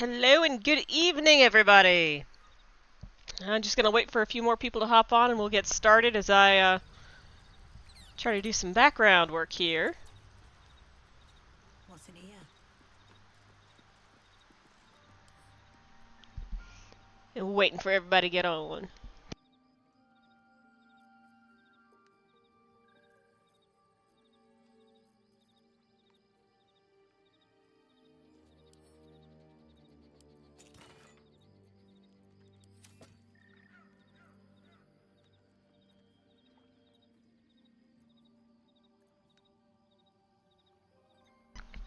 Hello and good evening, everybody. I'm just going to wait for a few more people to hop on and we'll get started as I try to do some background work here. What's in here? And waiting for everybody to get on.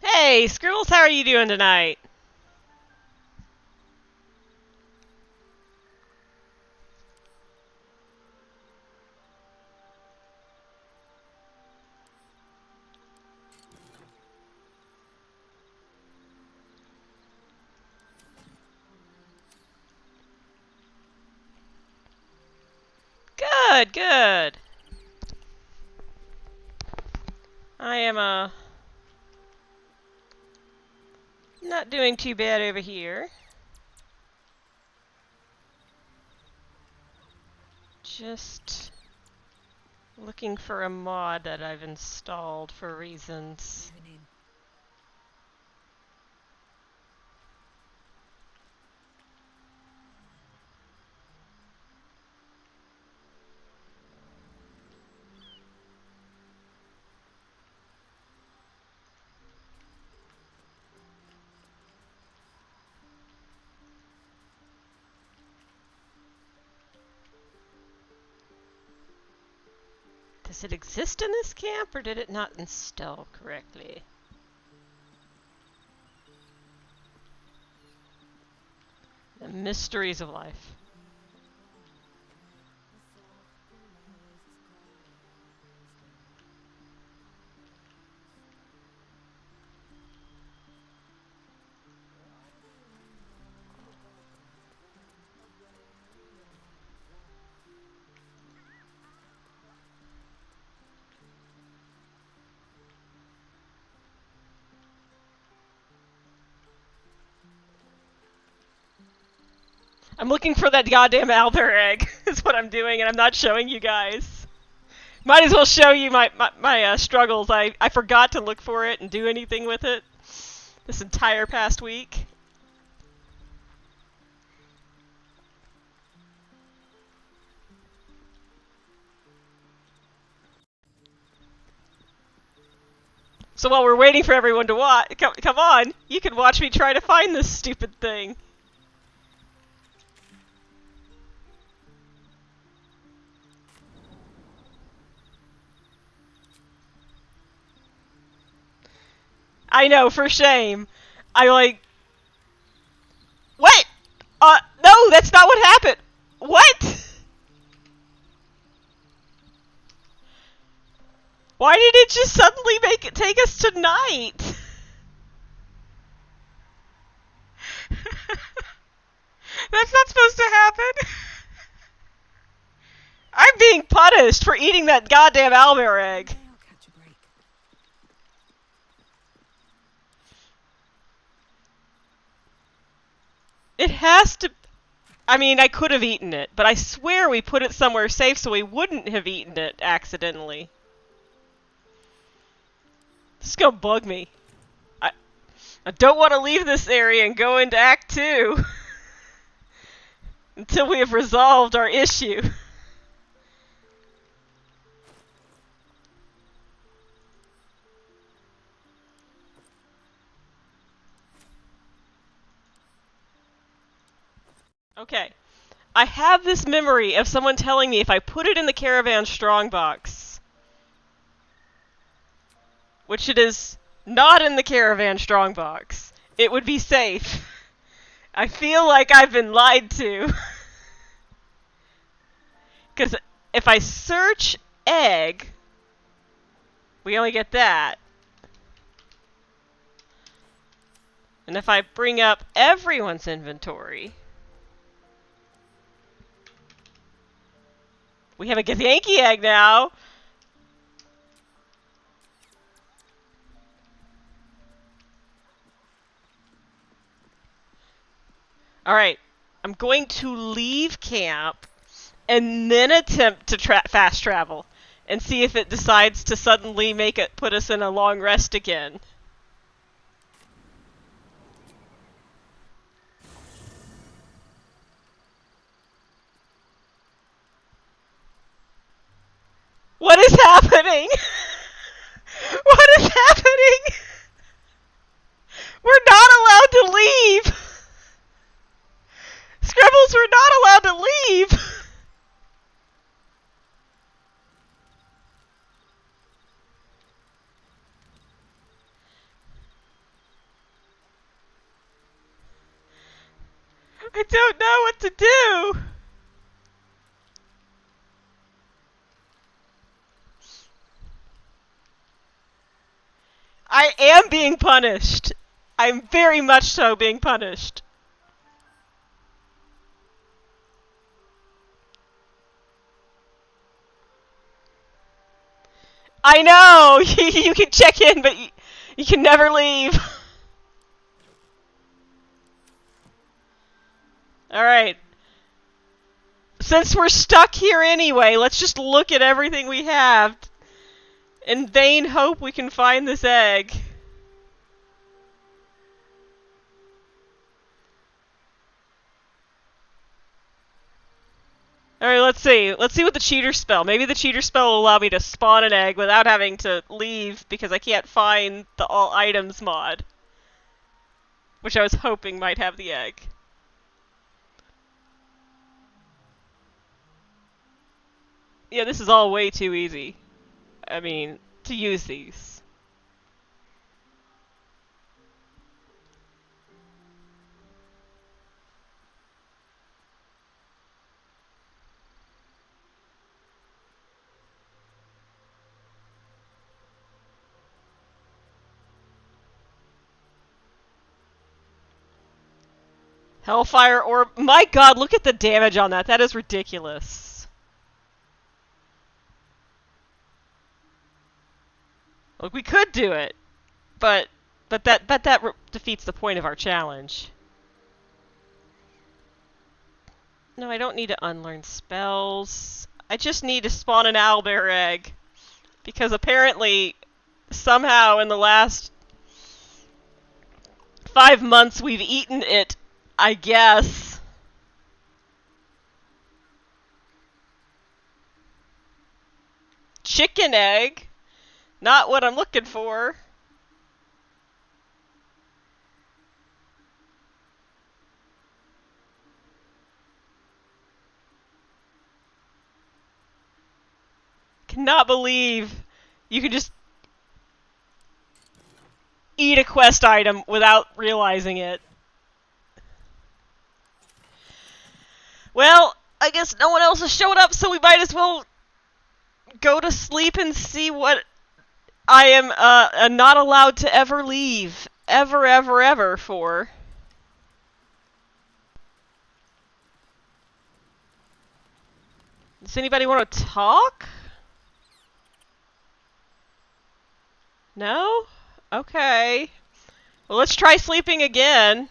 Hey, Scribbles, how are you doing tonight? Good, good. I am, not doing too bad over here. Just looking for a mod that I've installed for reasons. Moving in. Does it exist in this camp, or did it not install correctly? The mysteries of life. I'm looking for that goddamn owlbear egg, is what I'm doing, and I'm not showing you guys. Might as well show you my struggles. I forgot to look for it and do anything with it this entire past week. So while we're waiting for everyone to watch, come on, you can watch me try to find this stupid thing. I know, for shame. I like... What? No, that's not what happened. What? Why did it just suddenly make it take us to night? That's not supposed to happen. I'm being punished for eating that goddamn owlbear egg. Okay, I'll catch a break. It has to... I mean, I could have eaten it, but I swear we put it somewhere safe so we wouldn't have eaten it accidentally. This is gonna bug me. I don't want to leave this area and go into Act 2 until we have resolved our issue. Okay. I have this memory of someone telling me if I put it in the caravan strongbox, which it is not in the caravan strongbox, it would be safe. I feel like I've been lied to. Because if I search egg, we only get that. And if I bring up everyone's inventory, we have a Githyanki egg now. Alright. I'm going to leave camp and then attempt to fast travel and see if it decides to suddenly put us in a long rest again. What is happening? What is happening? We're not allowed to leave! Scribbles, we're not allowed to leave! I don't know what to do! I am being punished. I'm very much so being punished. I know! You can check in, but you can never leave. Alright. Since we're stuck here anyway, let's just look at everything we have. In vain hope we can find this egg. Alright, let's see. Let's see what the cheater spell. Maybe the cheater spell will allow me to spawn an egg without having to leave because I can't find the all items mod. Which I was hoping might have the egg. Yeah, this is all way too easy. I mean, to use these. Hellfire Orb. My god, look at the damage on that. That is ridiculous. Look, we could do it, but that defeats the point of our challenge. No, I don't need to unlearn spells. I just need to spawn an owlbear egg. Because apparently, somehow in the last 5 months we've eaten it, I guess. Chicken egg? Not what I'm looking for. Cannot believe you can just eat a quest item without realizing it. Well, I guess no one else has showed up, so we might as well go to sleep and see what I am not allowed to ever leave. Ever, ever, ever for. Does anybody want to talk? No? Okay. Well, let's try sleeping again.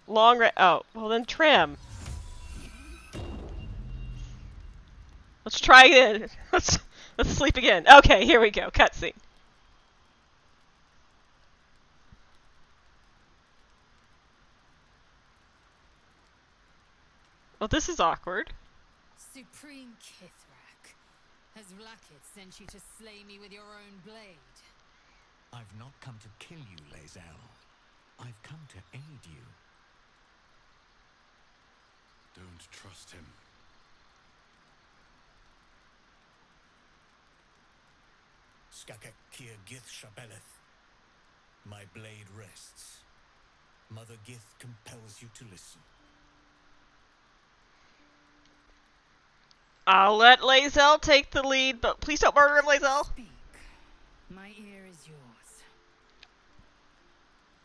Oh, well then trim. Let's try it. Let's sleep again. Okay, here we go. Cutscene. Well, this is awkward. Supreme Kithrak, has Vlakith sent you to slay me with your own blade? I've not come to kill you, Lae'zel. I've come to aid you. Don't trust him. Skakek Kier Gith Shabeleth. My blade rests. Mother Gith compels you to listen. I'll let Lae'zel take the lead, but please don't murder him, Lae'zel. Speak. My ear is yours.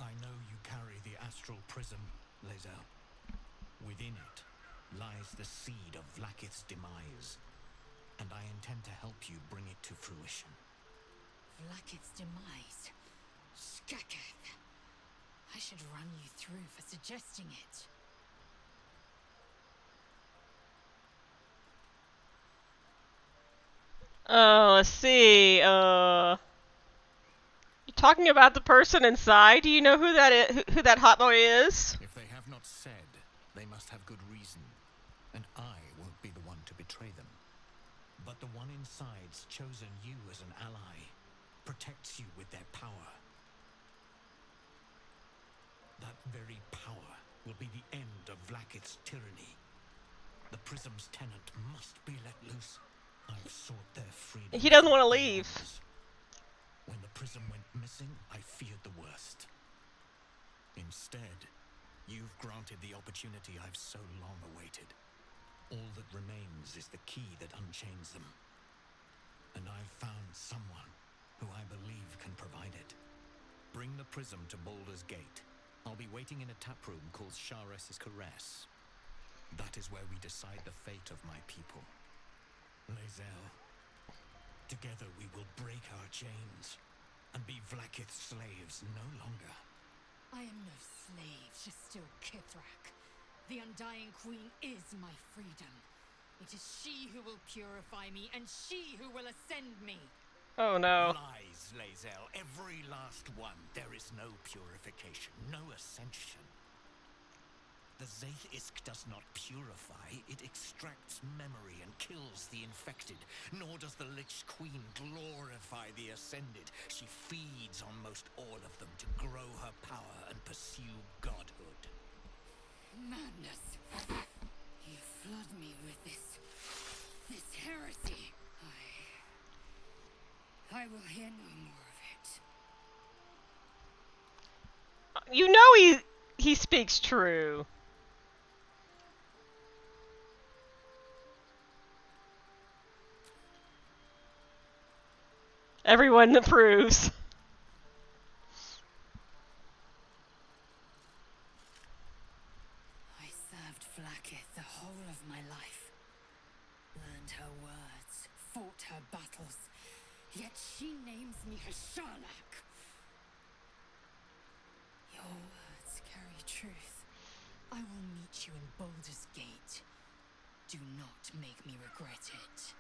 I know you carry the astral prism, Lae'zel. Within it lies the seed of Vlakith's demise, and I intend to help you bring it to fruition. Vlakith's demise. Skaketh. I should run you through for suggesting it. Let's see. You talking about the person inside? Do you know who that is? Who that hot boy is? If they have not said, they must have good reason, and I won't be the one to betray them. But the one inside's chosen you as an ally, protects you with their power. That very power will be the end of Vlaakith's tyranny. The Prism's tenant must be let loose. I've sought their freedom. He doesn't want to leave. When the Prism went missing, I feared the worst. Instead, you've granted the opportunity I've so long awaited. All that remains is the key that unchains them. And I've found someone who I believe can provide it. Bring the Prism to Baldur's Gate. I'll be waiting in a taproom called Shares's Caress. That is where we decide the fate of my people. Lae'zel, together we will break our chains and be Vlaakith's slaves no longer. I am no slave to still Kithrak. The Undying Queen is my freedom. It is she who will purify me, and she who will ascend me. Oh no. Lies, Lae'zel, every last one. There is no purification, no ascension. The Zaith Isk does not purify, it extracts memory and kills the infected. Nor does the Lich Queen glorify the ascended. She feeds on most all of them to grow her power and pursue godhood. Madness. You flood me with this heresy. I will hear no more of it. You know he speaks true. Everyone approves. I served Vlaakith the whole of my life. Learned her words, fought her battles. Yet she names me her Sharlak. Your words carry truth. I will meet you in Baldur's Gate. Do not make me regret it.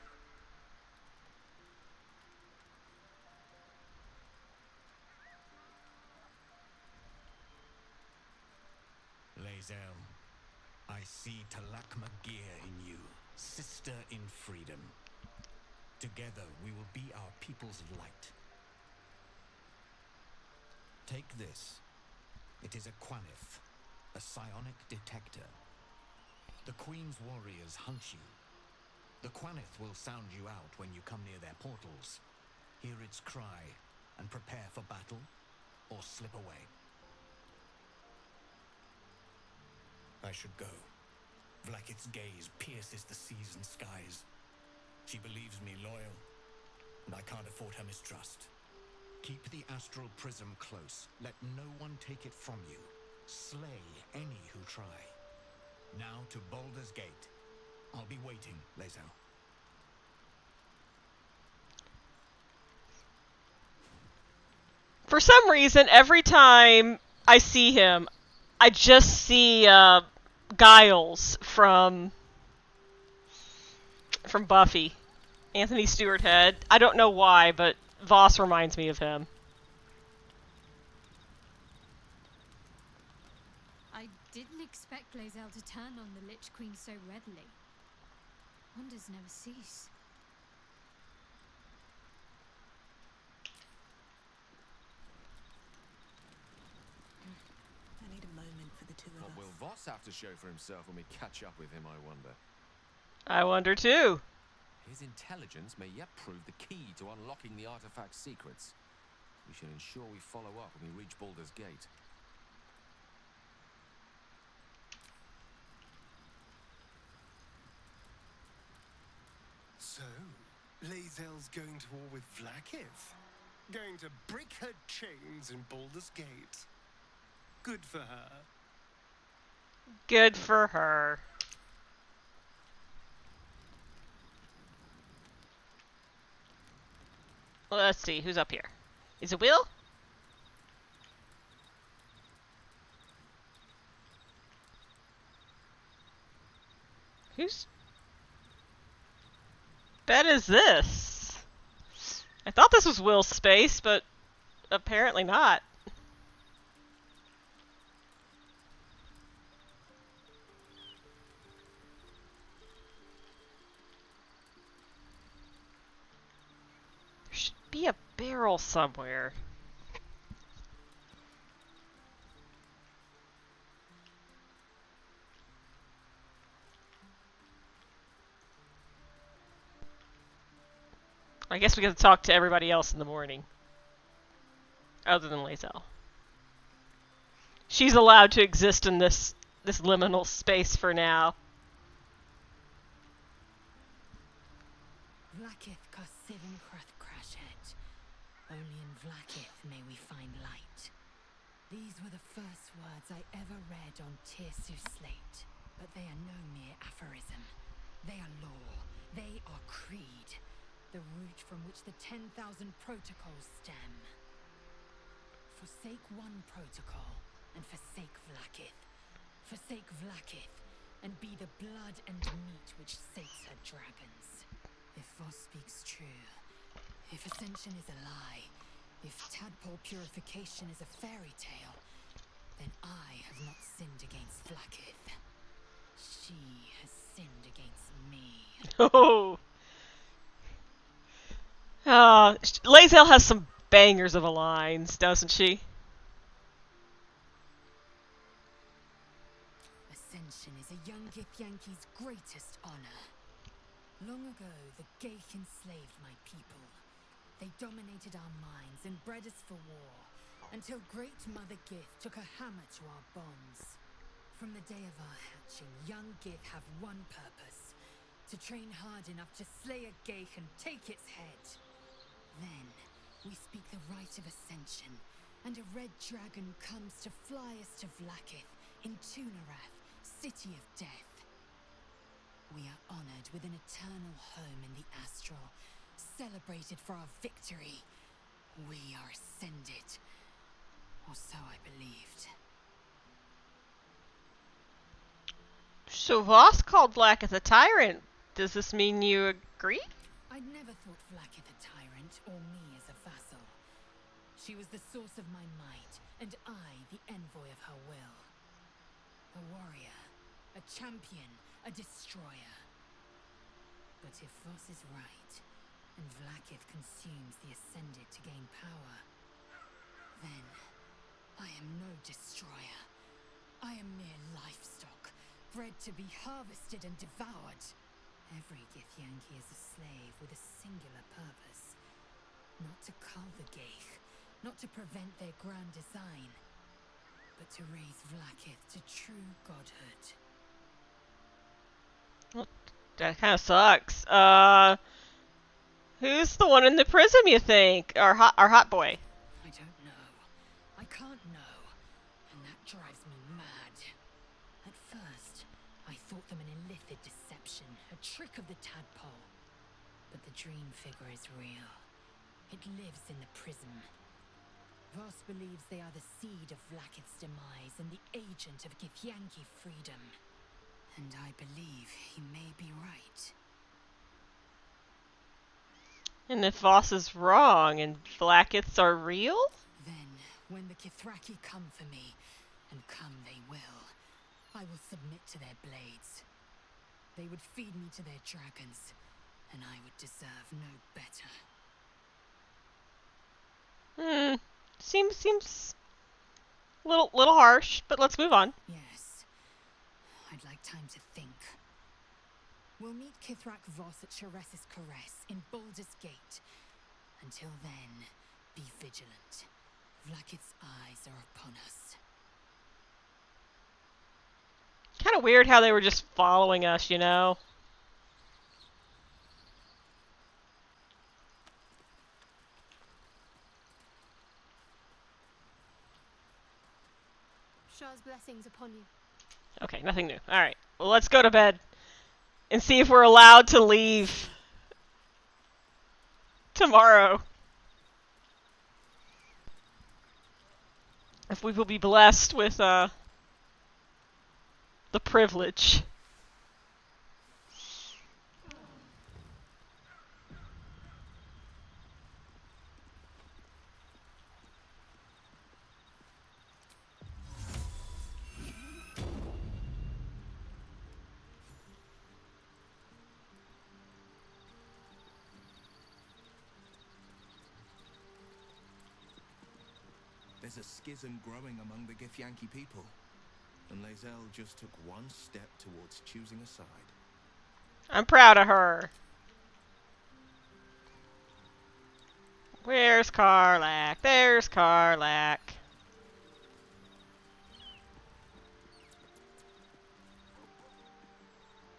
Lae'zel, I see Talak Magir in you, sister in freedom. Together we will be our people's light. Take this. It is a Quanith, a psionic detector. The Queen's warriors hunt you. The Quanith will sound you out when you come near their portals. Hear its cry and prepare for battle, or slip away. I should go. Vlaakith's gaze pierces the seas and skies. She believes me loyal, and I can't afford her mistrust. Keep the astral prism close. Let no one take it from you. Slay any who try. Now to Baldur's Gate. I'll be waiting, Lae'zel. For some reason, every time I see him, I just see Giles from Buffy. Anthony Stewart Head. I don't know why, but Voss reminds me of him. I didn't expect Lae'zel to turn on the Lich Queen so readily. Wonders never cease. I need a moment for the two of What us. will Voss have to show for himself when we catch up with him, I wonder? I wonder too. His intelligence may yet prove the key to unlocking the artifact's secrets. We should ensure we follow up when we reach Baldur's Gate. So, Lae'zel's going to war with Vlaakith? Going to break her chains in Baldur's Gate? Good for her. Good for her. Let's see, who's up here? Is it Will? Whose bed is this? I thought this was Will's space, but apparently not. There should be a barrel somewhere. I guess we gotta talk to everybody else in the morning. Other than Lae'zel. She's allowed to exist in this liminal space for now. Vlaakith Kosivin Krath Crashet. Only in Vlaakith may we find light. These were the first words I ever read on Tirsu slate, but they are no mere aphorism. They are law. They are creed. The root from which the 10,000 protocols stem. Forsake one protocol, and forsake Vlaakith. Forsake Vlaakith, and be the blood and meat which sates her dragons. If Voss speaks true, if Ascension is a lie, if tadpole purification is a fairy tale, then I have not sinned against Vlaakith. She has sinned against me. Oh. Lae'zel has some bangers of a lines, doesn't she? Ascension is a young Githyanki's greatest honor. Long ago, the Geich enslaved my people. They dominated our minds and bred us for war, until Great Mother Gith took a hammer to our bonds. From the day of our hatching, young Gith have one purpose: to train hard enough to slay a Geich and take its head. Then, we speak the rite of Ascension, and a red dragon comes to fly us to Vlaakith, in Tunarath, City of Death. We are honored with an eternal home in the astral, celebrated for our victory. We are ascended. Or so I believed. So Voss called Vlaakith a tyrant. Does this mean you agree? I'd never thought Vlaakith a tyrant, or me as a vassal. She was the source of my might, and I the envoy of her will. A warrior, a champion, a destroyer. But if Voss is right, and Vlaakith consumes the Ascended to gain power, then I am no destroyer. I am mere livestock, bred to be harvested and devoured. Every Githyanki is a slave with a singular purpose. Not to cull the Geich, not to prevent their grand design, but to raise Vlaakith to true godhood. Well, that kind of sucks. Who's the one in the prism, you think? Our hot boy. I don't know. I can't know. And that drives me mad. At first, I thought them an illithid deception, a trick of the tadpole. But the dream figure is real. It lives in the prism. Voss believes they are the seed of Vlaakith's demise and the agent of Githyanki freedom. And I believe he may be right. And if Voss is wrong and Vlaakiths are real? Then, when the Githraki come for me, and come they will, I will submit to their blades. They would feed me to their dragons, and I would deserve no better. Seems a little harsh, but let's move on. Yes. I'd like time to think. We'll meet Kithrak Voss at Shares's Caress in Baldur's Gate. Until then, be vigilant. Vlaakith's eyes are upon us. Kind of weird how they were just following us, you know? Shah's blessings upon you. Okay, nothing new. Alright, well, let's go to bed and see if we're allowed to leave tomorrow. If we will be blessed with, the privilege. There's a schism growing among the Githyanki people, and Lae'zel just took one step towards choosing a side. I'm proud of her. Where's Karlach? There's Karlach.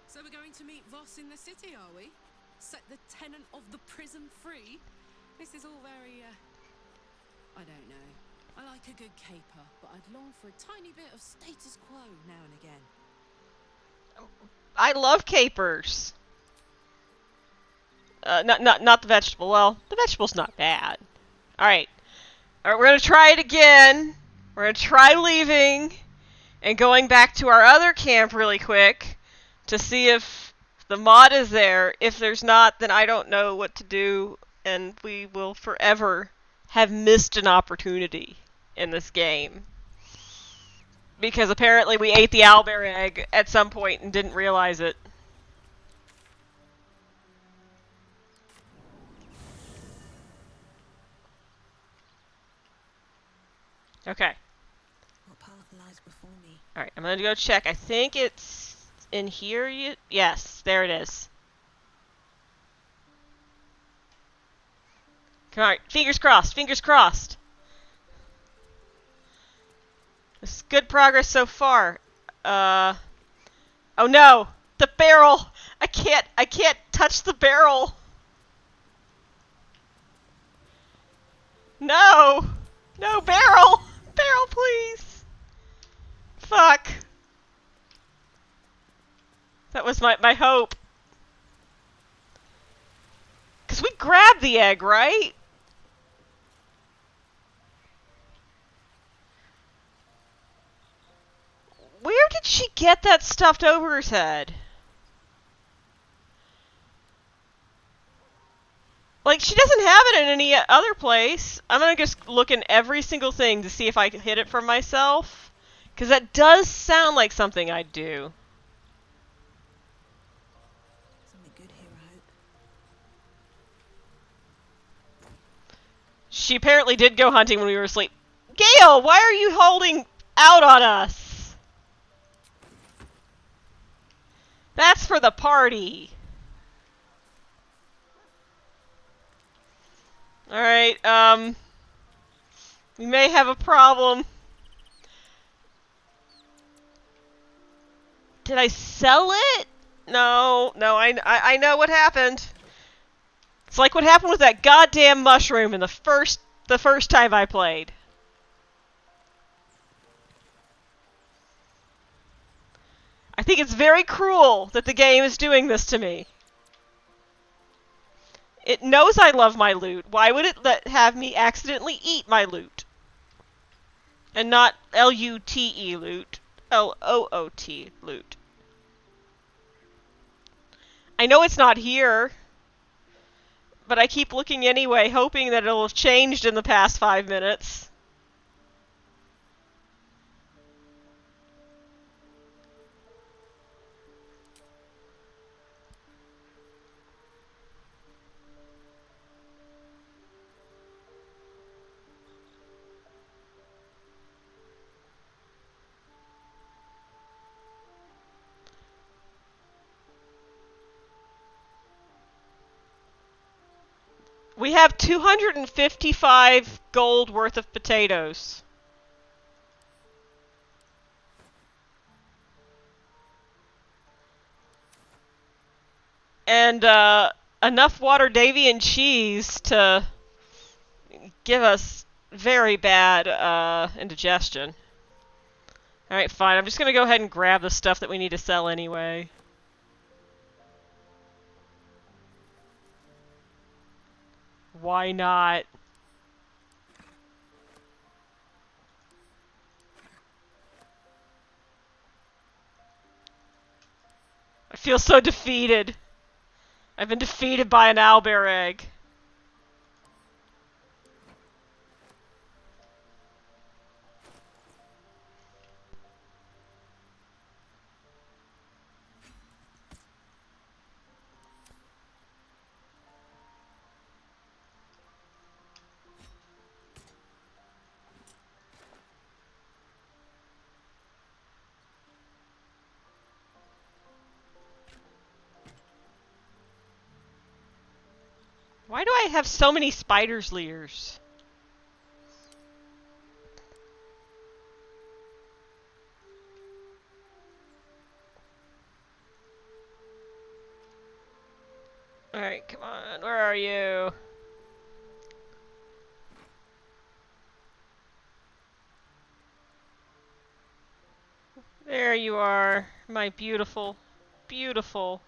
So we're going to meet Voss in the city, are we? Set the tenant of the prison free? This is all very, I don't know. I like a good caper, but I'd long for a tiny bit of status quo now and again. I love capers. Not the vegetable. Well, the vegetable's not bad. Alright. Alright, we're gonna try it again. We're gonna try leaving and going back to our other camp really quick to see if the mod is there. If there's not, then I don't know what to do, and we will forever have missed an opportunity in this game. Because apparently we ate the owlbear egg at some point and didn't realize it. Okay. What path lies before me? Alright, I'm gonna go check. I think it's in here. Yes, there it is. Come on, fingers crossed, fingers crossed. This is good progress so far. Oh no! The barrel! I can't touch the barrel! No! No, barrel! Barrel, please! Fuck. That was my hope. Because we grabbed the egg, right? Where did she get that stuffed over his head? Like, she doesn't have it in any other place. I'm gonna just look in every single thing to see if I can hit it for myself. Because that does sound like something I'd do. Something good here, I hope. She apparently did go hunting when we were asleep. Gale, why are you holding out on us? That's for the party. Alright, we may have a problem. Did I sell it? No, I know what happened. It's like what happened with that goddamn mushroom in the first time I played. I think it's very cruel that the game is doing this to me. It knows I love my loot. Why would it have me accidentally eat my loot? And not L-U-T-E loot. L-O-O-T loot. I know it's not here. But I keep looking anyway, hoping that it'll have changed in the past 5 minutes. We have 255 gold worth of potatoes. And enough water Davian cheese to give us very bad indigestion. Alright, fine. I'm just gonna go ahead and grab the stuff that we need to sell anyway. Why not? I feel so defeated. I've been defeated by an owlbear egg. Why do I have so many spider's leers? Alright, come on. Where are you? There you are, my beautiful, beautiful.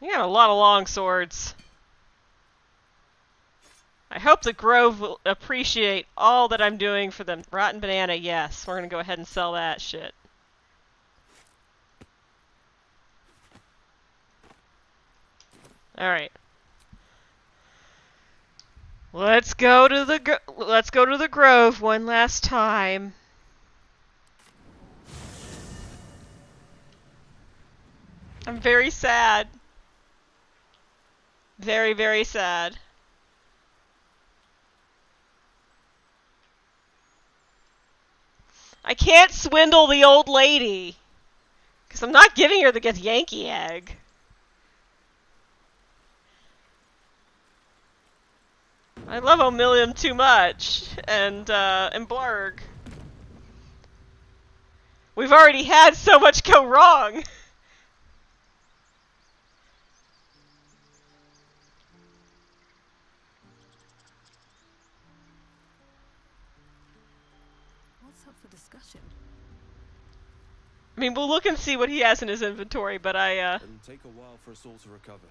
You got a lot of long swords. I hope the Grove will appreciate all that I'm doing for them. Rotten banana, yes. We're gonna go ahead and sell that shit. Alright. Let's go to the Grove one last time. I'm very sad. Very, very sad. I can't swindle the old lady. Because I'm not giving her the Yankee egg. I love O'Million too much. And Blurg. We've already had so much go wrong. What's up for discussion? I mean, we'll look and see what he has in his inventory, but It'll take a while for us all to recover,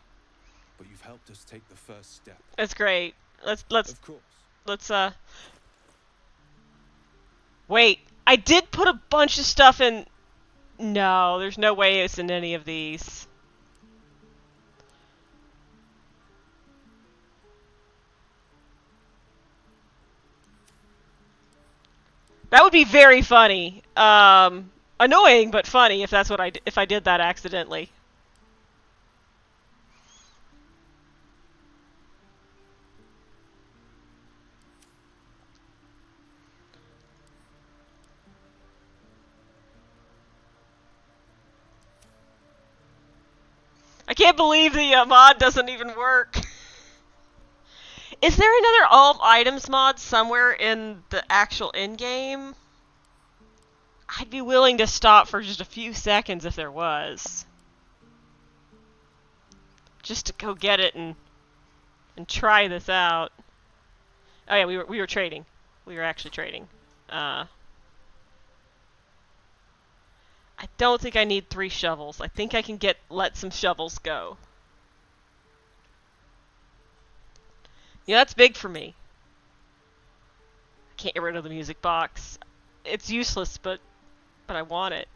but you've helped us take the first step. That's great. Let's Of course. Wait, I did put a bunch of stuff in. No, there's no way it's in any of these. That would be very funny. Annoying, but funny if that's what if I did that accidentally. I can't believe the mod doesn't even work. Is there another all items mod somewhere in the actual in-game? I'd be willing to stop for just a few seconds if there was. Just to go get it and try this out. Oh yeah, we were trading. We were actually trading. I don't think I need 3 shovels. I think I can let some shovels go. Yeah, that's big for me. I can't get rid of the music box. It's useless, but I want it.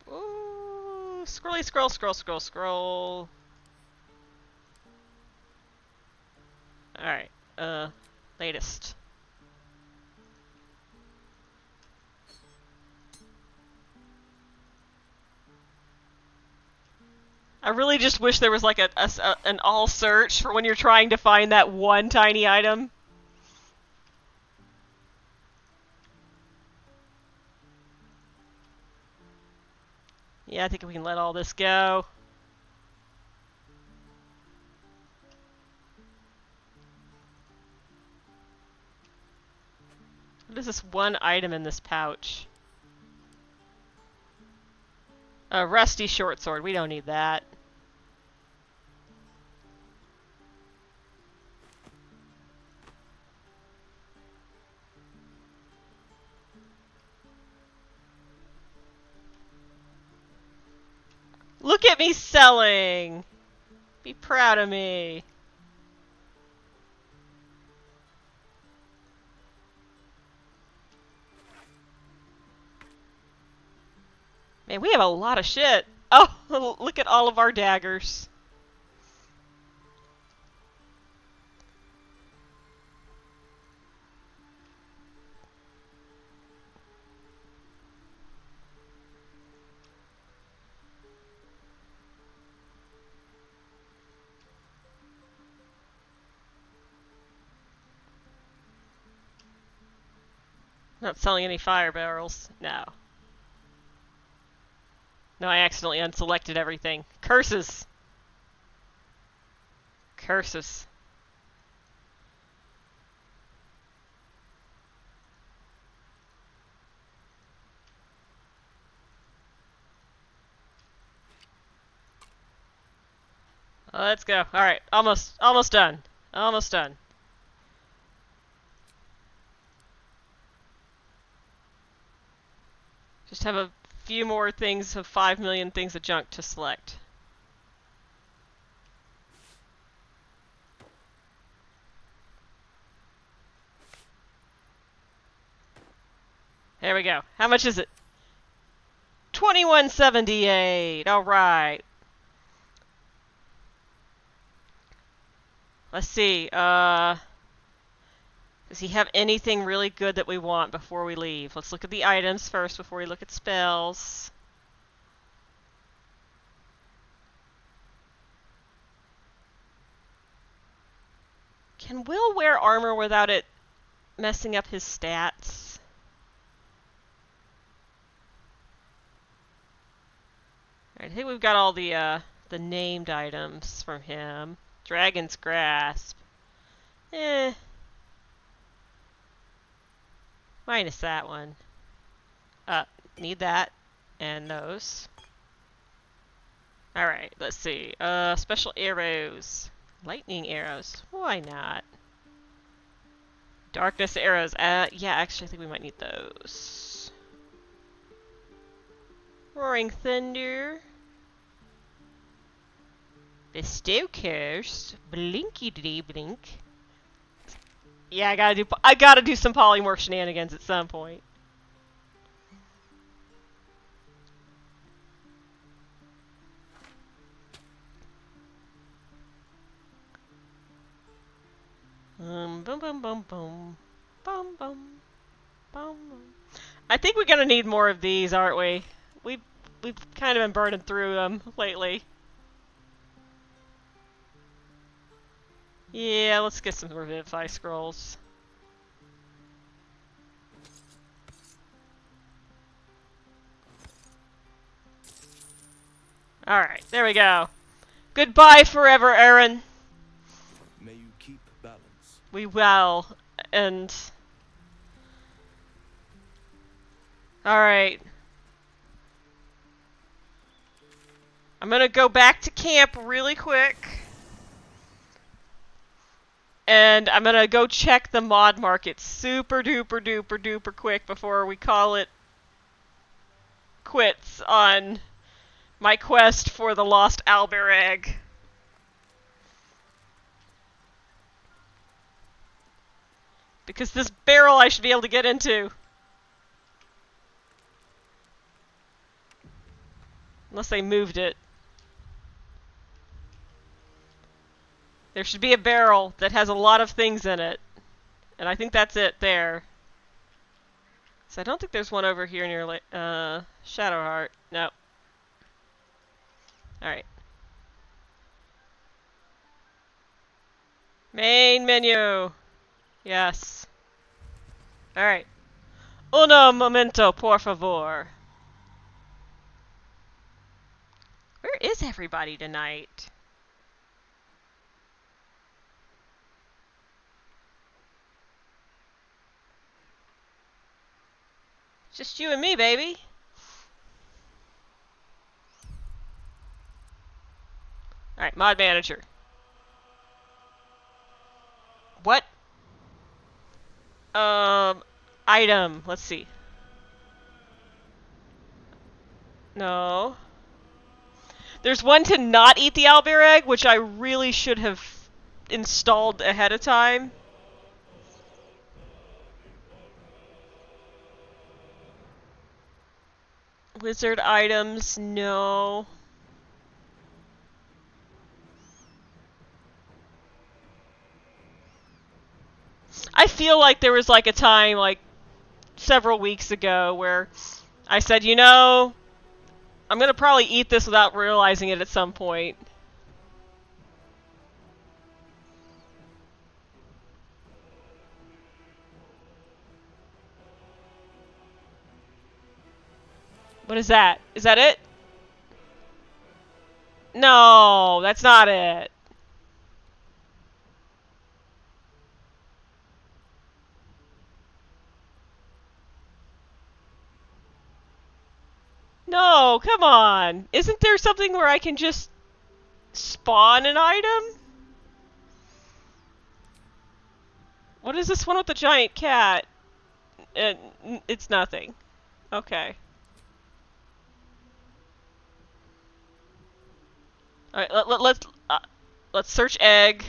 Ooh, scrolly scroll, scroll, scroll, scroll. Alright, latest. I really just wish there was like an all search for when you're trying to find that one tiny item. Yeah, I think we can let all this go. What is this one item in this pouch? A rusty short sword. We don't need that. Look at me selling! Be proud of me. Man, we have a lot of shit. Oh, look at all of our daggers. Not selling any fire barrels. No. No, I accidentally unselected everything. Curses! Curses. Let's go. Alright, almost done. Almost done. Just have a few more things of 5 million things of junk to select. There we go. How much is it? 2178. All right. Let's see. Does he have anything really good that we want before we leave? Let's look at the items first before we look at spells. Can Will wear armor without it messing up his stats? Alright, I think we've got all the named items from him. Dragon's Grasp. Minus that one. Need that. And those. Alright, let's see. Special arrows. Lightning arrows. Why not? Darkness arrows. Yeah, actually I think we might need those. Roaring Thunder. Bestow Curse. Blinky dee blink. Yeah, I gotta do some polymorph shenanigans at some point. Boom, boom, boom, boom. Boom, boom. Boom, boom. I think we're gonna need more of these, aren't we? We've kind of been burning through them lately. Yeah, let's get some Revivify Scrolls. Alright, there we go. Goodbye forever, Aaron. May you keep balance. We will. And... Alright. I'm gonna go back to camp really quick. And I'm gonna go check the mod market super duper duper duper quick before we call it quits on my quest for the lost Albert egg. Because this barrel I should be able to get into. Unless they moved it. There should be a barrel that has a lot of things in it. And I think that's it there. So I don't think there's one over here near Shadowheart. No. Alright. Main menu. Yes. Alright. Uno momento, por favor. Where is everybody tonight? Just you and me, baby. Alright, mod manager. What? Item. Let's see. No. There's one to not eat the Albert egg, which I really should have installed ahead of time. Wizard items, no. I feel like there was like a time, like several weeks ago, where I said, you know, I'm gonna probably eat this without realizing it at some point. What is that? Is that it? No, that's not it. No, come on. Isn't there something where I can just spawn an item? What is this one with the giant cat? It's nothing. Okay. Alright, let's search egg.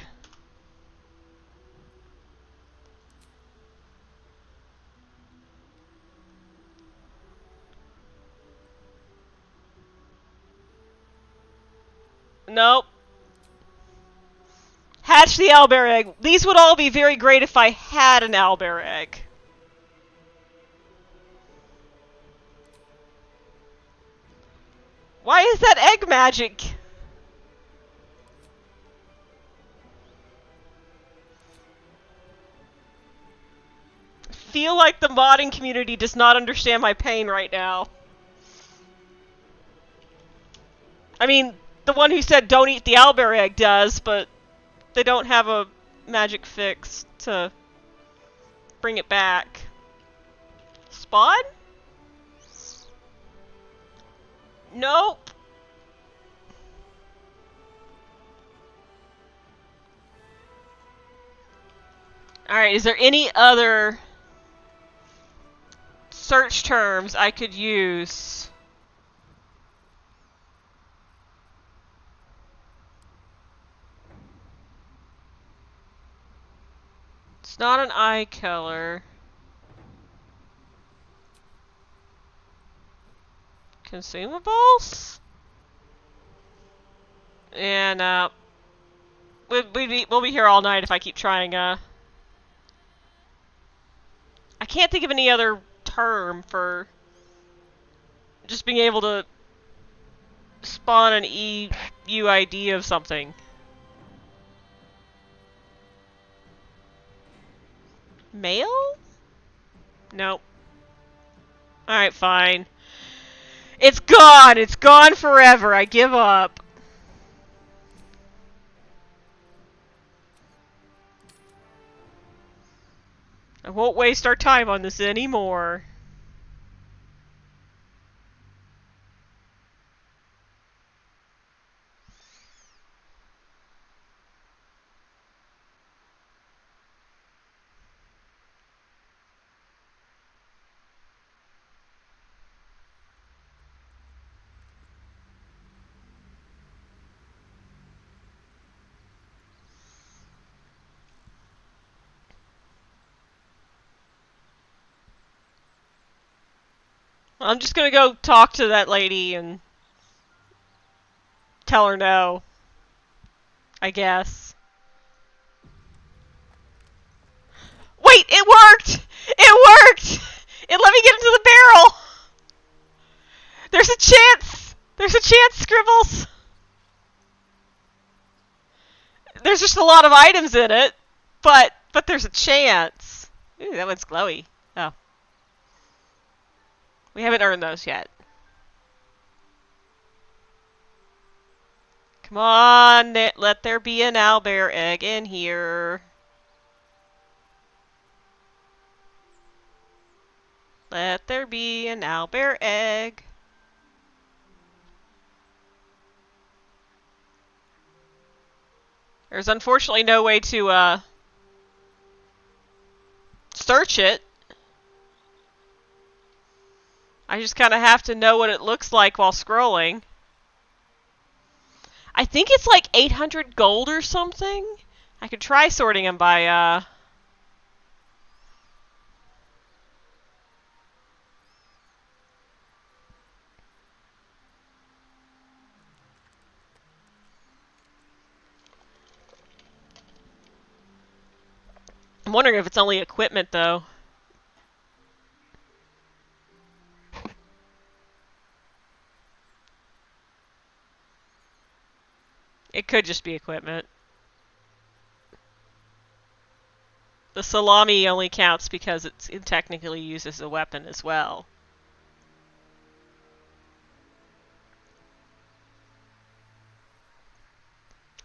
Nope. Hatch the owlbear egg. These would all be very great if I had an owlbear egg. Why is that egg magic? I feel like the modding community does not understand my pain right now. I mean, the one who said don't eat the owlbear egg does, but they don't have a magic fix to bring it back. Spawn? Nope. Alright, is there any other search terms I could use? It's not an eye color. Consumables? And, we'll be here all night if I keep trying, I can't think of any other term for just being able to spawn an EUID of something. Mail? Nope. Alright, fine. It's gone! It's gone forever! I give up. I won't waste our time on this anymore. I'm just gonna go talk to that lady and tell her no. I guess. Wait, it worked! It worked! It let me get into the barrel! There's a chance! There's a chance, Scribbles! There's just a lot of items in it, but there's a chance. Ooh, that one's glowy. Oh. We haven't earned those yet. Come on, let there be an owlbear egg in here. Let there be an owlbear egg. There's unfortunately no way to, search it. I just kind of have to know what it looks like while scrolling. I think it's like 800 gold or something. I could try sorting them by, I'm wondering if it's only equipment, though. It could just be equipment. The salami only counts because it technically uses a weapon as well.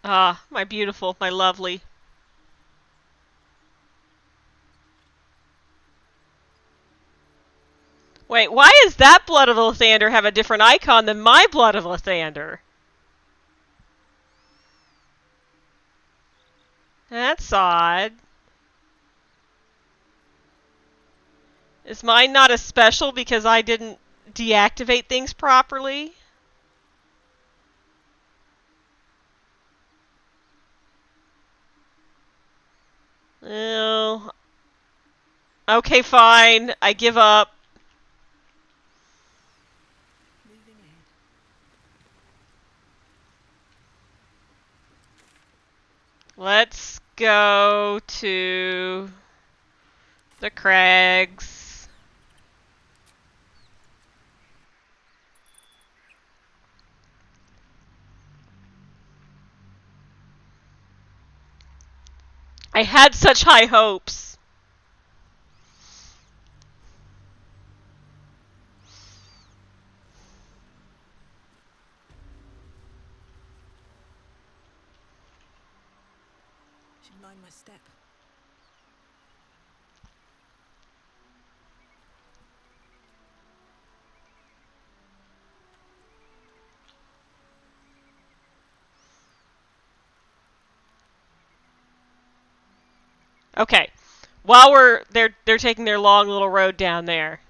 Ah, my beautiful, my lovely. Wait, why does that Blood of Lathander have a different icon than my Blood of Lathander? That's odd. Is mine not as special because I didn't deactivate things properly? Oh. Okay, fine. I give up. Moving ahead. Let's go to the crags. I had such high hopes. Should mind my step. Okay. While they're taking their long little road down there.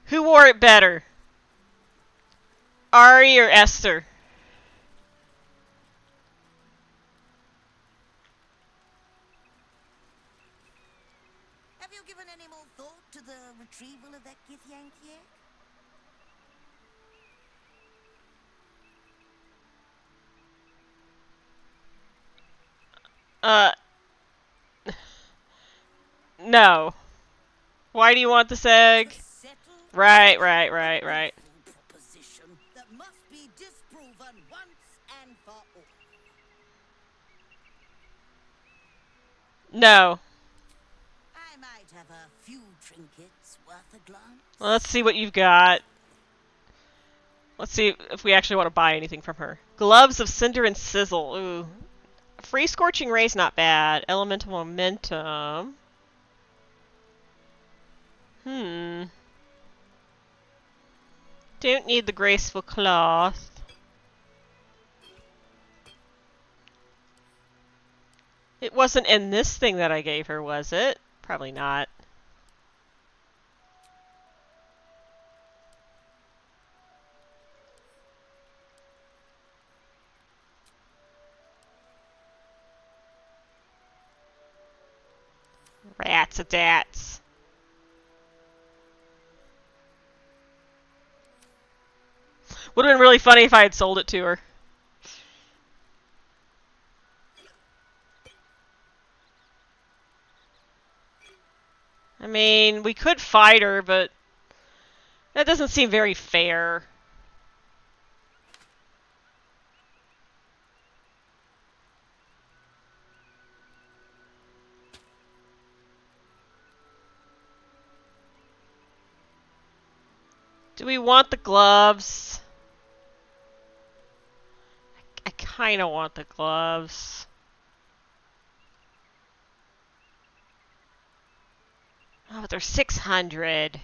Who wore it better? Ari or Esther? Have you given any more thought to the retrieval of that Githyank yet? Uh no. Why do you want this egg? Right. Proposition that must be disproven once and for all. No. I might have a few trinkets worth a glance. Well, let's see what you've got. Let's see if we actually want to buy anything from her. Gloves of Cinder and Sizzle. Ooh. Free Scorching Ray's not bad. Elemental Momentum. Don't need the Graceful Cloth. It wasn't in this thing that I gave her, was it? Probably not. Rats-a-dats. Would have been really funny if I had sold it to her. I mean, we could fight her, but that doesn't seem very fair. Do we want the gloves? I kind of want the gloves. Oh, but they're 600.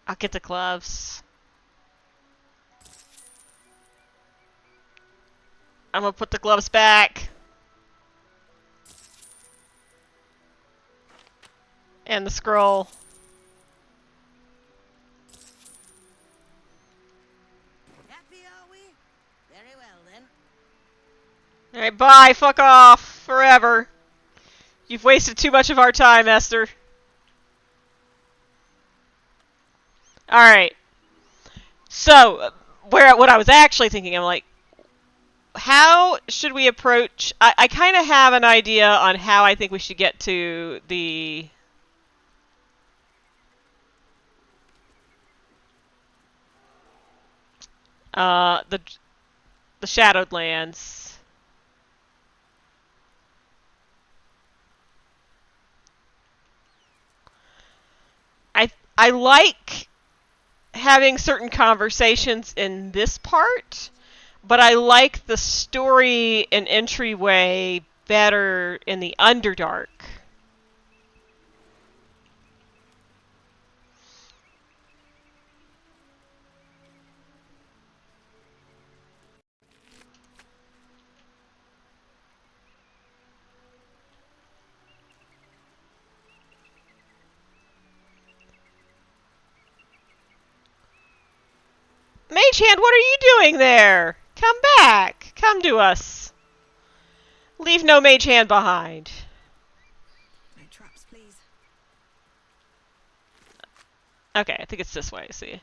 I'll get the gloves. I'm gonna put the gloves back. And the scroll. Happy, are we? Very well, then. Alright, bye. Fuck off. Forever. You've wasted too much of our time, Esther. Alright. So, what I was actually thinking, I'm like, how should we approach... I kind of have an idea on how I think we should get to the... the Shadowed Lands. I like having certain conversations in this part, but I like the story and entryway better in the Underdark. Mage Hand, what are you doing there? Come back. Come to us. Leave no Mage Hand behind. No traps, please. Okay, I think it's this way, see.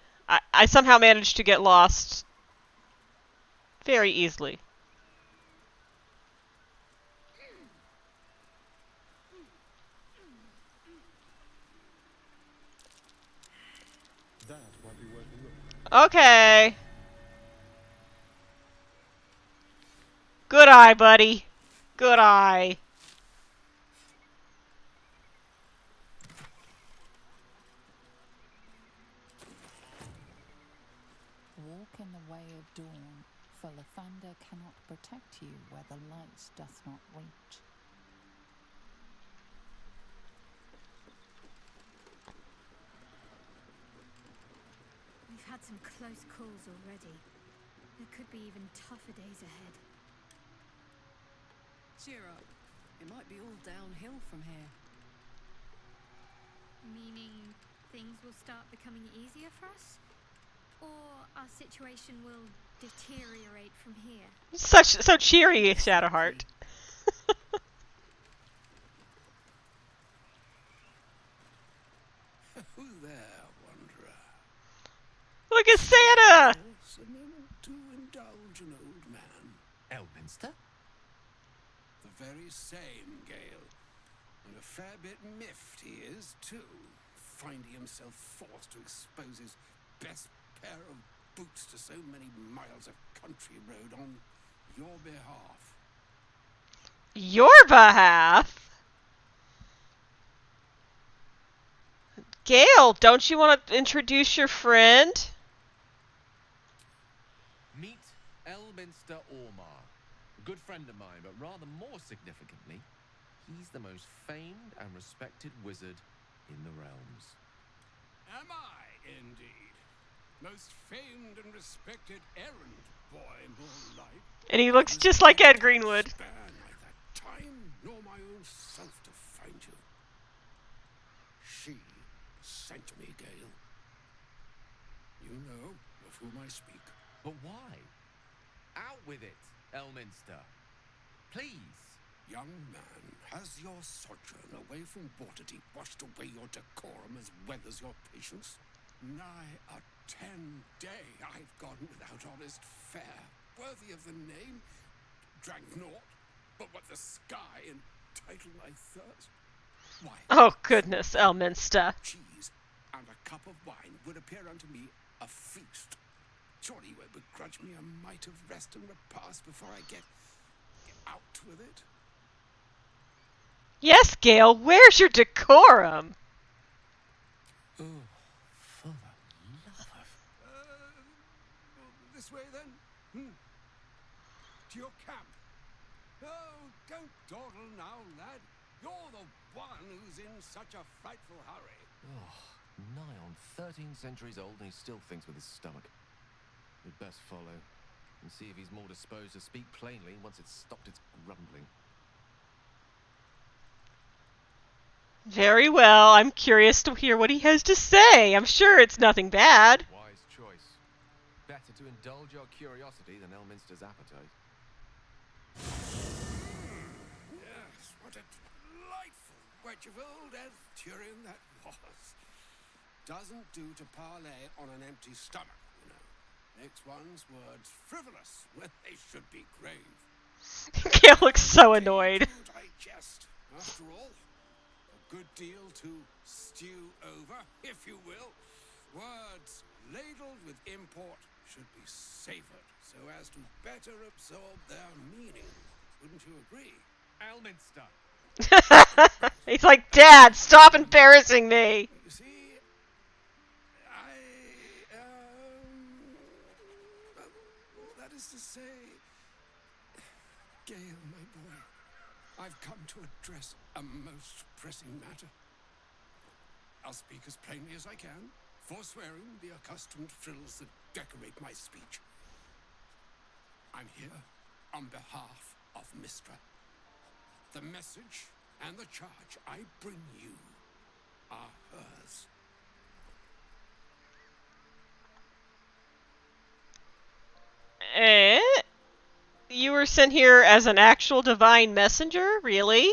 I somehow managed to get lost very easily. That might be worth a look. Okay. Good eye, buddy. Good eye. Walk in the way of dawn, for Lathander cannot protect you where the light doth not reach. We've had some close calls already. There could be even tougher days ahead. Cheer up. It might be all downhill from here. Meaning things will start becoming easier for us? Or our situation will deteriorate from here? So cheery, Shadowheart. Who there, wanderer? Look at Santa! Yes, unable to indulge an old man. Elminster? The very same, Gale. And a fair bit miffed he is, too, finding himself forced to expose his best pair of boots to so many miles of country road on your behalf. Your behalf? Gale, don't you want to introduce your friend? Meet Elminster Ormar, a good friend of mine, but rather more significantly, he's the most famed and respected wizard in the realms. Am I, indeed? Most famed and respected errand boy, more like. And he looks just like Ed Greenwood. Spare neither time nor my own self to find you. She sent me, Gale. You know of whom I speak. But why? Out with it, Elminster. Please. Young man, has your sojourn away from Waterdeep washed away your decorum as well as your patience? Nigh a 10-day I've gone without honest fare, worthy of the name. Drank naught, but what the sky entitled my thirst. Why? Oh goodness, Elminster. Cheese and a cup of wine would appear unto me a feast. Surely you won't begrudge me a mite of rest and repast before I get out with it. Yes, Gale, where's your decorum? Oh, for the love of... This way then? To your camp. Oh, don't dawdle now, lad. You're the one who's in such a frightful hurry. Oh, nigh on 13 centuries old and he still thinks with his stomach. We'd best follow and see if he's more disposed to speak plainly once it's stopped its grumbling. Very well, I'm curious to hear what he has to say. I'm sure it's nothing bad. Wise choice. Better to indulge your curiosity than Elminster's appetite. Yes, what a delightful wedge of old Arthurian that was. Doesn't do to parley on an empty stomach, you know. Makes one's words frivolous when they should be grave. Gale looks so annoyed. To digest, after all. A good deal to stew over, if you will. Words ladled with import should be savoured so as to better absorb their meaning. Wouldn't you agree? Elminster! He's like, Dad, stop embarrassing me. You see, I've come to address a most pressing matter. I'll speak as plainly as I can, forswearing the accustomed frills that decorate my speech. I'm here on behalf of Mistra. The message and the charge I bring you are hers. Eh? You were sent here as an actual divine messenger? Really?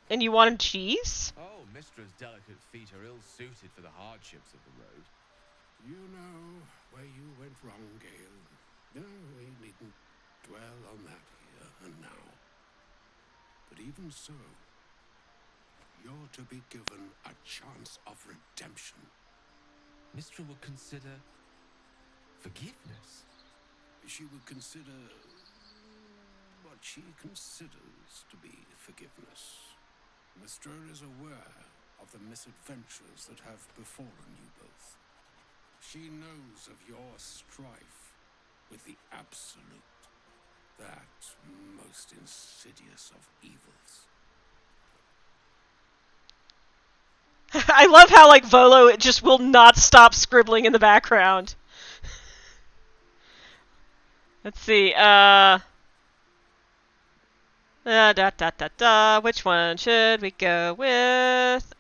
And you wanted cheese? Oh, Mistra's delicate feet are ill-suited for the hardships of the road. You know where you went wrong, Gale. No, we needn't dwell on that here and now. But even so, you're to be given a chance of redemption. Mistra will consider forgiveness. She would consider what she considers to be forgiveness. Mistra is aware of the misadventures that have befallen you both. She knows of your strife with the Absolute, that most insidious of evils. I love how, like, Volo it just will not stop scribbling in the background. Let's see, which one should we go with?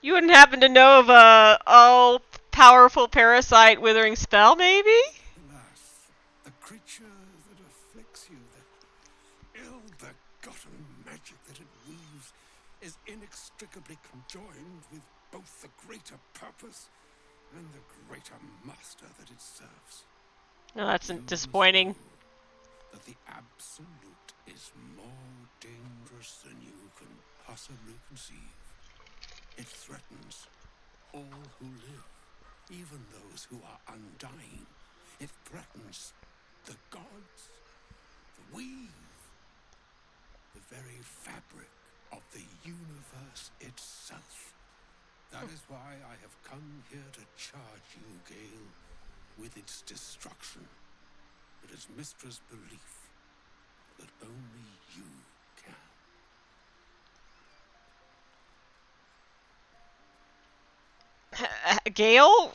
You wouldn't happen to know of a all-powerful parasite withering spell, maybe? Alas, the creature that afflicts you, the ill-begotten magic that it weaves, is inextricably conjoined with both the greater purpose and the greater master that it serves. No, that's You disappointing. must know that the Absolute is more dangerous than you can possibly conceive. It threatens all who live, even those who are undying. It threatens the gods, the weave, the very fabric of the universe itself. That is why I have come here to charge you, Gale, with its destruction. It is Mistra's belief that only you can. Gale?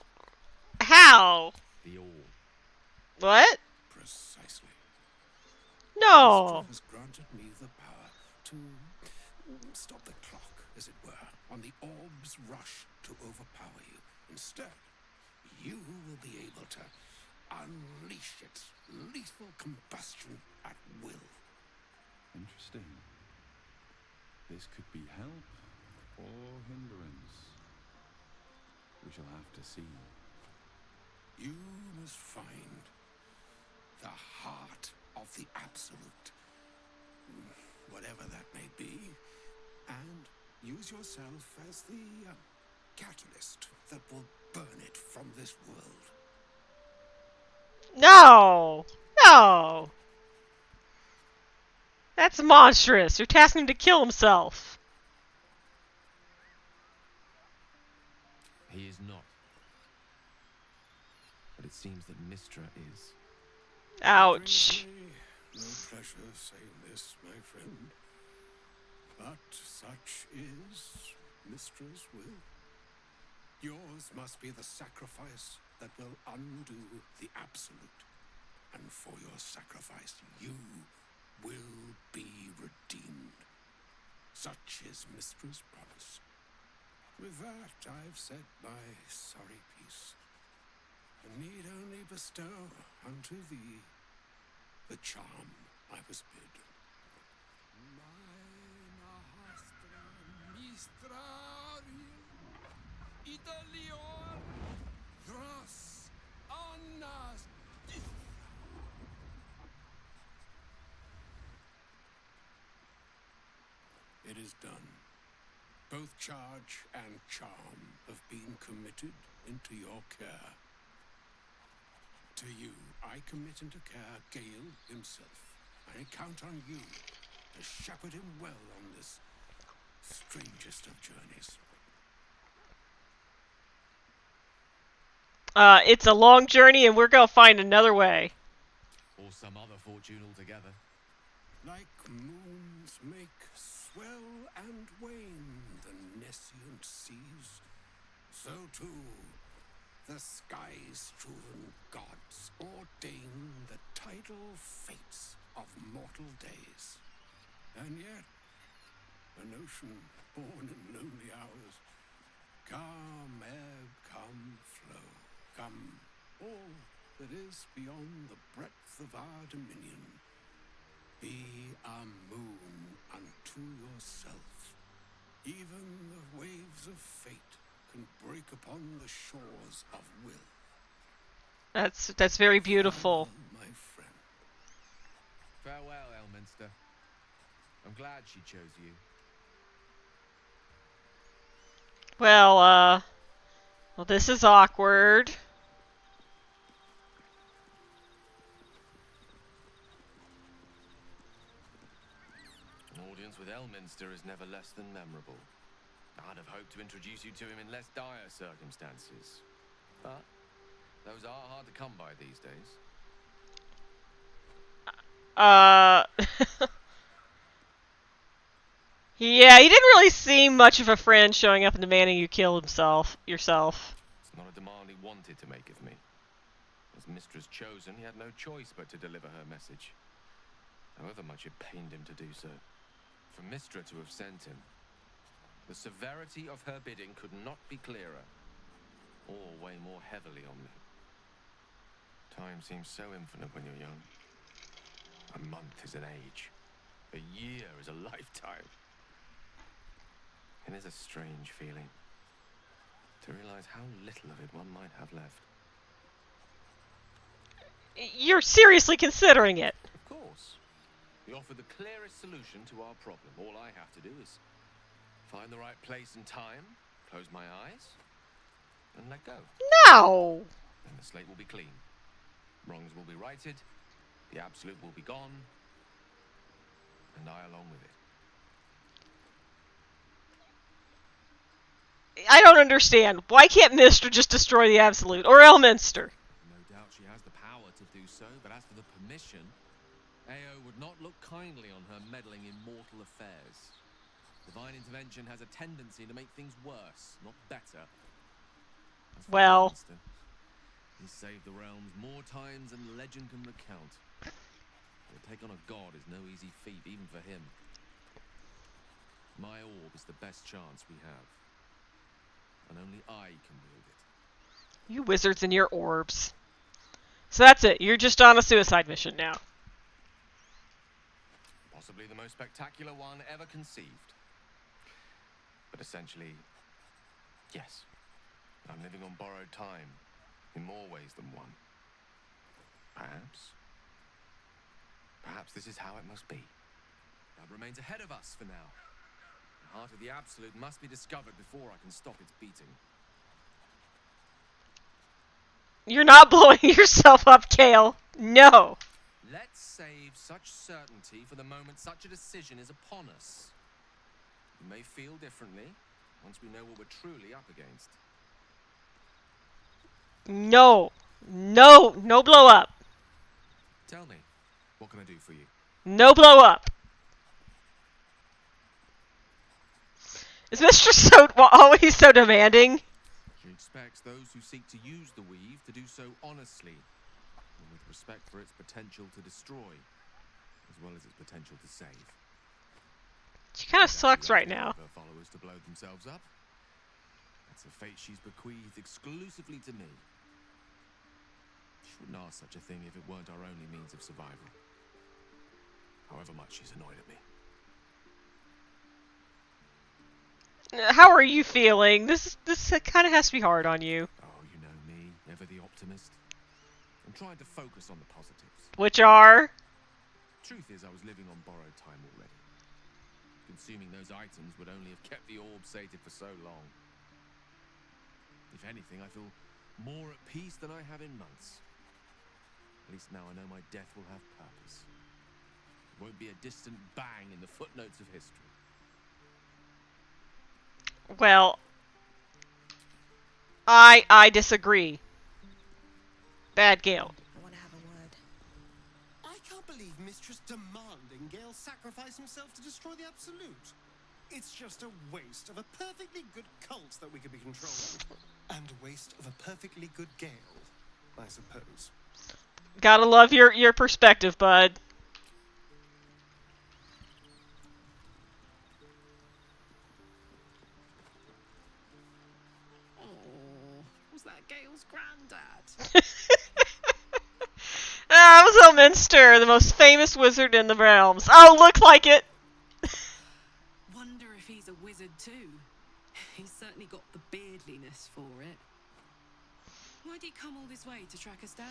How? The all. What? Precisely. No. Mistra has granted me the power to stop the clock, as it were, on the orb's rush to overpower you. Instead, you will be able to unleash its lethal combustion at will. Interesting. This could be help or hindrance. We shall have to see. You must find the heart of the Absolute, whatever that may be, and use yourself as the catalyst that will burn it from this world. No. No. That's monstrous. You're tasking him to kill himself. He is not. But it seems that Mistra is. Ouch. No pleasure saying this, my friend, but such is Mistra's will. Yours must be the sacrifice that will undo the Absolute, and for your sacrifice you will be redeemed. Such is Mistra's promise. With that, I've said my sorry piece, and need only bestow unto thee the charm I was bid. Italior Dros Annas. It is done. Both charge and charm have been committed into your care. To you, I commit into care Gale himself. I count on you to shepherd him well on this strangest of journeys. It's a long journey, and we're gonna find another way. Or some other fortune altogether. Like moons make swell and wane the nescient seas, so too the sky-strewn gods ordain the tidal fates of mortal days. And yet, an ocean born in lonely hours, come ebb, come flow, come all that is beyond the breadth of our dominion. Be a moon unto yourself. Even the waves of fate can break upon the shores of will. That's very beautiful. Farewell, my friend. Farewell, Elminster. I'm glad she chose you. Well, this is awkward. An audience with Elminster is never less than memorable. I'd have hoped to introduce you to him in less dire circumstances. But those are hard to come by these days. Yeah, he didn't really seem much of a friend showing up and demanding you kill yourself. It's not a demand he wanted to make of me. As mistress chosen, he had no choice but to deliver her message. However much it pained him to do so. For Mistra to have sent him, the severity of her bidding could not be clearer, or weigh more heavily on me. Time seems so infinite when you're young. A month is an age. A year is a lifetime. It is a strange feeling to realize how little of it one might have left. You're seriously considering it. Of course. We offer the clearest solution to our problem. All I have to do is find the right place and time, close my eyes, and let go. No! And the slate will be clean. Wrongs will be righted, the absolute will be gone, and I along with it. I don't understand. Why can't Mister just destroy the absolute? Or Elminster? No doubt she has the power to do so, but as for the permission, Ao would not look kindly on her meddling in mortal affairs. Divine intervention has a tendency to make things worse, not better. As for Well... Elminster, he saved the realms more times than legend can recount. To take on a god is no easy feat, even for him. My orb is the best chance we have. And only I can wield it. You wizards and your orbs. So that's it. You're just on a suicide mission now. Possibly the most spectacular one ever conceived. But essentially, yes. I'm living on borrowed time. In more ways than one. Perhaps this is how it must be. That remains ahead of us for now. The heart of the Absolute must be discovered before I can stop its beating. You're not blowing yourself up, Kale. No. Let's save such certainty for the moment such a decision is upon us. We may feel differently once we know what we're truly up against. No. No. No blow up. Tell me, what can I do for you? No blow up. Is Mr. So always so demanding? She expects those who seek to use the weave to do so honestly, and with respect for its potential to destroy, as well as its potential to save. She kind of sucks right now. Her followers to blow themselves up. That's a fate she's bequeathed exclusively to me. She wouldn't ask such a thing if it weren't our only means of survival. However much she's annoyed at me. How are you feeling? This kind of has to be hard on you. Oh, you know me, ever the optimist. I'm trying to focus on the positives. Which are? Truth is, I was living on borrowed time already. Consuming those items would only have kept the orb sated for so long. If anything, I feel more at peace than I have in months. At least now I know my death will have purpose. It won't be a distant bang in the footnotes of history. Well, I disagree. Bad Gale. I want to have a word. just demanding Gale sacrifice himself to destroy the Absolute. It's just a waste of a perfectly good cult that we could be controlling. And a waste of a perfectly good Gale, I suppose. Gotta love your perspective, bud. Oh, was that Gale's granddad? Ah, it was Elminster, the most famous wizard in the realms. Oh, looks like it! Wonder if he's a wizard too. He's certainly got the beardliness for it. Why'd he come all this way to track us down?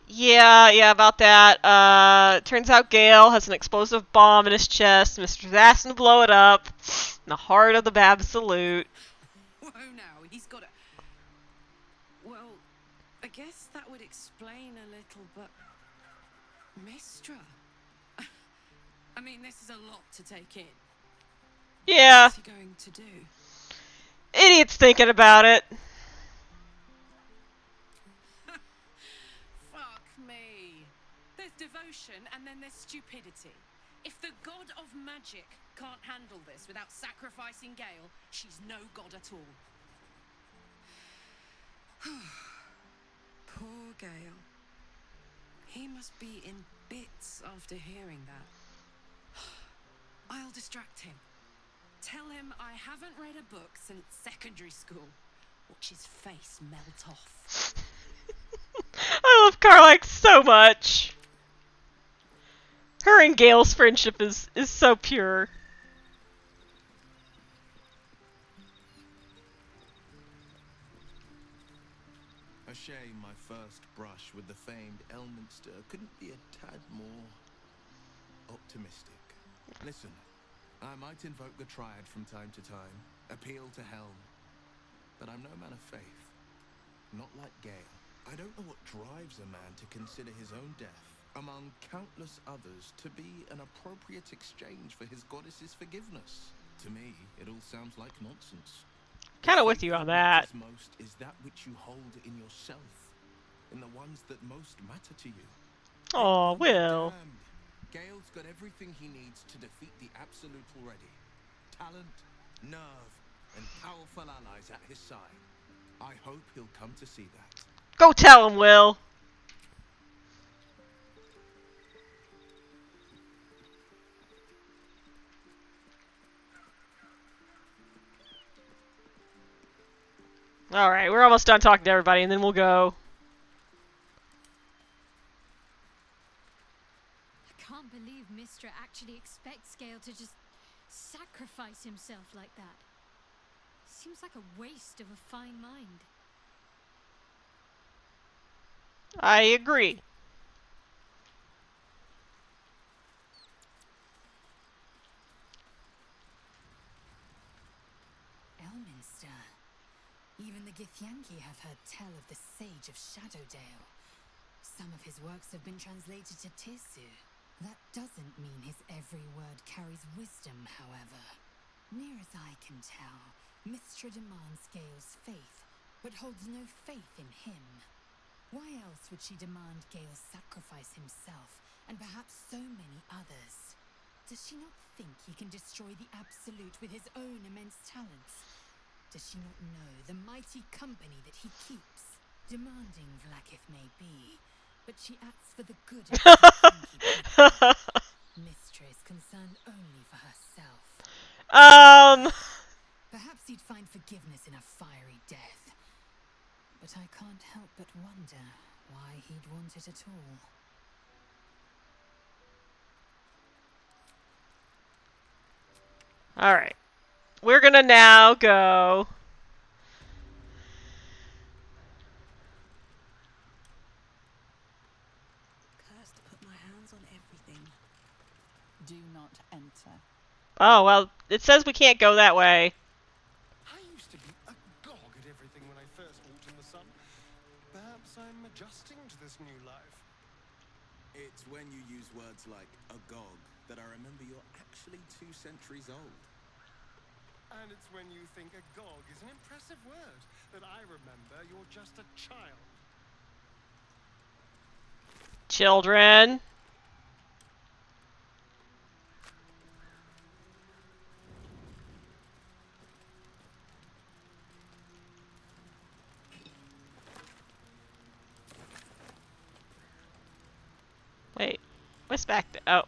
Yeah, about that. Turns out Gale has an explosive bomb in his chest. Mister's asking to blow it up. In the heart of the Absolute. Whoa now, he's got a... Well, I guess that would explain a little, but... Mistra? I mean, this is a lot to take in. Yeah. What's he going to do? Idiot's thinking about it. Fuck me. There's devotion and then there's stupidity. If the god of magic can't handle this without sacrificing Gale, she's no god at all. Poor Gale. He must be in bits after hearing that. I'll distract him. Tell him I haven't read a book since secondary school. Watch his face melt off. I love Carlac so much. Her and Gale's friendship is so pure. A shame my first brush with the famed Elminster couldn't be a tad more optimistic. Listen, I might invoke the Triad from time to time, appeal to Helm, but I'm no man of faith. Not like Gale. I don't know what drives a man to consider his own death, among countless others, to be an appropriate exchange for his goddess's forgiveness. To me, it all sounds like nonsense. Kind of with you on that. Most is that which you hold in yourself, in the ones that most matter to you. Oh, Will. Damned. Gale's got everything he needs to defeat the Absolute already. Talent, nerve, and powerful allies at his side. I hope he'll come to see that. Go tell him, Will. Alright, we're almost done talking to everybody, and then we'll go. I can't believe Mistra actually expects Gale to just sacrifice himself like that. Seems like a waste of a fine mind. I agree. Elminster. Even the Githyanki have heard tell of the Sage of Shadowdale. Some of his works have been translated to Tirsu. That doesn't mean his every word carries wisdom, however. Near as I can tell, Mistra demands Gale's faith, but holds no faith in him. Why else would she demand Gale sacrifice himself, and perhaps so many others? Does she not think he can destroy the Absolute with his own immense talents? Does she not know the mighty company that he keeps? Demanding Vlaakith may be, but she acts for the good of the Githyanki people. Mistra is concerned only for herself. Perhaps he'd find forgiveness in a fiery death. But I can't help but wonder why he'd want it at all. Alright. We're gonna now go... Cursed to put my hands on everything. Do not enter. Oh, well, it says we can't go that way. I used to be agog at everything when I first walked in the sun. Perhaps I'm adjusting to this new life. It's when you use words like agog that I remember you're actually 2 centuries old. And it's when you think agog is an impressive word that I remember you're just a child. Children. What's back there? Oh.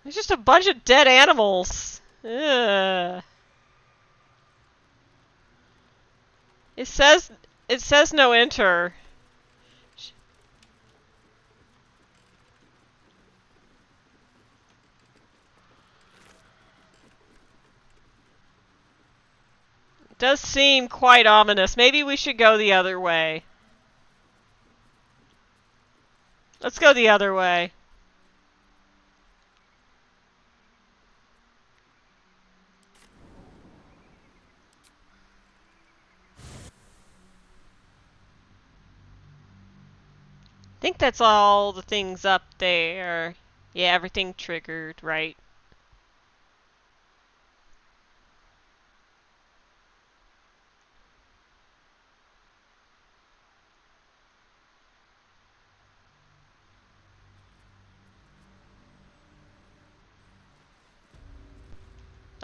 There's just a bunch of dead animals. Ugh. It says no enter. It does seem quite ominous. Maybe we should go the other way. Let's go the other way. I think that's all the things up there. Yeah, everything triggered, right?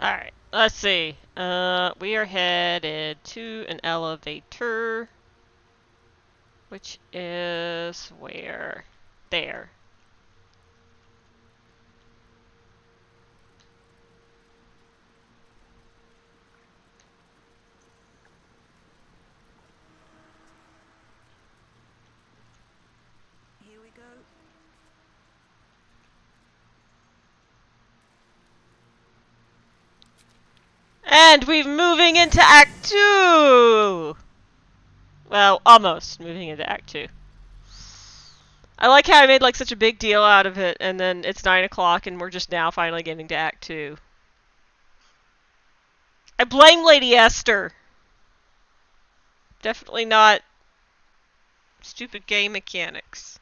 Alright, let's see. We are headed to an elevator. Which is where? There. Here we go. And we're moving into Act 2! Well, almost moving into Act 2. I like how I made like such a big deal out of it, and then it's 9 o'clock and we're just now finally getting to Act 2. I blame Lady Esther. Definitely not stupid game mechanics.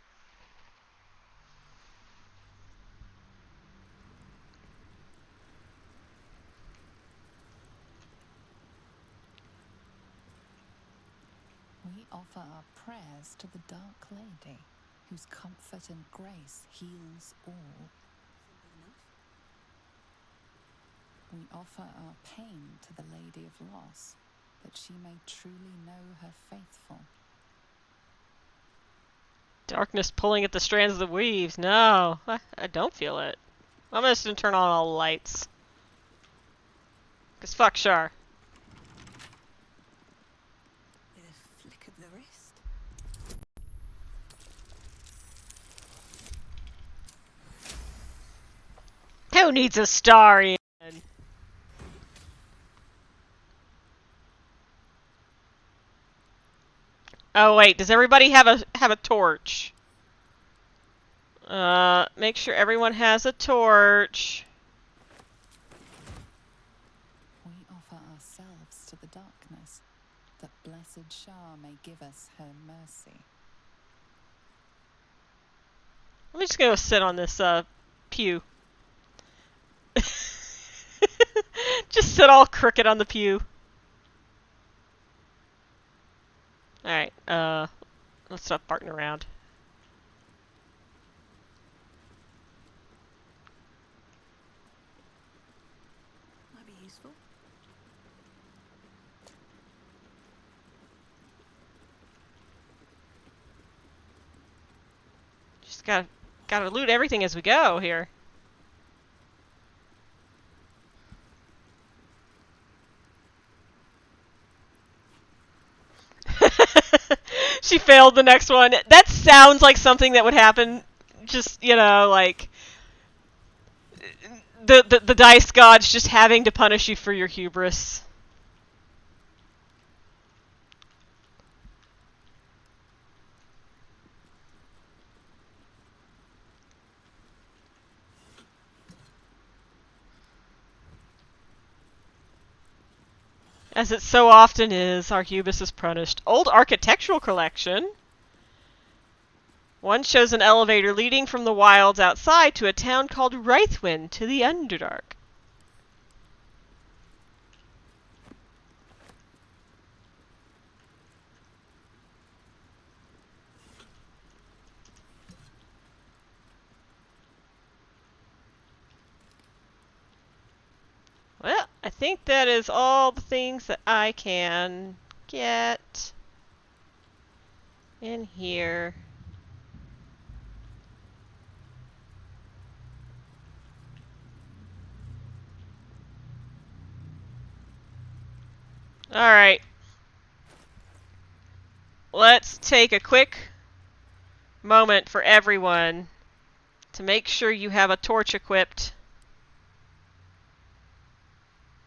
We offer our prayers to the Dark Lady, whose comfort and grace heals all. We offer our pain to the Lady of Loss, that she may truly know her faithful. Darkness pulling at the strands of the weaves. No, I don't feel it. I'm just gonna turn on all the lights. 'Cause fuck Char. With a flick of the wrist. Who needs a star, Ian? Oh wait, does everybody have a torch? Make sure everyone has a torch. We offer ourselves to the darkness, that blessed Shah may give us her mercy. I'm just gonna sit on this pew. Just sit all crooked on the pew. Alright, let's stop farting around. Might be useful. Just gotta loot everything as we go here. She failed the next one. That sounds like something that would happen. Just, you know, like the dice gods just having to punish you for your hubris. As it so often is, our hubris is punished. Old architectural collection. One shows an elevator leading from the wilds outside to a town called Wraithwind to the Underdark. Well, I think that is all the things that I can get in here. Alright. Let's take a quick moment for everyone to make sure you have a torch equipped.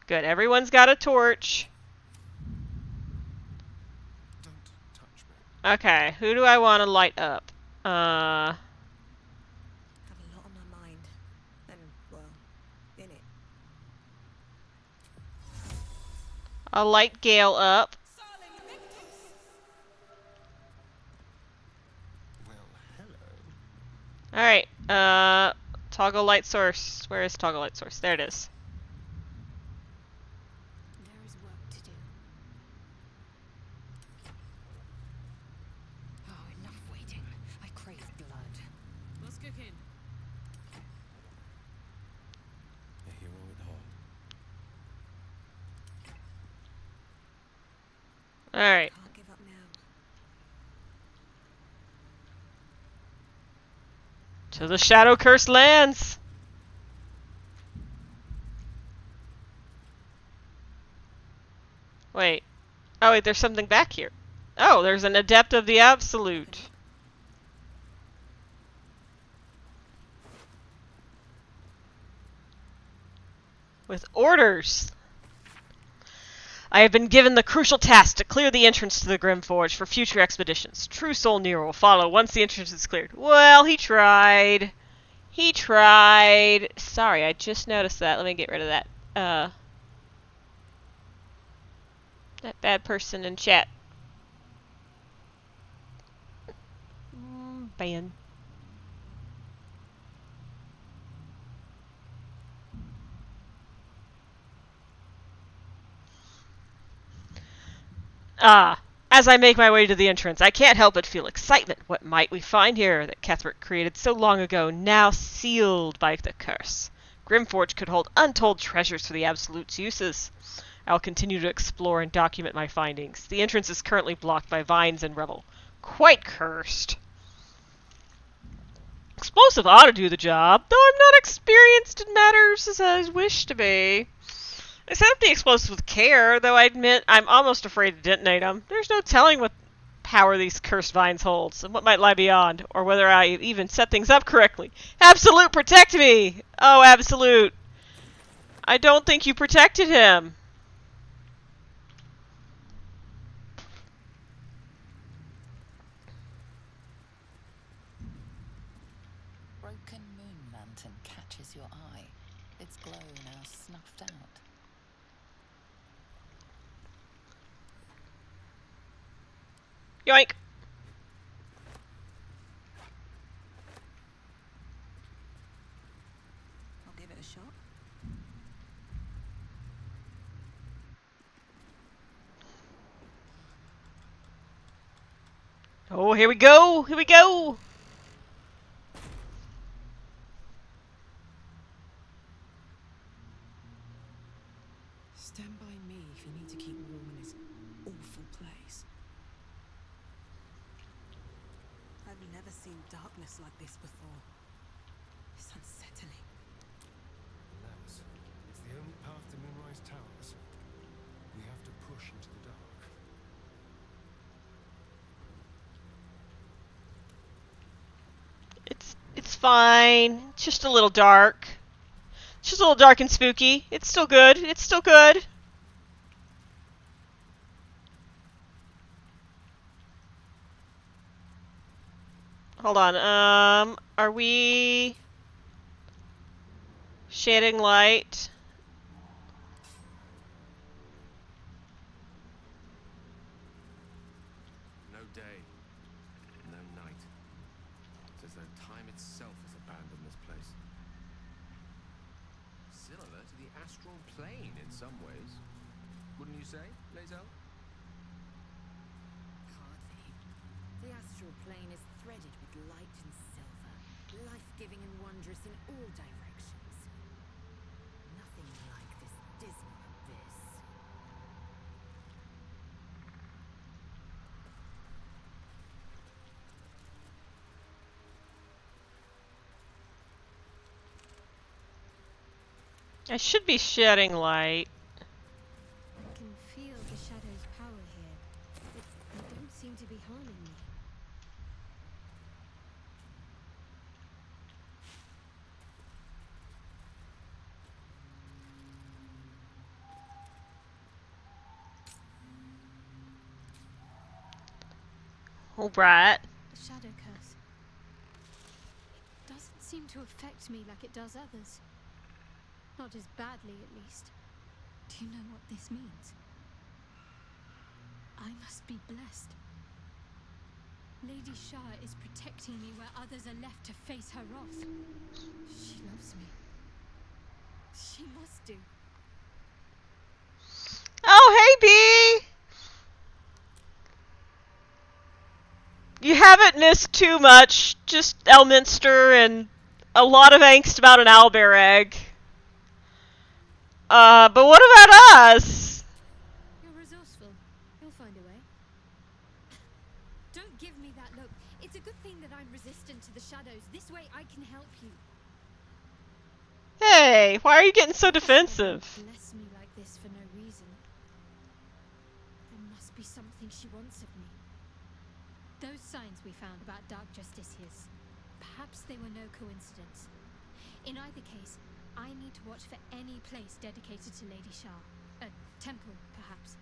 Good, everyone's got a torch. Don't touch me. Okay, who do I want to light up? Have a lot on my mind. And, well, in it. I'll light Gale up. Well, hello. Alright, toggle light source. Where is toggle light source? There it is. There is work to do. Oh, enough waiting. I crave blood. What's cooking? A hero at heart. Alright. Can't give up now. To the Shadow Cursed lands! Wait. Oh wait, there's something back here. Oh, there's an Adept of the Absolute. With orders! I have been given the crucial task to clear the entrance to the Grimforge for future expeditions. True Soul Nero will follow once the entrance is cleared. Well, he tried. He tried. Sorry, I just noticed that. Let me get rid of that. That bad person in chat. Ban. As I make my way to the entrance, I can't help but feel excitement. What might we find here that Cuthbert created so long ago, now sealed by the curse? Grimforge could hold untold treasures for the Absolute's uses. I'll continue to explore and document my findings. The entrance is currently blocked by vines and rubble. Quite cursed. Explosive ought to do the job, though I'm not experienced in matters as I wish to be. I set up the explosives with care, though I admit I'm almost afraid to detonate them. There's no telling what power these cursed vines hold, and what might lie beyond, or whether I even set things up correctly. Absolute, protect me! Oh, Absolute. I don't think you protected him. Broken moon lantern catches your eye. Its glow now snuffed out. Yoink. I'll give it a shot. Oh, here we go! Here we go! Stand by me if you need to keep warm in this awful place. I've never seen darkness like this before. It's unsettling. Alas, it's the only path to Moonrise Towers. We have to push into the dark. It's fine. It's just a little dark. It's just a little dark and spooky. It's still good. It's still good. Hold on. Are we shedding light? No day, no night. It's as though time itself has abandoned this place. Similar to the astral plane in some ways. Wouldn't you say, Lae'zel? Hardly. The astral plane is threaded with light and silver, life-giving and wondrous in all directions. Nothing like this dismal I should be shedding light. I can feel the shadow's power here. They don't seem to be harming me. Alright. The shadow curse. It doesn't seem to affect me like it does others. Not as badly, at least. Do you know what this means? I must be blessed. Lady Shah is protecting me where others are left to face her wrath. She loves me. She must do. Oh, hey, Bee! You haven't missed too much. Just Elminster and a lot of angst about an owlbear egg. But what about us? You're resourceful. You'll find a way. Don't give me that look. It's a good thing that I'm resistant to the shadows. This way I can help you. Hey, why are you getting so defensive? Bless me like this for no reason. There must be something she wants of me. Those signs we found about Dark Justiciars, perhaps they were no coincidence. In either case, I need to watch for any place dedicated to Lady Shah. A temple, perhaps.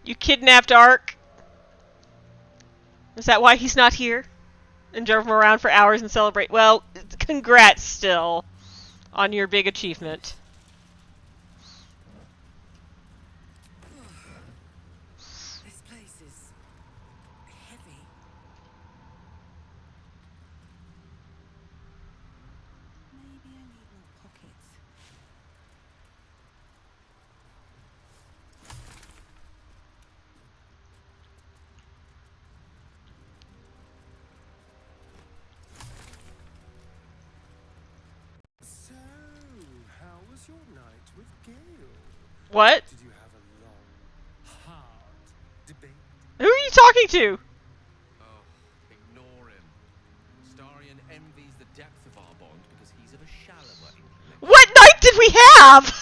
You kidnapped Ark? Is that why he's not here? And drove him around for hours and celebrate? Well, congrats still on your big achievement. This place is heavy. Maybe I need more pockets. So, how was your night with Gale? What? Did you have a long, hard debate? Who are you talking to? Oh, ignore him. Starion envies the depth of our bond because he's of a shallower inclination. What night did we have?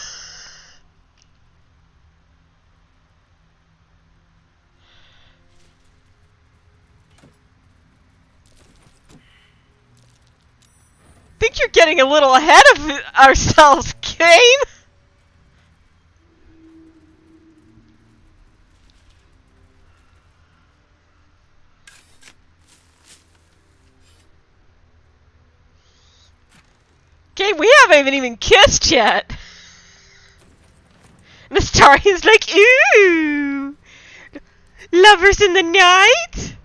Think you're getting a little ahead of ourselves, game? Game, we haven't even kissed yet. And the star is like, ooh, lovers in the night.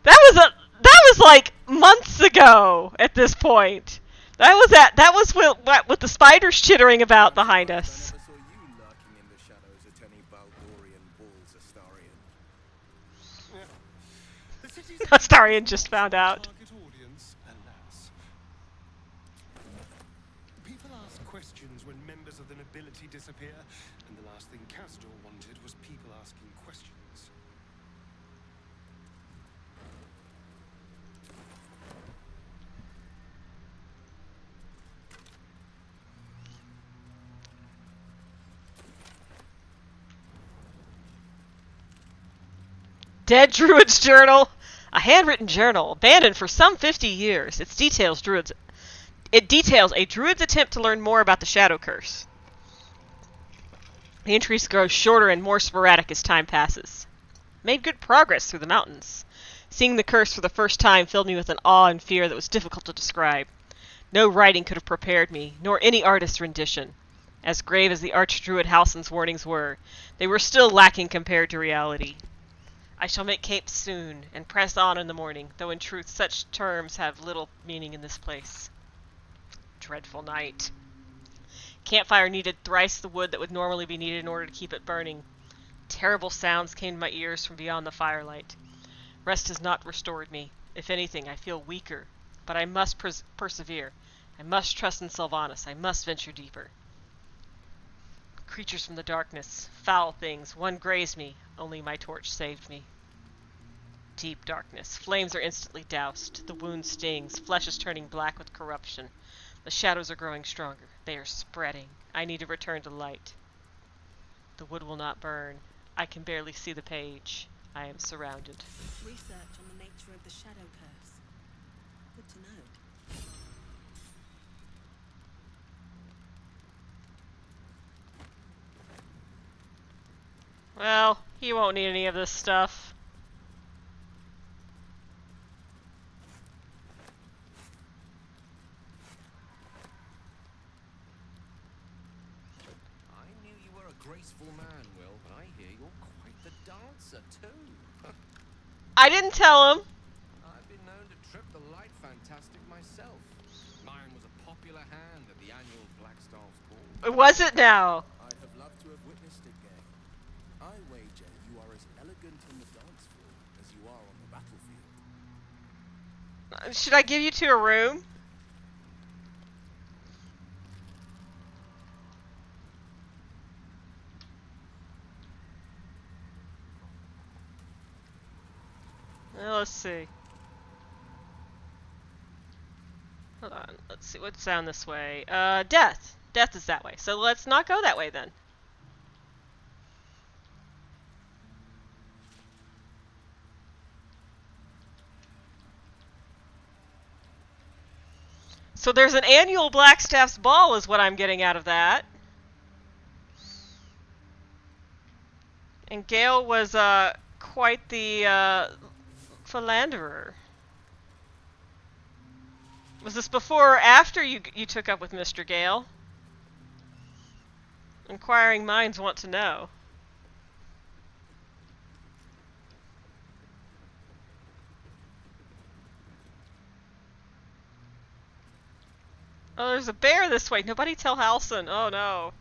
That was like months ago at this point. That was what the spiders chittering about behind us. I never saw you lurking in the shadows at any Baldorian balls, Astarion. Astarion just found out. Target audience, alas. People ask questions when members of the nobility disappear, and the last thing Castor wanted was people asking questions. Dead Druid's Journal. A handwritten journal, abandoned for some 50 years. It details a druid's attempt to learn more about the Shadow Curse. The entries grow shorter and more sporadic as time passes. Made good progress through the mountains. Seeing the curse for the first time filled me with an awe and fear that was difficult to describe. No writing could have prepared me, nor any artist's rendition. As grave as the Archdruid Halsin's warnings were, they were still lacking compared to reality. I shall make capes soon, and press on in the morning, though in truth such terms have little meaning in this place. Dreadful night. Campfire needed thrice the wood that would normally be needed in order to keep it burning. Terrible sounds came to my ears from beyond the firelight. Rest has not restored me. If anything, I feel weaker. But I must persevere. I must trust in Sylvanas. I must venture deeper. Creatures from the darkness. Foul things. One grazed me. Only my torch saved me. Deep darkness. Flames are instantly doused. The wound stings. Flesh is turning black with corruption. The shadows are growing stronger. They are spreading. I need to return to light. The wood will not burn. I can barely see the page. I am surrounded. Research on the nature of the shadow curse. Good to know. Well, he won't need any of this stuff. I knew you were a graceful man, Will, but I hear you're quite the dancer, too. I didn't tell him. I've been known to trip the light fantastic myself. Mine was a popular hand at the annual Blackstaff's ball. Was it now? I'd have loved to have witnessed it, Gay. I wager you are as elegant on the dance floor as you are on the battlefield. Should I give you to a room? Well, let's see. Hold on. Let's see what's down this way. Death. Death is that way. So let's not go that way then. So there's an annual Blackstaff's Ball is what I'm getting out of that. And Gale was quite the philanderer. Was this before or after you took up with Mr. Gale? Inquiring minds want to know. Oh, there's a bear this way. Nobody tell Halson. Oh no.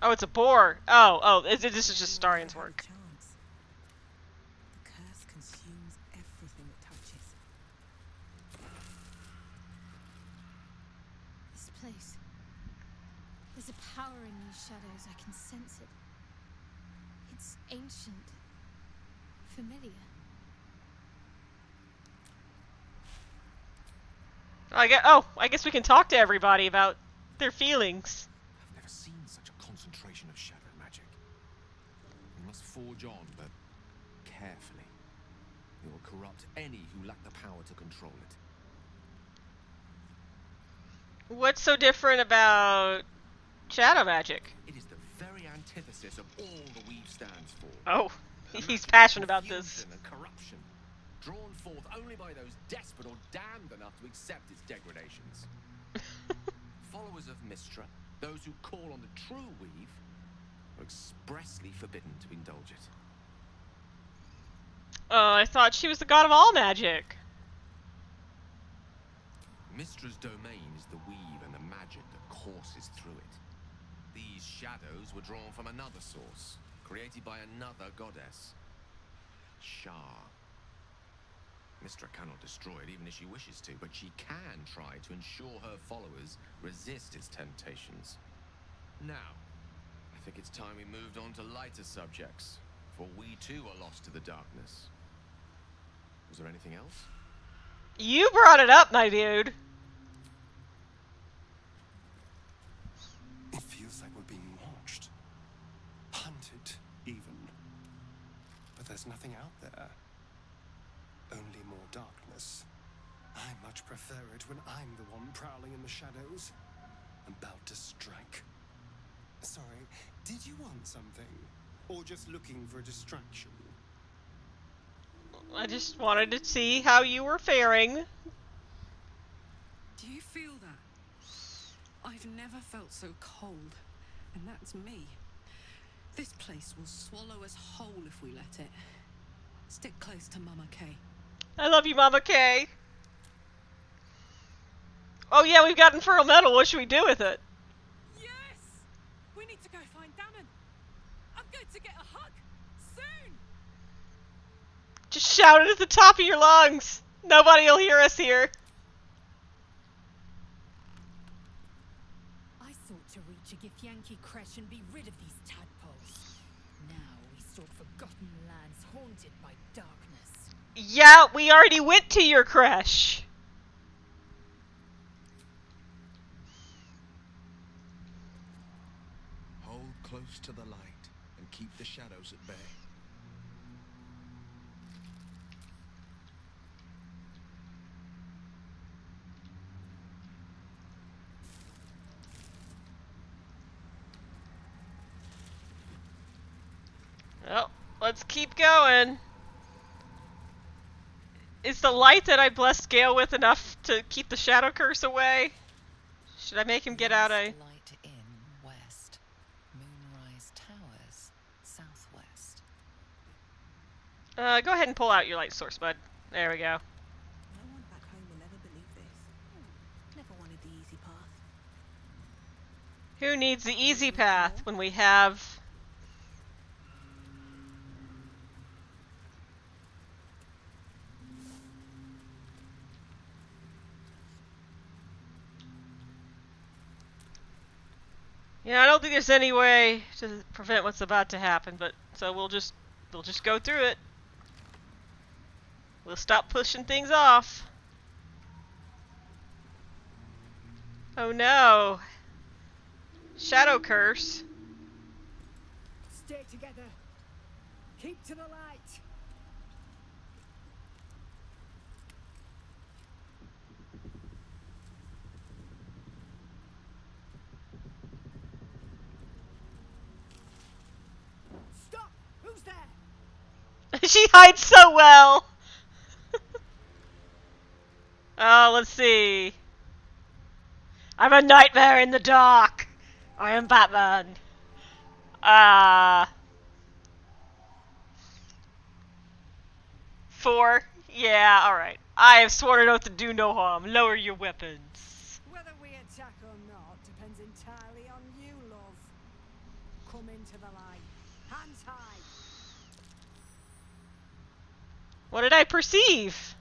Oh, it's a boar. This is just Starian's work. Chance. The curse consumes everything it touches. This place. There's a power in these shadows. I can sense it. It's ancient. Familiar. I guess we can talk to everybody about their feelings. I've never seen such a concentration of shadow magic. We must forge on, but carefully. It will corrupt any who lack the power to control it. What's so different about shadow magic? It is the very antithesis of all the weave stands for. Oh, A he's magic of passionate about this. confusion and corruption, drawn forth only by those desperate or damned enough to accept its degradations. Followers of Mystra, those who call on the true weave, are expressly forbidden to indulge it. I thought she was the god of all magic. Mystra's domain is the weave and the magic that courses through it. These shadows were drawn from another source, created by another goddess, Shah. Mystra cannot destroy it even if she wishes to, but she can try to ensure her followers resist its temptations. Now, I think it's time we moved on to lighter subjects, for we too are lost to the darkness. Was there anything else? You brought it up, my dude. It feels like we're being watched. Hunted, even. But there's nothing out there. Only more darkness. I much prefer it when I'm the one prowling in the shadows, about to strike. Sorry, did you want something? Or just looking for a distraction? I just wanted to see how you were faring. Do you feel that? I've never felt so cold, and that's me. This place will swallow us whole if we let it. Stick close to Mama Kay. I love you, Mama Kay. Oh yeah, we've got Infernal Metal. What should we do with it? Yes! We need to go find Dammon. I'm going to get a hug. Soon! Just shout it at the top of your lungs. Nobody will hear us here. I thought to reach a Githyanki creche and be rid of these tadpoles. Now we stalk forgotten lands haunted by darkness. Yeah, we already went to your crash. Hold close to the light and keep the shadows at bay. Well, let's keep going. Is the light that I blessed Gale with enough to keep the shadow curse away? Should I make him get out a... Light in west. Moonrise Towers southwest. Go ahead and pull out your light source, bud. There we go. No one back home will ever believe this. Never wanted the easy path. Who needs the easy path when we have... Yeah, I don't think there's any way to prevent what's about to happen, but so we'll just go through it. We'll stop pushing things off. Oh no. Shadow curse. Stay together. Keep to the light. Stop! Who's there? She hides so well. Oh, let's see. I'm a nightmare in the dark. I am Batman. Four. Yeah, alright. I have sworn an oath to do no harm. Lower your weapons. Whether we attack or not depends entirely on you, love. Come into the light. Hands high. What did I perceive?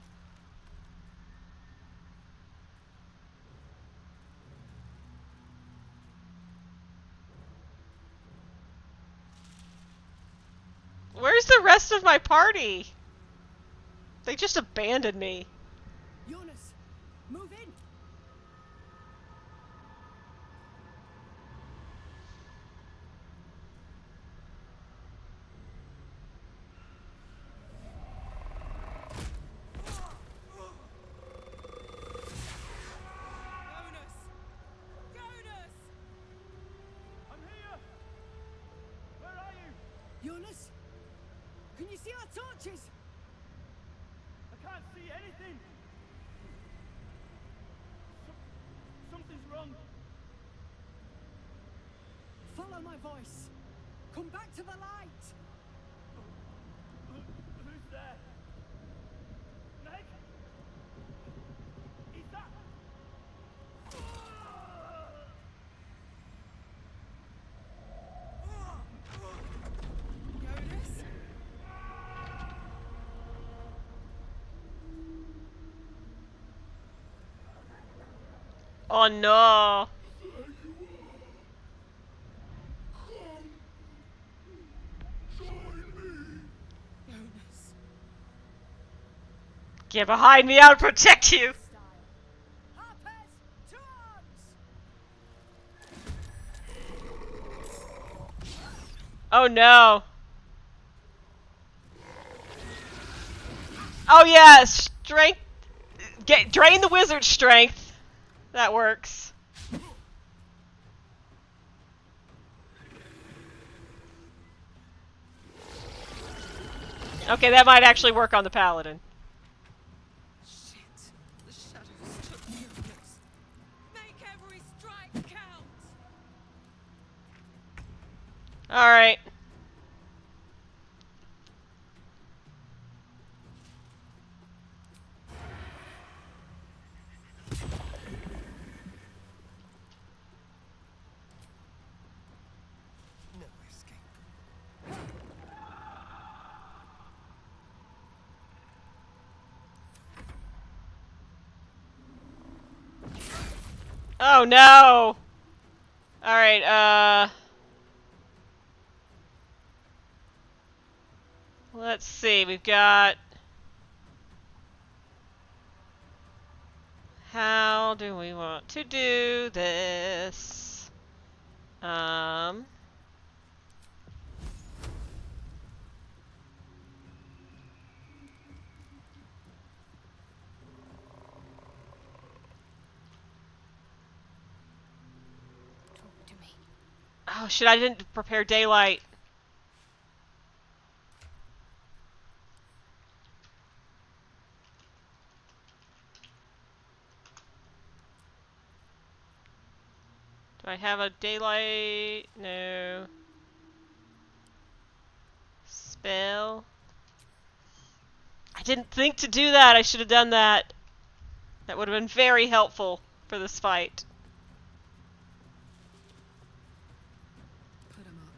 Where's the rest of my party? They just abandoned me. Jonas, move in. Jonas, can you see our torches? I can't see anything. Something's wrong. Follow my voice. Come back to the light. Who's there? Meg? Is that? Jonas? Oh no. Get behind me, I'll protect you. Harpers, to arms! Oh no. Oh yeah, strength. Drain the wizard's strength. That works. Okay, that might actually work on the paladin. Shit. The shadows took Jonas. Make every strike count. Alright. No escape. Oh no! Alright, Let's see, we've got... How do we want to do this? Talk to me. Oh shit, I didn't prepare daylight. Do I have a daylight? No. Spell? I didn't think to do that. I should have done that. That would have been very helpful for this fight. Put 'em up.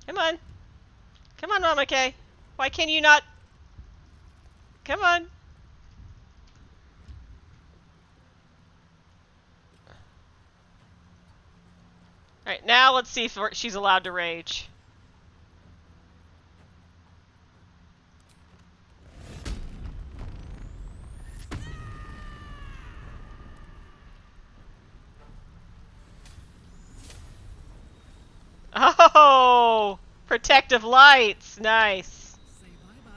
Come on. Come on, Mama K. Why can you not? Come on. Alright, now let's see if she's allowed to rage. Oh! Protective lights! Nice. Say bye-bye.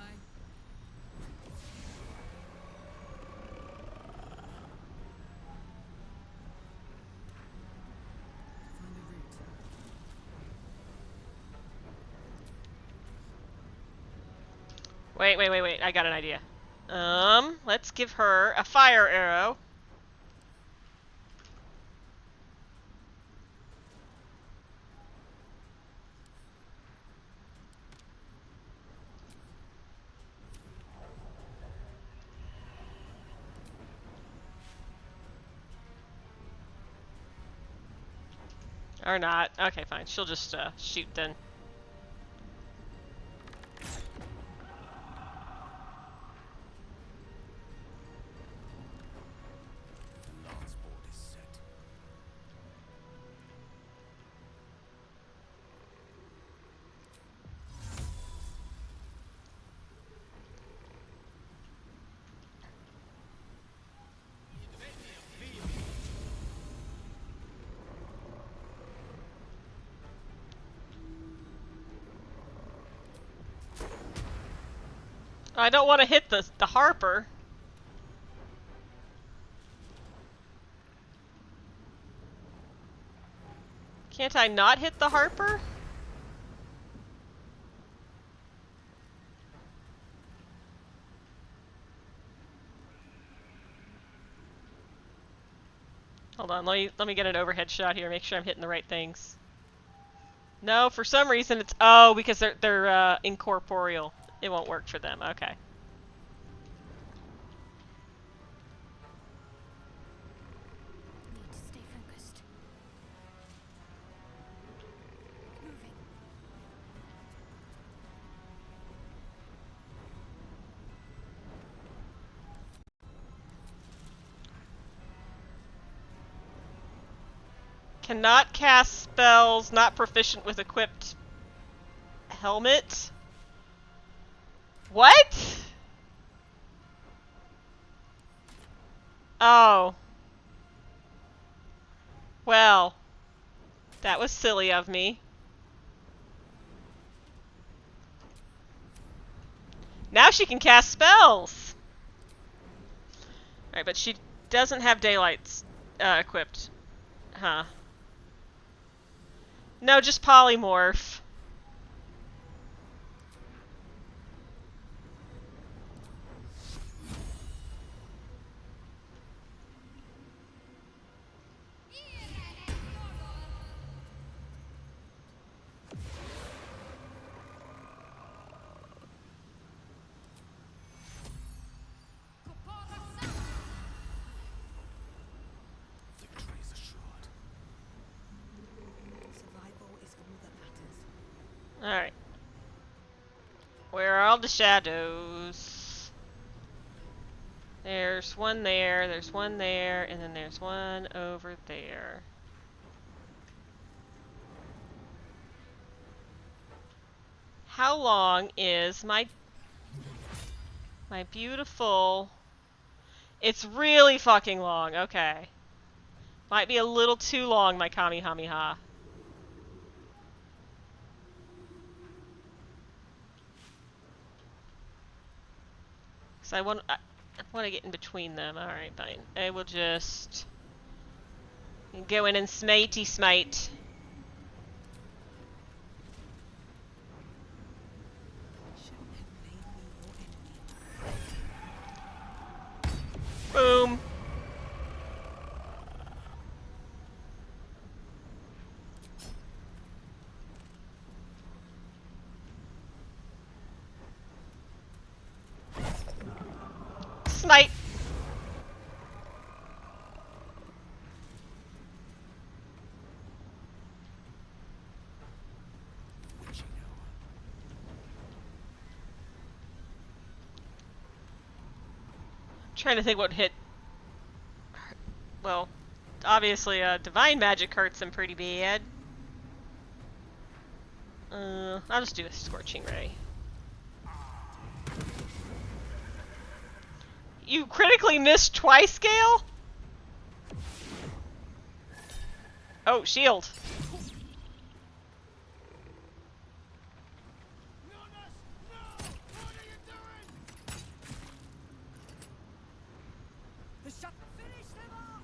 Find a route. Wait. I got an idea. Let's give her a fire arrow. Or not. Okay, fine. She'll just shoot then. The lance board is set. I don't want to hit the Harper. Can't I not hit the Harper? Hold on, let me get an overhead shot here, make sure I'm hitting the right things. No, for some reason it's because they're incorporeal. It won't work for them. Okay. Need to stay focused. Moving. Cannot cast spells, not proficient with equipped helmet. What? Oh. Well. That was silly of me. Now she can cast spells! Alright, but she doesn't have daylights equipped. Huh. No, just polymorph. Victory is assured. Survival is all that matters. Alright. Where are all the shadows? There's one there, and then there's one over there. How long is my beautiful... It's really fucking long, okay. Might be a little too long, my Kamehameha. So I want to get in between them. Alright, fine. I will just go in and smitey smite. Boom. Smite. Trying to think what hit. Well, obviously, divine magic hurts him pretty bad. I'll just do a scorching ray. You critically missed twice, Gale? Oh, shield. Finish them off!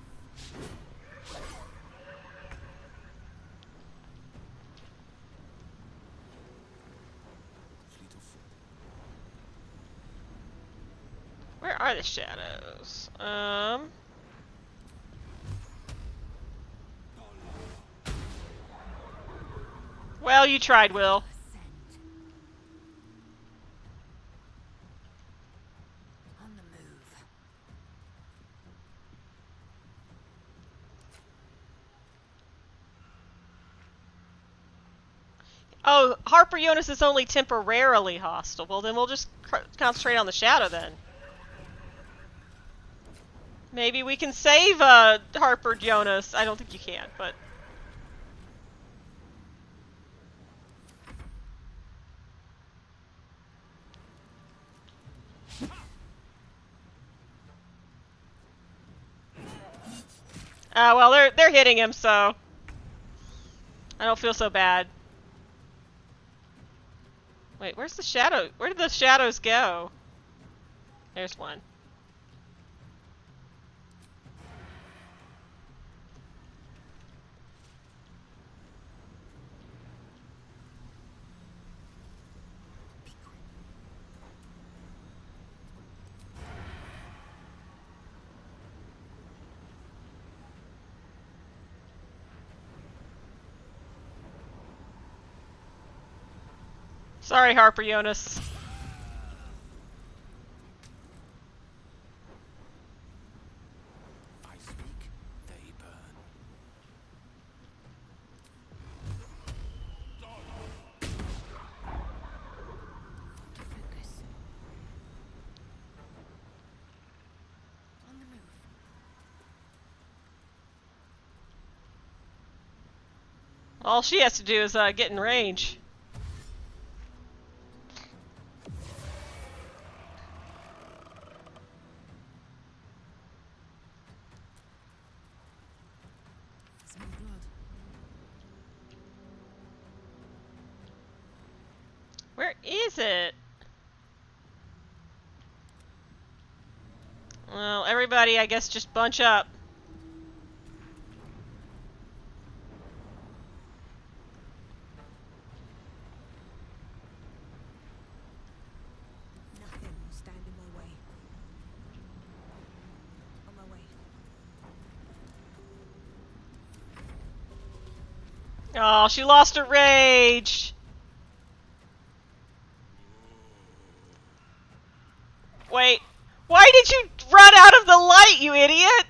Where are the shadows? Well, you tried, Will. On the move. Oh, Harper Jonas is only temporarily hostile. Well, then we'll just concentrate on the shadow then. Maybe we can save Harper Jonas. I don't think you can, but... well, they're hitting him, so... I don't feel so bad. Wait, where's the shadow? Where did the shadows go? There's one. Sorry, Harper Jonas. I speak, they burn. Focus. On the move. All she has to do is get in range. Smell blood. Where is it? Well, everybody, I guess, just bunch up. Nothing will stand in my way. On my way. Oh, she lost her rage. Wait. Why did you run out of the light, you idiot?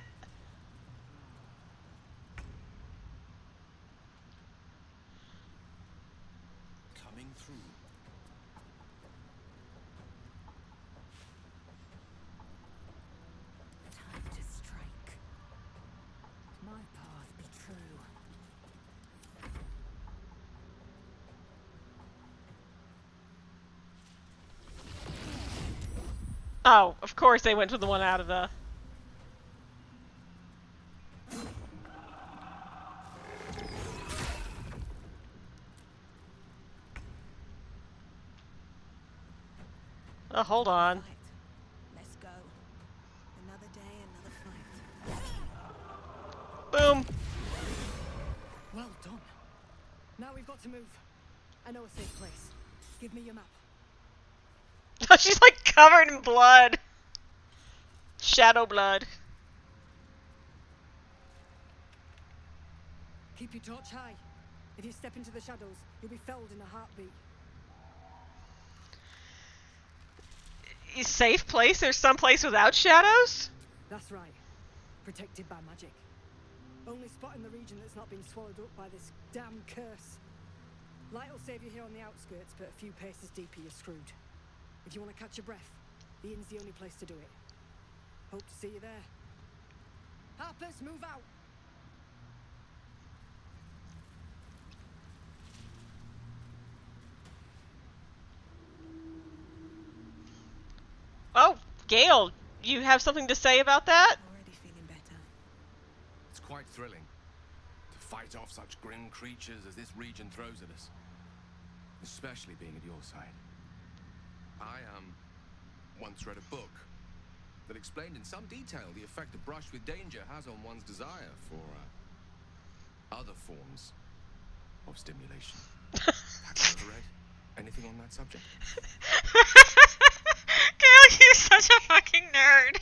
Coming through. Oh, of course they went to the one out of the... Oh, hold on. Fight. Let's go. Another day, another fight. Boom. Well done. Now we've got to move. I know a safe place. Give me your map. She's like covered in blood. Shadow blood. Keep your torch high. If you step into the shadows, you'll be felled in a heartbeat. A safe place? There's some place without shadows? That's right. Protected by magic. Only spot in the region that's not been swallowed up by this damn curse. Light will save you here on the outskirts, but a few paces deeper you're screwed. If you want to catch your breath, the inn's the only place to do it. Hope to see you there. Harpers, move out! Oh, Gale, you have something to say about that? Already feeling better. It's quite thrilling to fight off such grim creatures as this region throws at us. Especially being at your side. I once read a book that explained in some detail the effect a brush with danger has on one's desire for other forms of stimulation. Have you ever read anything on that subject? Gale, you're such a fucking nerd.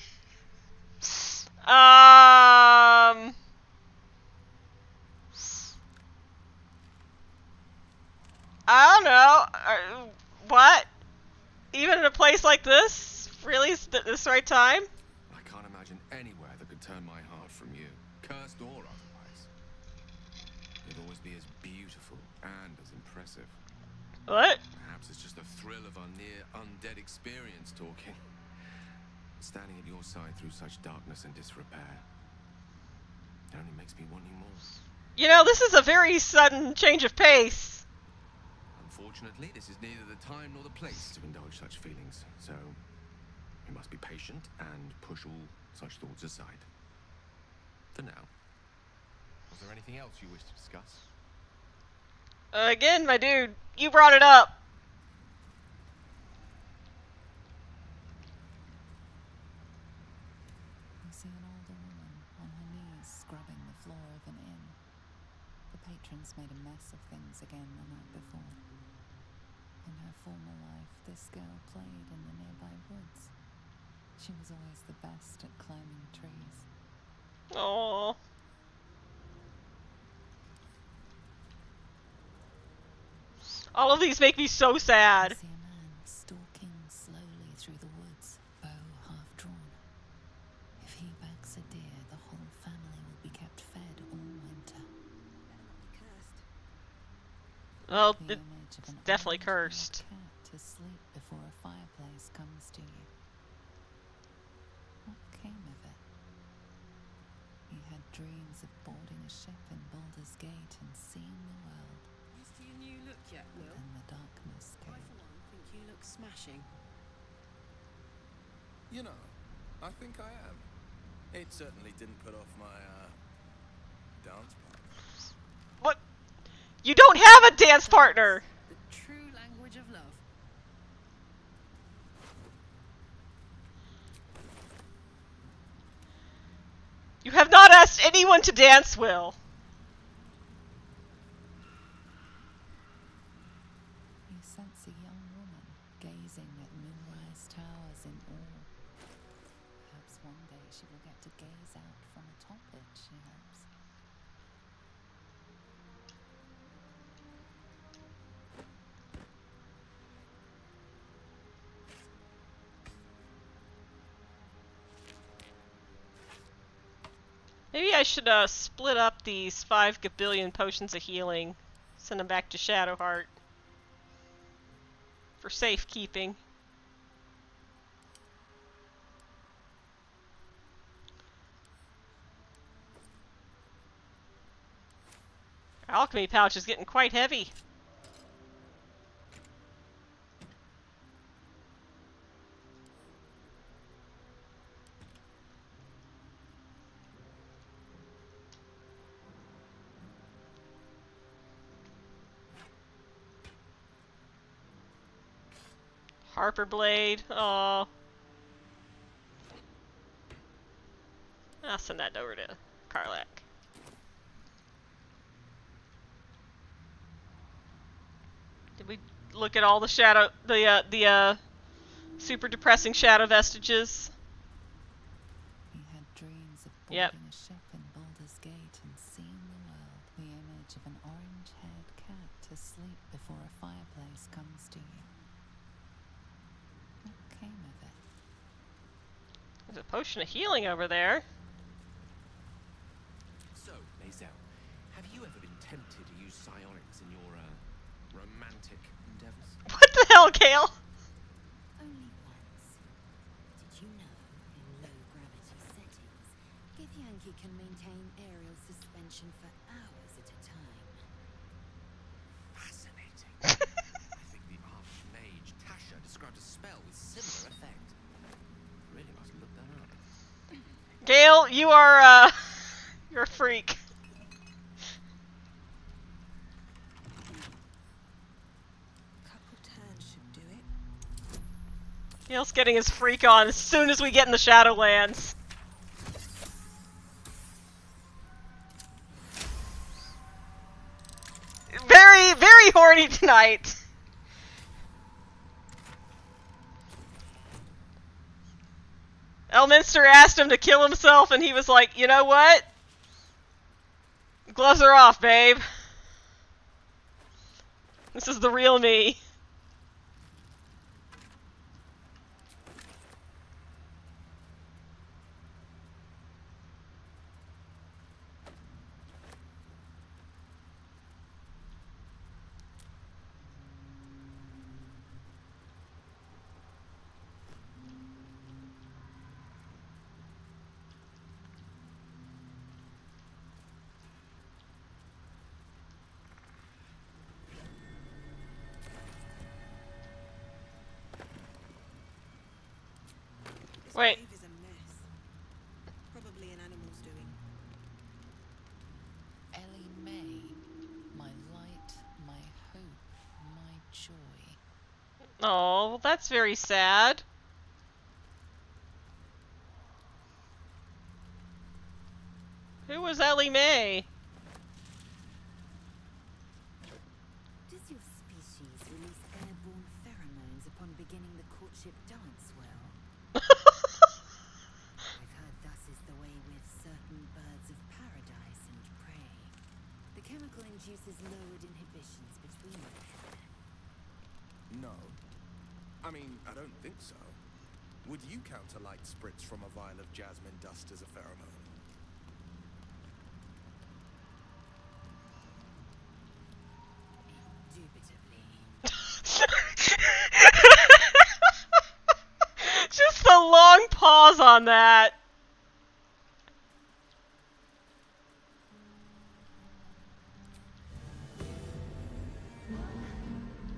I don't know. What? Even in a place like this? Really? This right time? I can't imagine anywhere that could turn my heart from you, cursed or otherwise. It'd always be as beautiful and as impressive. What? Perhaps it's just the thrill of our near undead experience talking. Standing at your side through such darkness and disrepair. It only makes me want you more. You know, this is a very sudden change of pace. Unfortunately, this is neither the time nor the place to indulge such feelings, so we must be patient and push all such thoughts aside. For now. Was there anything else you wish to discuss? Again, my dude, you brought it up. You see an older woman on her knees scrubbing the floor of an inn. The patrons made a mess of things again the night before. In her former life, this girl played in the nearby woods. She was always the best at climbing trees. Aww. All of these make me so sad. I see a man stalking slowly through the woods, bow half drawn. If he backs a deer, the whole family will be kept fed all winter. Cursed. Well, The it's image of an definitely old cursed. black cat to sleep before a fireplace comes to you. What came of it? He had dreams of boarding a ship in Baldur's Gate and seeing the world. Used to your new look yet, But Will? then the darkness I, came. for one, think you look smashing. You know, I think I am. It certainly didn't put off my, dance partner. What? You don't have a dance partner! The true language of love. You have not asked anyone to dance, Will. You sense a young woman gazing at moonrise towers in awe. Perhaps one day she will get to gaze out from atop it, she hopes. Maybe I should split up these 5 gabillion potions of healing. Send them back to Shadowheart. For safekeeping. Alchemy pouch is getting quite heavy. Harper Blade. Oh. I'll send that over to Karlak. Did we look at all the shadow, the super depressing shadow vestiges? He had dreams of Yep. boarding a ship in Baldur's Gate and seeing the world. The image of an orange-haired cat asleep before a fireplace comes to you. What came of it? There's a potion of healing over there. So, Mazel, have you ever been tempted to use psionics in your, romantic endeavors? What the hell, Kale? Only once. Did you know, in low-gravity settings, Githyanki can maintain aerial suspension for hours at a time? Fascinating. I think the Archmage Tasha described a spell with similar effect. Really must look that up. Gale, you are, you're a freak. Couple turns should do it. Gale's getting his freak on as soon as we get in the Shadowlands. Very, very horny tonight. Elminster asked him to kill himself, and he was like, you know what? Gloves are off, babe. This is the real me. This Wait. cave is a mess. Probably an animal's doing. Ellie May, my light, my hope, my joy. Oh, well, that's very sad. Who was Ellie Mae? Does your species release airborne pheromones upon beginning the courtship dance well? I've heard thus is the way with certain birds of paradise and prey. The chemical induces lowered inhibitions between the pair. No. I mean, I don't think so. Would you count a light spritz from a vial of jasmine dust as a pheromone? Indubitably. Just a long pause on that.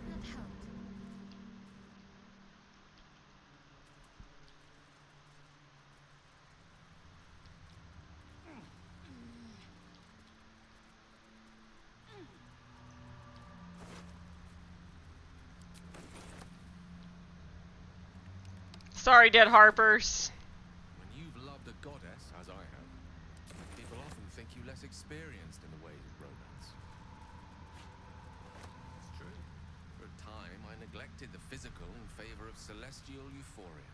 That helped. Sorry, Dead Harpers. When you've loved a goddess, as I have, people often think you less experienced in the ways of romance. It's true. For a time, I neglected the physical in favor of celestial euphoria.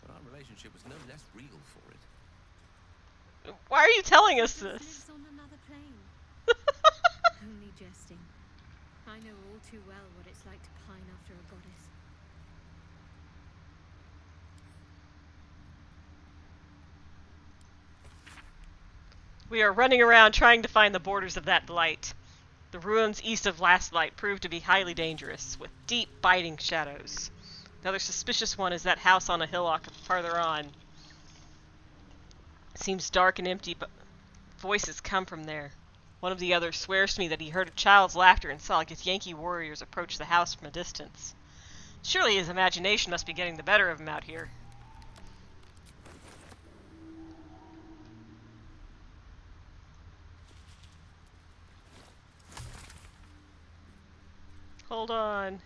But our relationship was no less real for it. Why are you telling us Lives this? on another plane. Only jesting. I know all too well what it's like to pine after a goddess. We are running around trying to find the borders of that light. The ruins east of Last Light proved to be highly dangerous, with deep, biting shadows. Another suspicious one is that house on a hillock farther on. It seems dark and empty, but voices come from there. One of the others swears to me that he heard a child's laughter and saw Githyanki warriors approach the house from a distance. Surely his imagination must be getting the better of him out here. Hold on.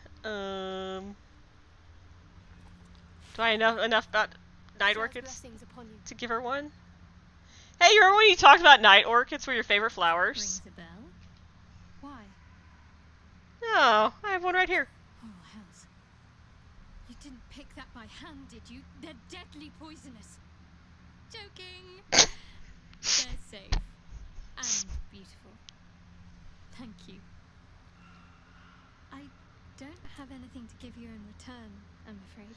Do I know enough about night Zell's orchids blessings upon you. to give her one? Hey, you remember when you talked about night orchids were your favorite flowers? Rings a bell. Why? Oh, I have one right here. Oh, hells. You didn't pick that by hand, did you? They're deadly poisonous. Joking. They're safe. And beautiful. Thank you. I don't have anything to give you in return, I'm afraid.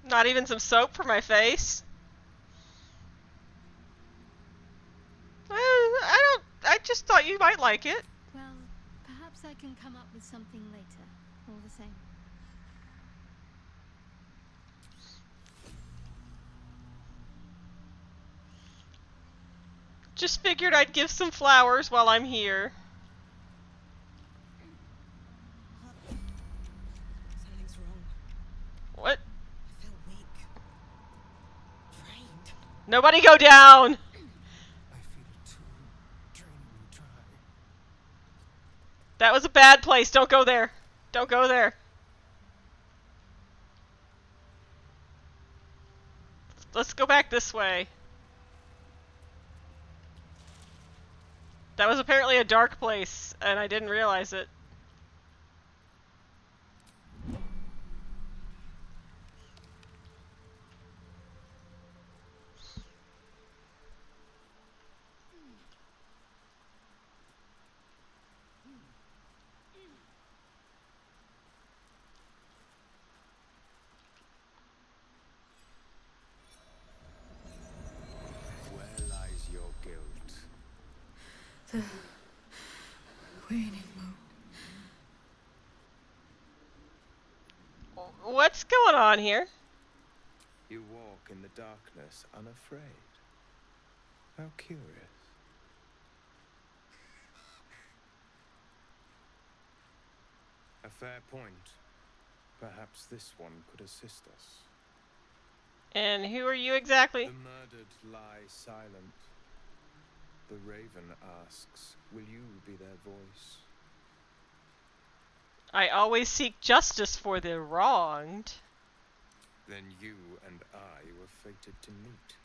Not even some soap for my face. I just thought you might like it. Well, perhaps I can come up with something later, all the same. Just figured I'd give some flowers while I'm here. Something's wrong. What? I feel weak. Drained. Nobody go down! I feel it too. Draining dry. That was a bad place. Don't go there. Don't go there. Let's go back this way. That was apparently a dark place, and I didn't realize it. Where lies your guilt? The waning moon. What's going on here? You walk in the darkness unafraid. How curious. A fair point. Perhaps this one could assist us. And who are you exactly? The murdered lie silent. The raven asks, will you be their voice? I always seek justice for the wronged. Then you and I were fated to meet.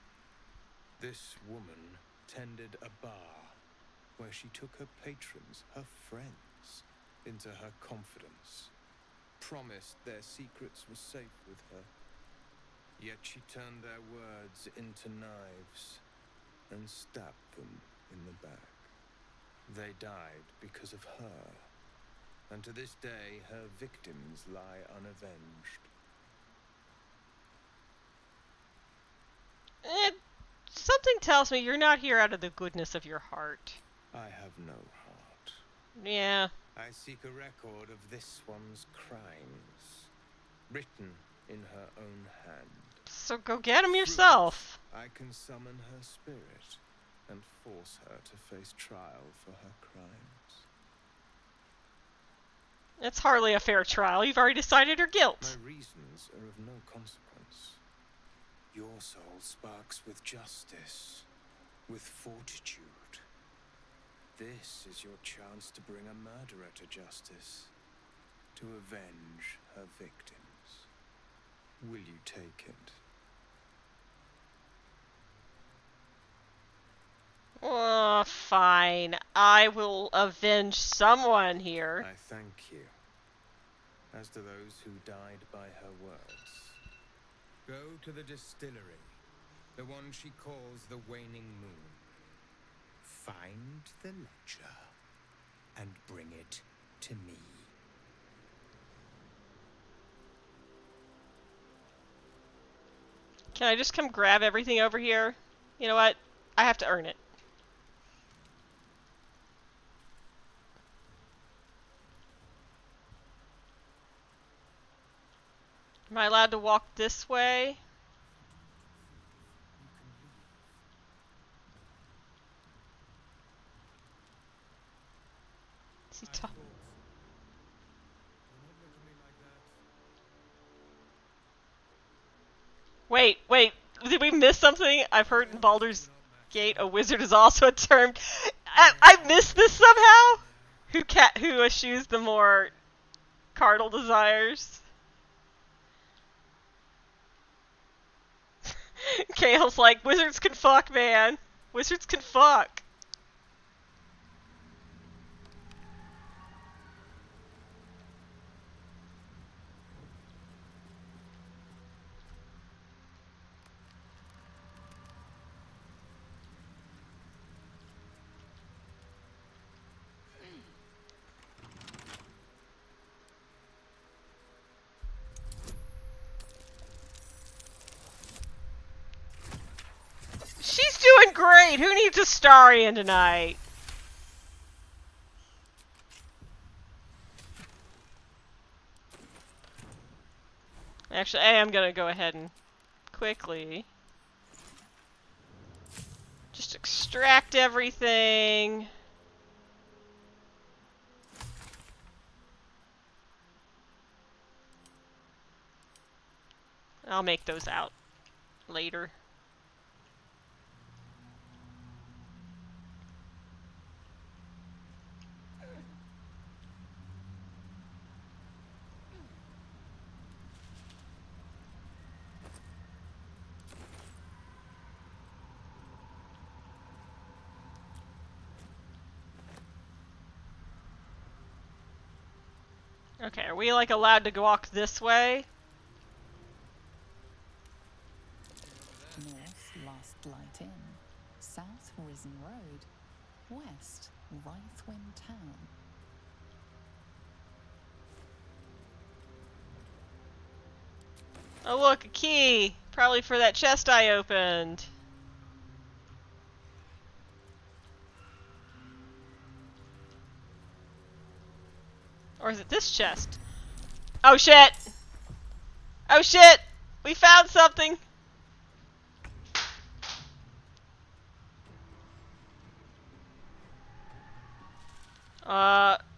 This woman tended a bar where she took her patrons, her friends, into her confidence, promised their secrets were safe with her. Yet she turned their words into knives and stabbed them in the back. They died because of her, and to this day her victims lie unavenged. Something tells me you're not here out of the goodness of your heart. I have no heart. Yeah. I seek a record of this one's crimes, written in her own hand. So go get him yourself. I can summon her spirit and force her to face trial for her crimes. It's hardly a fair trial. You've already decided her guilt. My reasons are of no consequence. Your soul sparks with justice, with fortitude. This is your chance to bring a murderer to justice, to avenge her victims. Will you take it? Oh, fine. I will avenge someone here. I thank you. As to those who died by her words, go to the distillery, the one she calls the Waning Moon. Find the ledger and bring it to me. Can I just come grab everything over here? You know what? I have to earn it. Am I allowed to walk this way? Is he ta- Wait, did we miss something? I've heard in Baldur's Gate a wizard is also a term. I missed this somehow? Who eschews the more carnal desires? Kale's like, wizards can fuck, man. Wizards can fuck. She's doing great. Who needs a Starian tonight? Actually, I am gonna go ahead and quickly just extract everything. I'll make those out later. Okay, are we like allowed to walk this way? North, Last Light Inn. South, Risen Road. West, Rythwin Town. Oh look, a key! Probably for that chest I opened. Or is it this chest? Oh shit! Oh shit! We found something!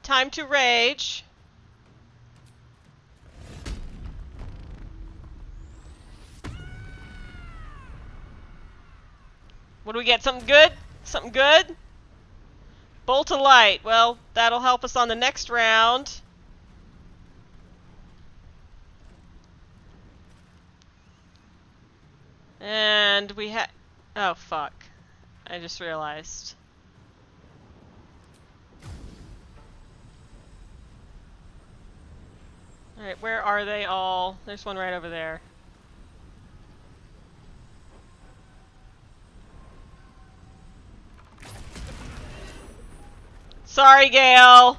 Time to rage. What do we get? Something good? Something good? Bolt of light. Well, that'll help us on the next round. And we oh, fuck. I just realized. Alright, where are they all? There's one right over there. Sorry, Gale!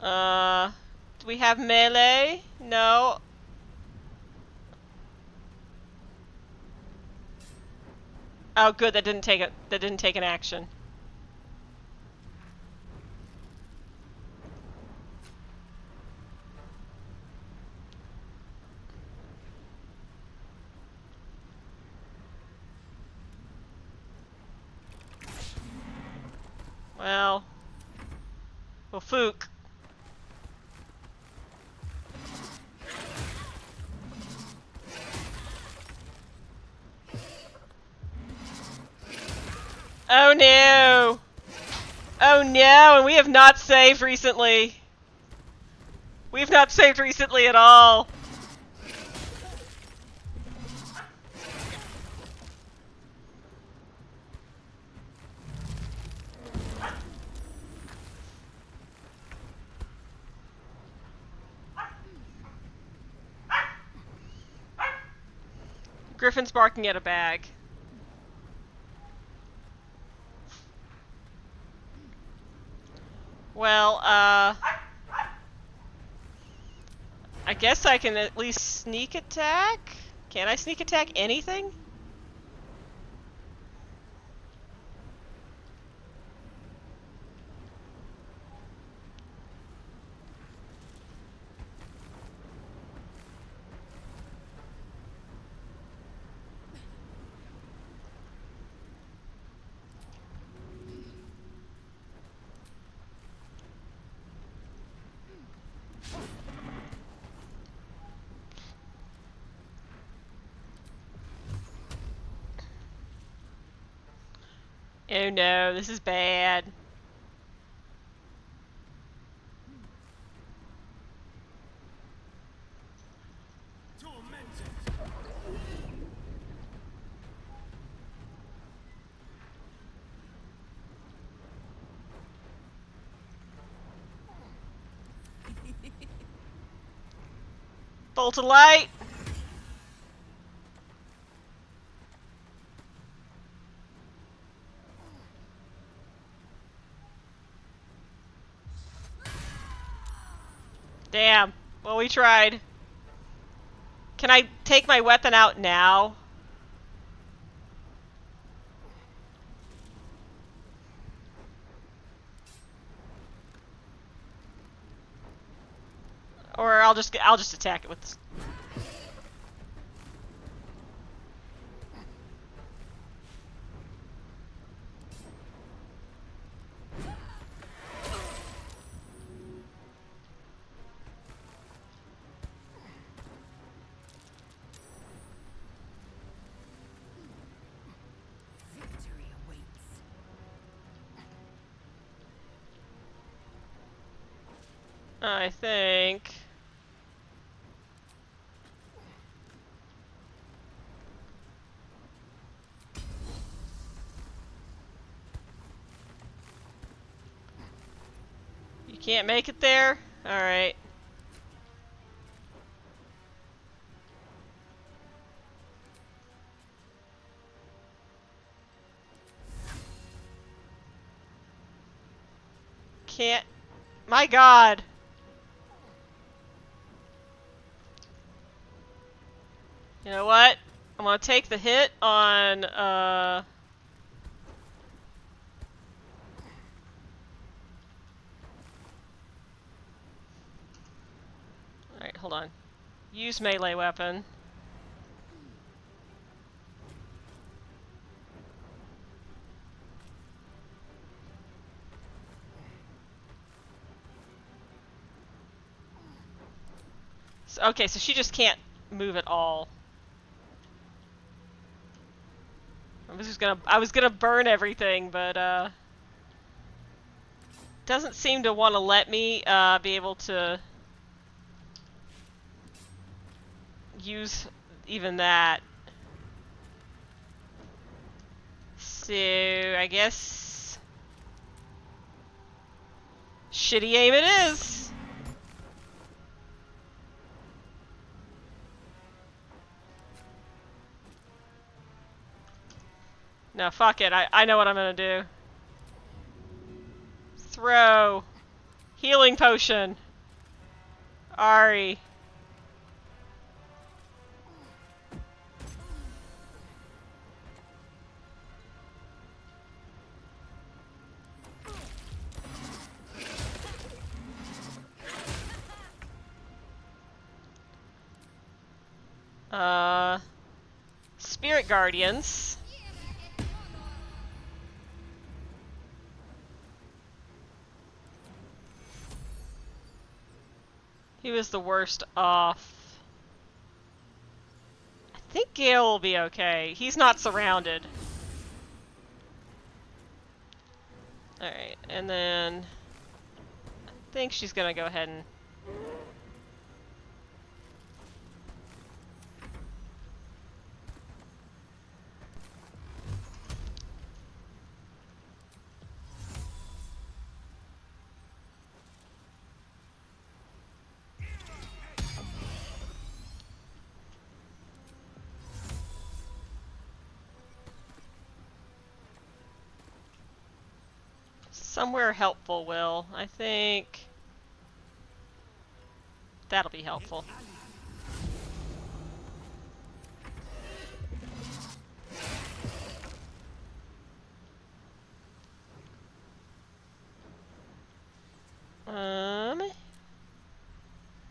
Do we have melee? No. Oh, good. That didn't take an action. Well, fook. Oh no! Oh no, and we have not saved recently. We've not saved recently at all. Griffin's barking at a bag. Well, I guess I can at least sneak attack? Can I sneak attack anything? Oh no, this is bad. Bolt of light! Damn. Well, we tried. Can I take my weapon out now? Or I'll just attack it with this. Victory awaits. I think. You can't make it there? Alright. Can't. My god! You know what? I'm gonna take the hit on, Alright, hold on. Use melee weapon. Okay, so she just can't move at all. I was gonna burn everything, but doesn't seem to want to let me be able to use even that. So I guess shitty aim it is. No, fuck it. I know what I'm gonna do. Throw. Healing potion. Ari. Spirit Guardians. He was the worst off. I think Gale will be okay. He's not surrounded. Alright, and then I think she's gonna go ahead and somewhere helpful, Will. I think that'll be helpful.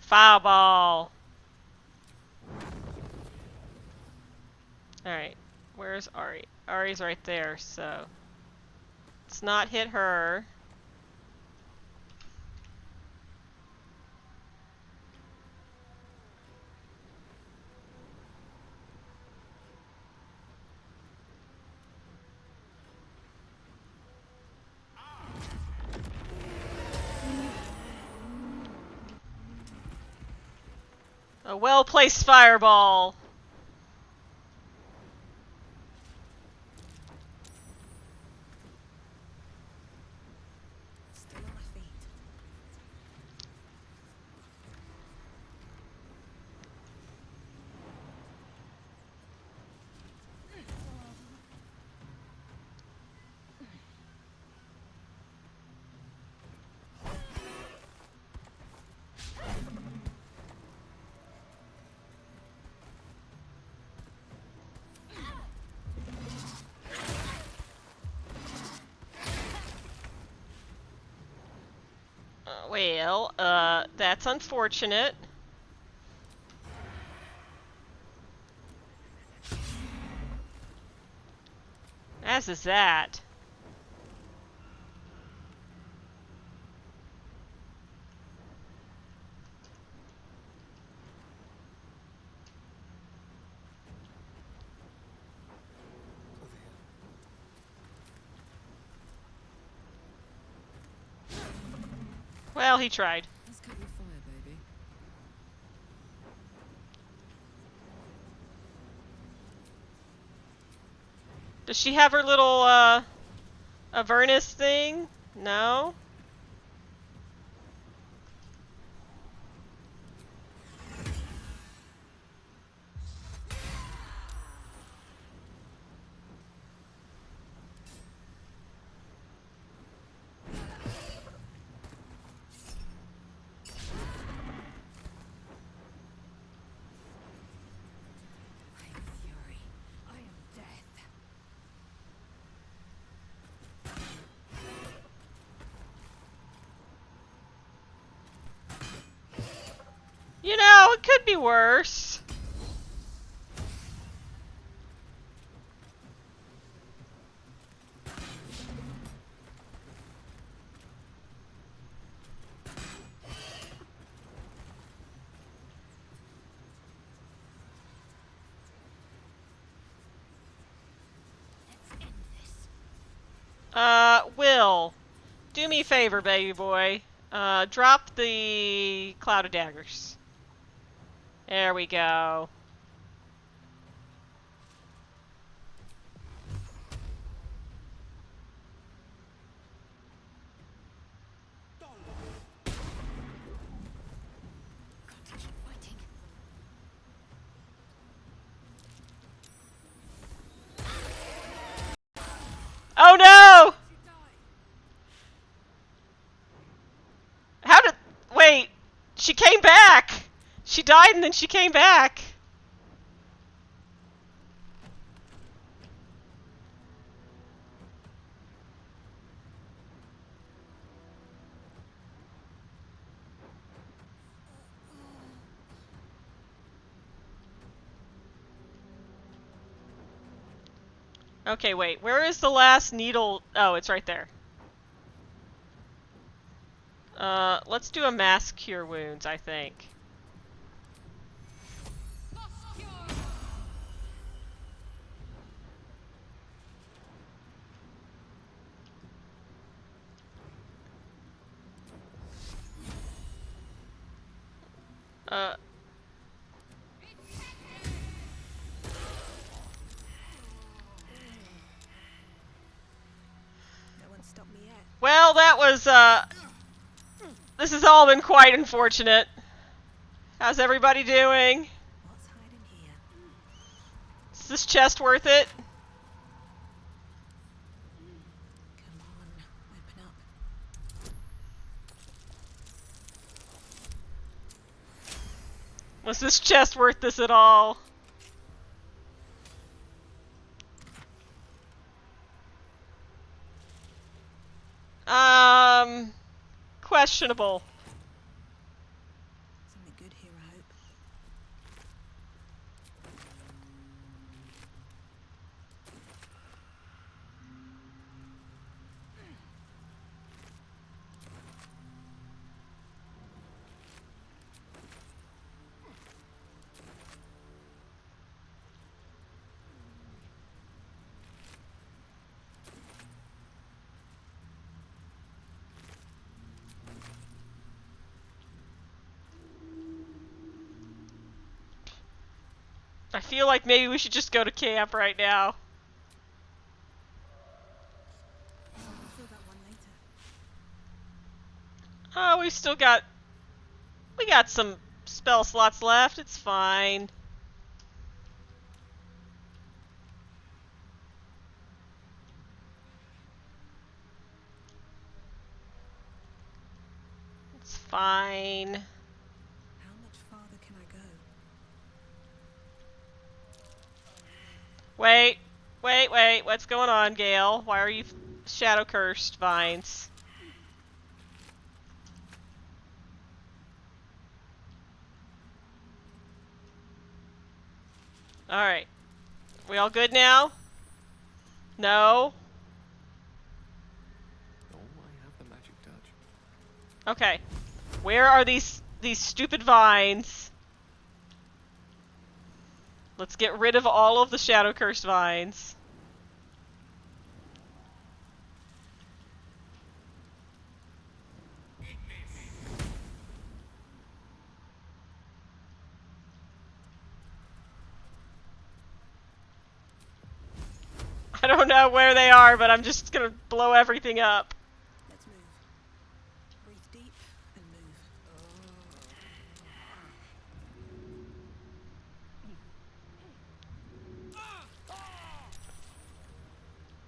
Fireball. Alright, where's Ari? Ari's right there, so let's not hit her. A well-placed fireball. Still on my feet. Well, that's unfortunate. As is that. Well, he tried. Let's cut your fire, baby. Does she have her little, Avernus thing? No? I am fury. I am death. You know, it could be worse. Let's end this. Will, do me a favor, baby boy. Drop the Cloud of Daggers. There we go. Got to keep fighting. Oh no! How did... Wait, she came back! She died and then she came back. Okay, wait, where is the last needle? Oh, it's right there. Let's do a mass cure wounds, I think. Uh... No one stopped me yet. Well, that was, this has all been quite unfortunate. How's everybody doing? What's hiding here? Is this chest worth it? Come on, open up. Was this chest worth this at all? Questionable. Something good here, I hope. I feel like maybe we should just go to camp right now. I'll fill that one later. Oh, we still got... We got some spell slots left. It's fine. It's fine. How much farther can I go? Wait. Wait. What's going on, Gale? Why are you shadow cursed, Vines? Alright. We all good now? No? Oh, I have the magic touch. Okay. Where are these stupid vines? Let's get rid of all of the shadow cursed vines. I don't know where they are, but I'm just gonna blow everything up. Let's move. Breathe deep and move.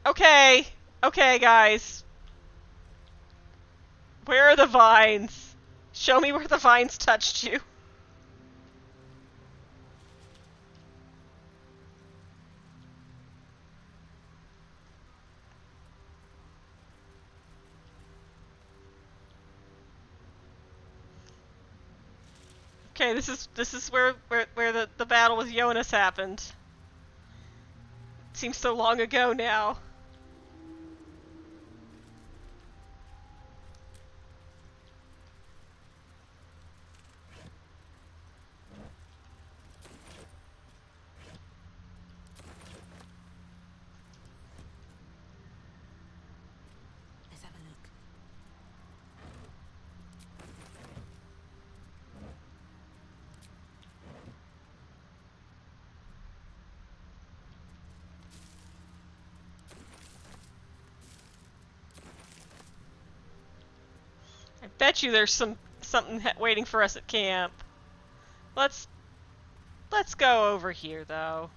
Okay. Okay, guys. Where are the vines? Show me where the vines touched you. Okay, this is where the battle with Jonas happened. It seems so long ago now. Let's have a look. I bet you there's something waiting for us at camp. Let's go over here though.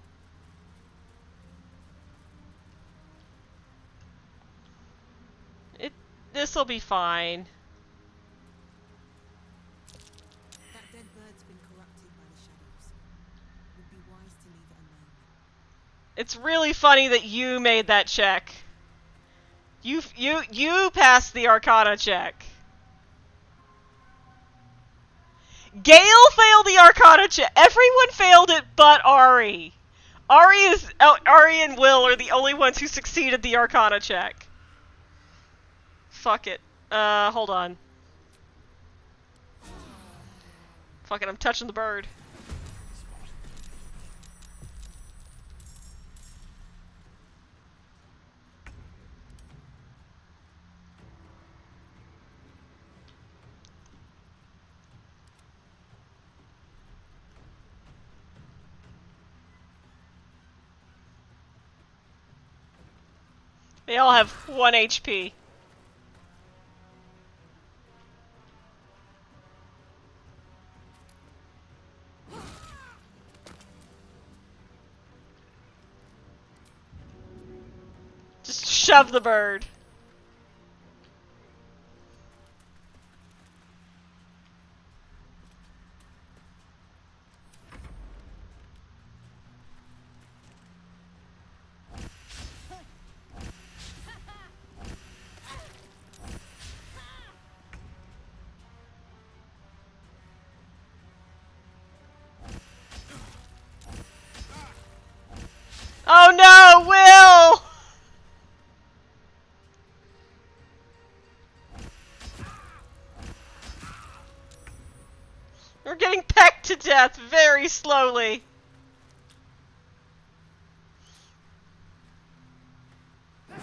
This'll be fine. That dead bird's been corrupted by the shadows. Would be wise to leave it alone. It's really funny that you made that check. You passed the Arcana check. Gale failed the Arcana check. Everyone failed it but Ari. Ari and Will are the only ones who succeeded the Arcana check. Fuck it. Hold on. Fuck it, I'm touching the bird. They all have 1 HP. Just shove the bird. Oh no, Will! We're getting pecked to death very slowly. Now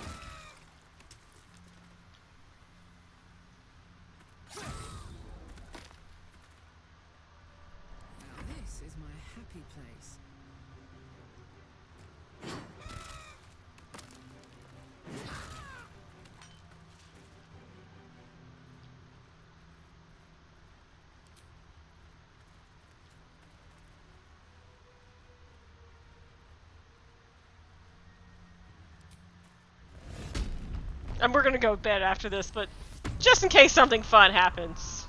this is my happy place. And we're gonna go to bed after this, but just in case something fun happens.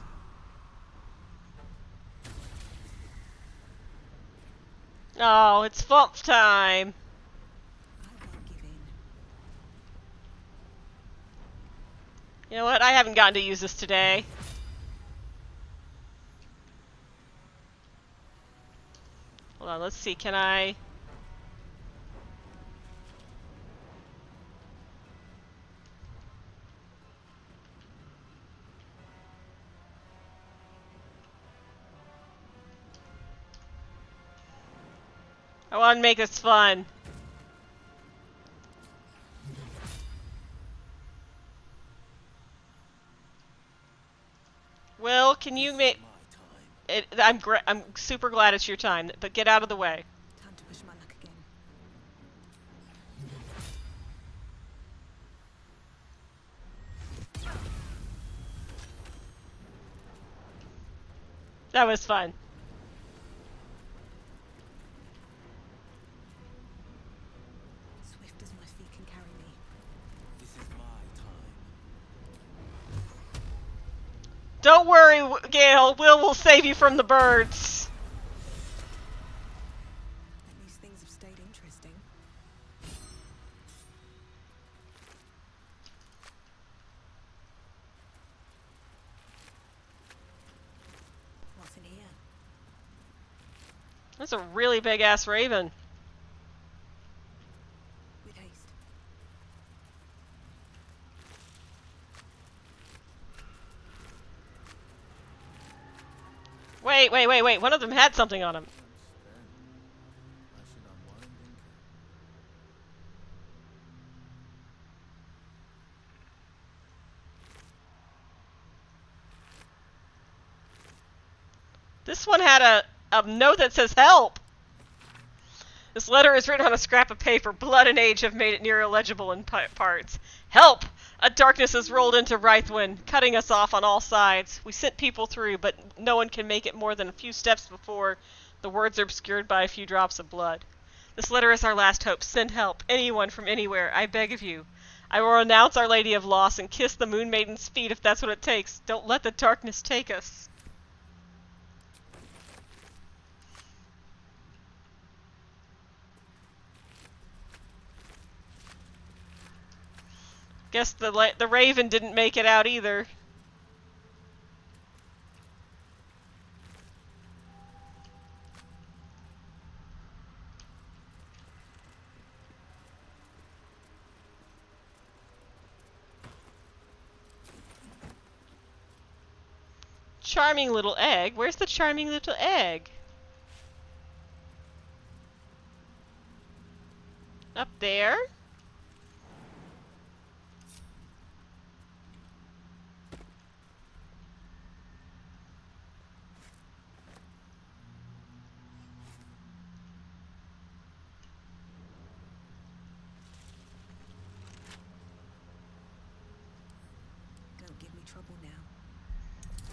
Oh, it's Fump time. I won't give in. You know what? I haven't gotten to use this today. Hold on, let's see. Can I... I want to make this fun. Will, can you make it? I'm super glad it's your time, but get out of the way. Time to push my luck again. That was fun. Swift as my feet can carry me. This is my time. Don't worry, Gale. Will save you from the birds. At least things have stayed interesting. What's in here? That's a really big ass raven. With haste. Wait. One of them had something on him. This one had a note that says help. This letter is written on a scrap of paper. Blood and age have made it near illegible in parts. Help! A darkness has rolled into Rythwin, cutting us off on all sides. We sent people through, but no one can make it more than a few steps before the words are obscured by a few drops of blood. This letter is our last hope. Send help. Anyone from anywhere. I beg of you. I will renounce Our Lady of Loss and kiss the Moon Maiden's feet if that's what it takes. Don't let the darkness take us. Guess the Raven didn't make it out either. Charming little egg? Where's the charming little egg? Up there? Don't give me trouble now.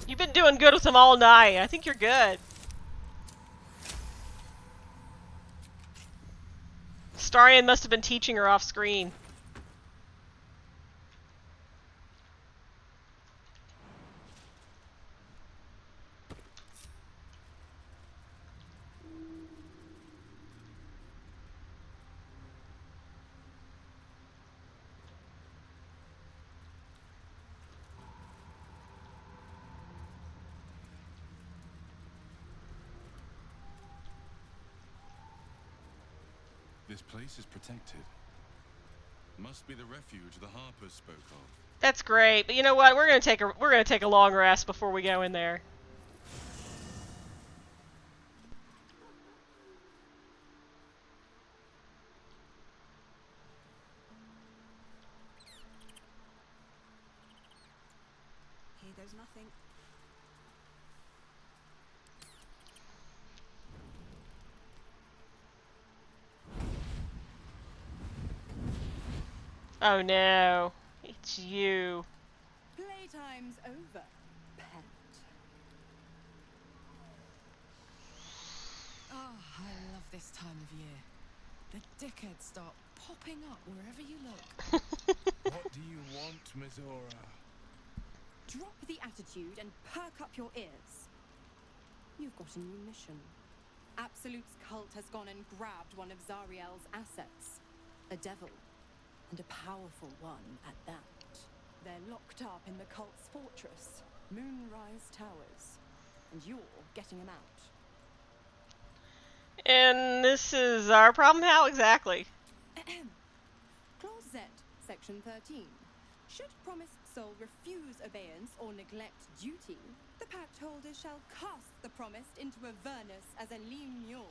You've been doing good with them all night. I think you're good. Starian must have been teaching her off screen. This place is protected. Must be the refuge the Harpers spoke of. That's great, but you know what? We're gonna take a long rest before we go in there. Here goes nothing. Oh no, it's you. Playtime's over, pet. Oh, I love this time of year. The dickheads start popping up wherever you look. What do you want, Miss Aura? Drop the attitude and perk up your ears. You've got a new mission. Absolute's cult has gone and grabbed one of Zariel's assets. A devil. And a powerful one at that. They're locked up in the cult's fortress, Moonrise Towers. And you're getting them out. And this is our problem? How exactly? Clause Z, Section 13. Should promised soul refuse obeyance or neglect duty, the pact holder shall cast the promised into Avernus as a lien mule.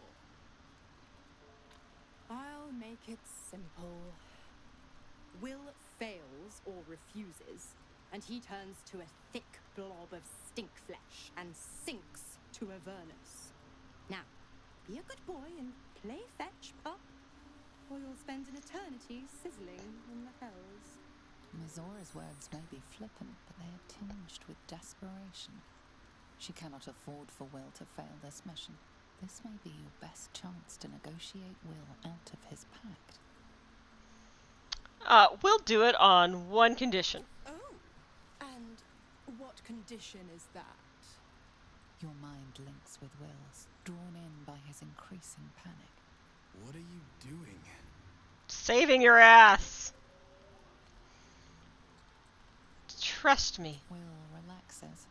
I'll make it simple. Will fails or refuses, and he turns to a thick blob of stink flesh and sinks to Avernus. Now, be a good boy and play fetch, pup, or you'll spend an eternity sizzling in the hells. Mizora's words may be flippant, but they are tinged with desperation. She cannot afford for Will to fail this mission. This may be your best chance to negotiate Will out of his pact. We'll do it on one condition. Oh, and what condition is that? Your mind links with Will's, drawn in by his increasing panic. What are you doing? Saving your ass. Trust me. Will relaxes,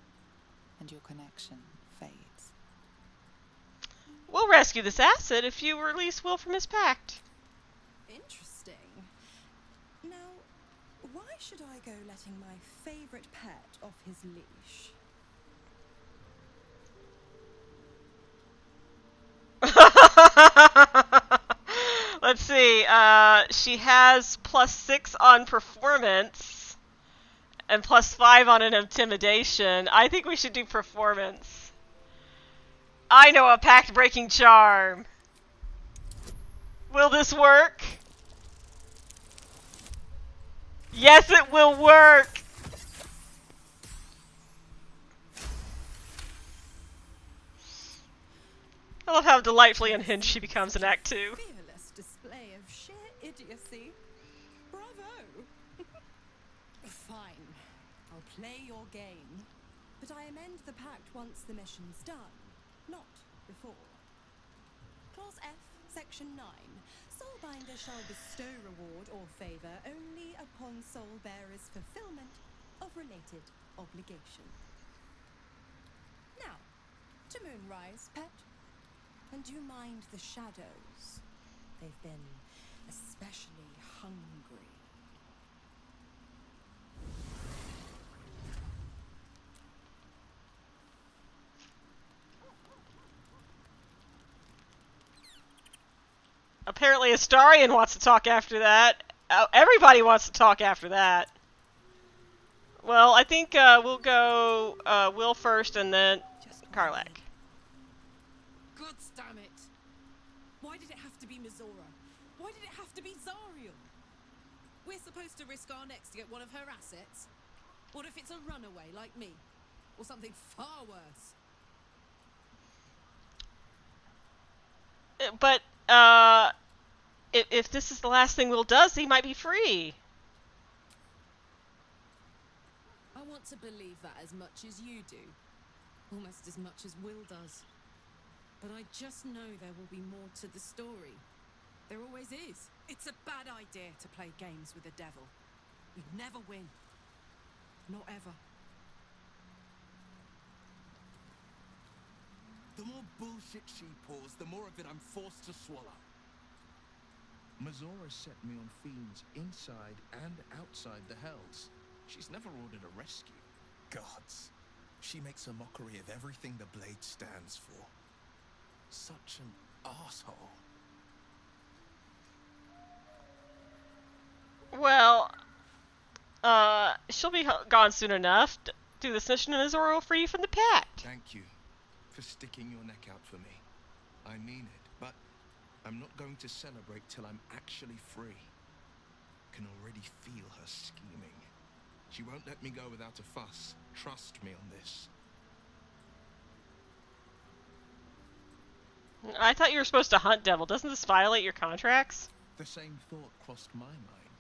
and your connection fades. We'll rescue this asset if you release Will from his pact. Interesting. Now, why should I go letting my favorite pet off his leash? Let's see. She has +6 on performance and +5 on an intimidation. I think we should do performance. I know a pact-breaking charm. Will this work? Yes, it will work! I love how delightfully unhinged she becomes in Act 2. Fearless display of sheer idiocy. Bravo! Fine. I'll play your game. But I amend the pact once the mission's done, not before. Clause F, Section 9. Soulbinder shall bestow reward or favour only upon Soulbearer's fulfillment of related obligation. Now, to Moonrise, pet. And do you mind the shadows? They've been especially hungry. Apparently Astarion wants to talk after that. Everybody wants to talk after that. Well, I think we'll go Will first and then Karlach. God damn it! Why did it have to be Mizora? Why did it have to be Zariel? We're supposed to risk our necks to get one of her assets? What if it's a runaway like me? Or something far worse? But, if this is the last thing Will does, he might be free. I want to believe that as much as you do. Almost as much as Will does. But I just know there will be more to the story. There always is. It's a bad idea to play games with the devil. You'd never win. Not ever. The more bullshit she pours, the more of it I'm forced to swallow. Mizora set me on fiends inside and outside the Hells. She's never ordered a rescue. Gods. She makes a mockery of everything the blade stands for. Such an asshole. Well, she'll be gone soon enough. Do this mission and Azora will free you from the pact. Thank you for sticking your neck out for me. I mean it, but I'm not going to celebrate till I'm actually free. Can already feel her scheming. She won't let me go without a fuss. Trust me on this. I thought you were supposed to hunt Devil. Doesn't this violate your contracts? The same thought crossed my mind.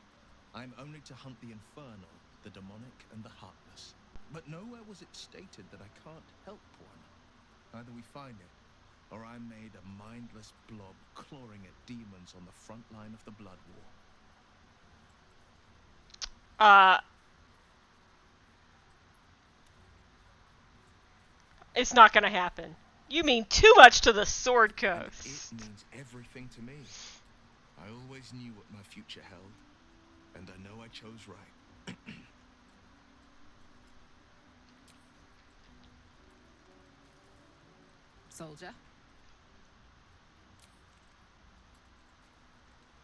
I'm only to hunt the infernal, the demonic, and the heartless. But nowhere was it stated that I can't help one. Either we find it, or I'm made a mindless blob clawing at demons on the front line of the Blood War. It's not gonna happen. You mean too much to the Sword Coast. And it means everything to me. I always knew what my future held, and I know I chose right. Soldier?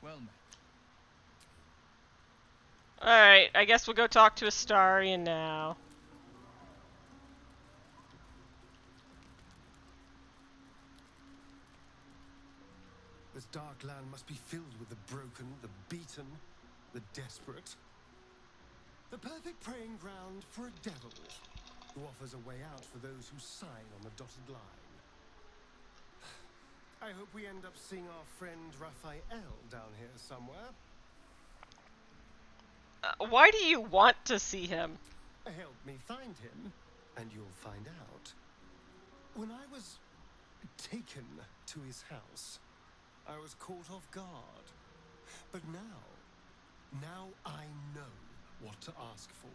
Well met. Alright, I guess we'll go talk to Astarion now. This dark land must be filled with the broken, the beaten, the desperate. The perfect preying ground for a devil who offers a way out for those who sign on the dotted line. I hope we end up seeing our friend Raphael down here somewhere. Why do you want to see him? Help me find him, and you'll find out. When I was taken to his house, I was caught off guard. But now I know what to ask for.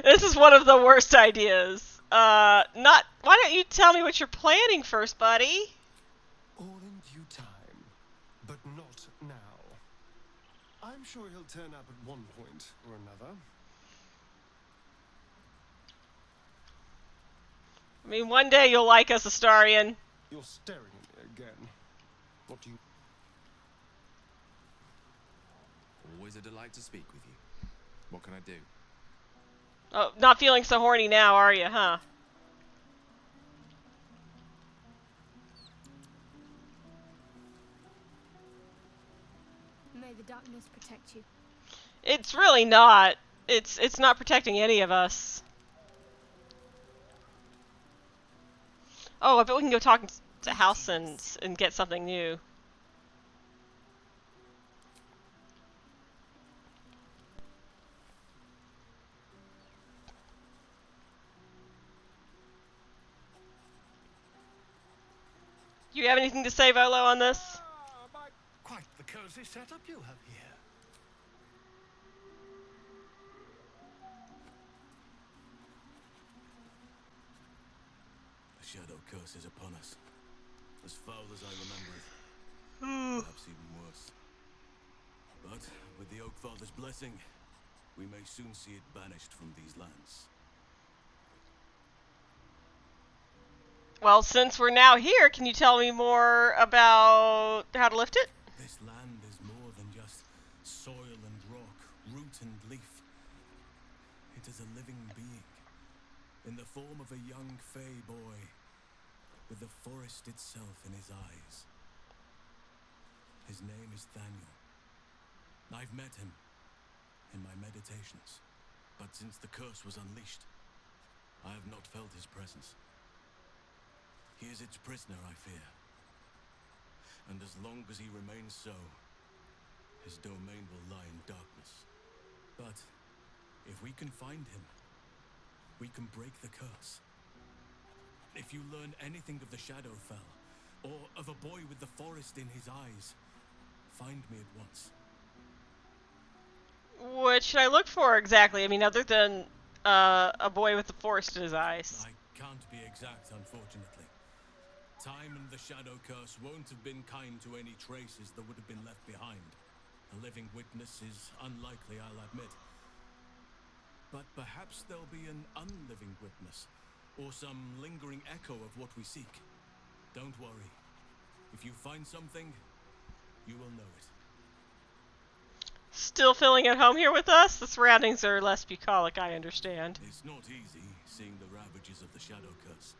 This is one of the worst ideas. Why don't you tell me what you're planning first, buddy? All in due time, but not now. I'm sure he'll turn up at one point or another. I mean, one day you'll like us, Astarion. You're staring at me again. What do you... Always a delight to speak with you. What can I do? Oh, not feeling so horny now, are you, huh? May the darkness protect you. It's really not. It's not protecting any of us. Oh, I bet we can go talk to House and get something new. Do you have anything to say, Volo, on this? Quite the cozy setup you have here. The shadow curse is upon us. As foul as I remember it. Perhaps even worse. But with the Oak Father's blessing, we may soon see it banished from these lands. Well, since we're now here, can you tell me more about how to lift it? This land is more than just soil and rock, root and leaf. It is a living being, in the form of a young fey boy, with the forest itself in his eyes. His name is Thaniel. I've met him in my meditations, but since the curse was unleashed, I have not felt his presence. He is its prisoner, I fear. And as long as he remains so, his domain will lie in darkness. But if we can find him, we can break the curse. If you learn anything of the Shadowfell, or of a boy with the forest in his eyes, find me at once. What should I look for exactly? I mean, other than a boy with the forest in his eyes. I can't be exact, unfortunately. Time and the Shadow Curse won't have been kind to any traces that would have been left behind. A living witness is unlikely, I'll admit. But perhaps there'll be an unliving witness, or some lingering echo of what we seek. Don't worry. If you find something, you will know it. Still feeling at home here with us? The surroundings are less bucolic, I understand. It's not easy seeing the ravages of the Shadow Curse.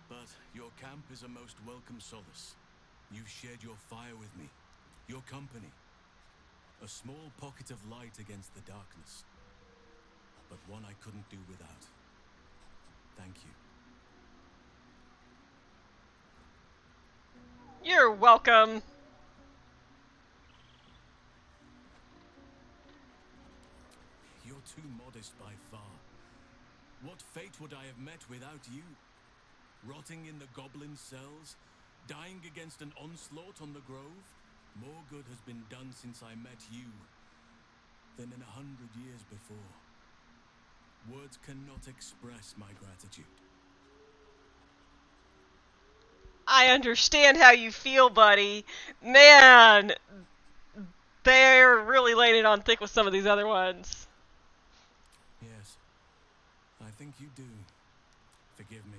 But your camp is a most welcome solace. You've shared your fire with me, your company. A small pocket of light against the darkness. But one I couldn't do without. Thank you. You're welcome. You're too modest by far. What fate would I have met without you? Rotting in the goblin cells? Dying against an onslaught on the grove? More good has been done since I met you than in 100 years before. Words cannot express my gratitude. I understand how you feel, buddy. Man, they're really laying it on thick with some of these other ones. Yes, I think you do. Forgive me.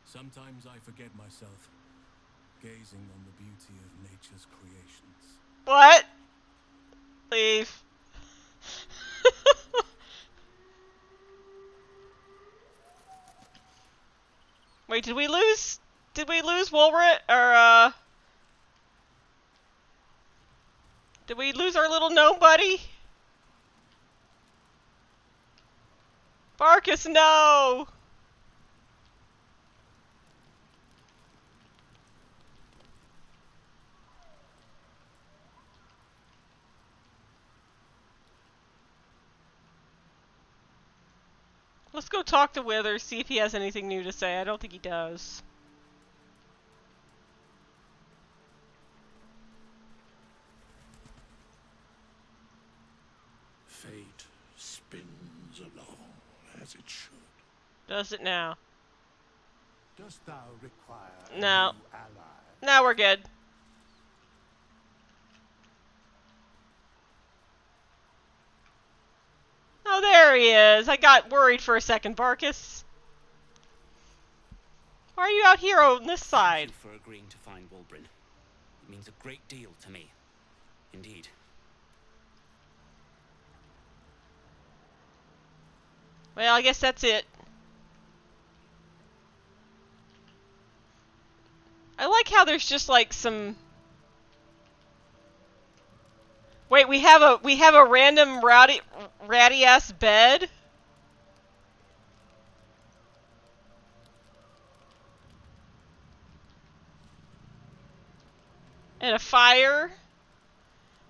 Sometimes I forget myself, gazing on the beauty of nature's creations. What? Leave. Wait, did we lose? Did we lose Wolrit? Or, did we lose our little gnome buddy? Barkus, no! Let's go talk to Withers, see if he has anything new to say. I don't think he does. Fate spins along as it should. Does it now? Dost thou require No. a new ally? No, we're good. Oh, there he is. I got worried for a second, Barkus. Why are you out here on this side? Thank you for agreeing to find Wulbrin. It means a great deal to me. Indeed. Well, I guess that's it. I like how there's just like some... Wait, we have a random ratty ass bed? And a fire?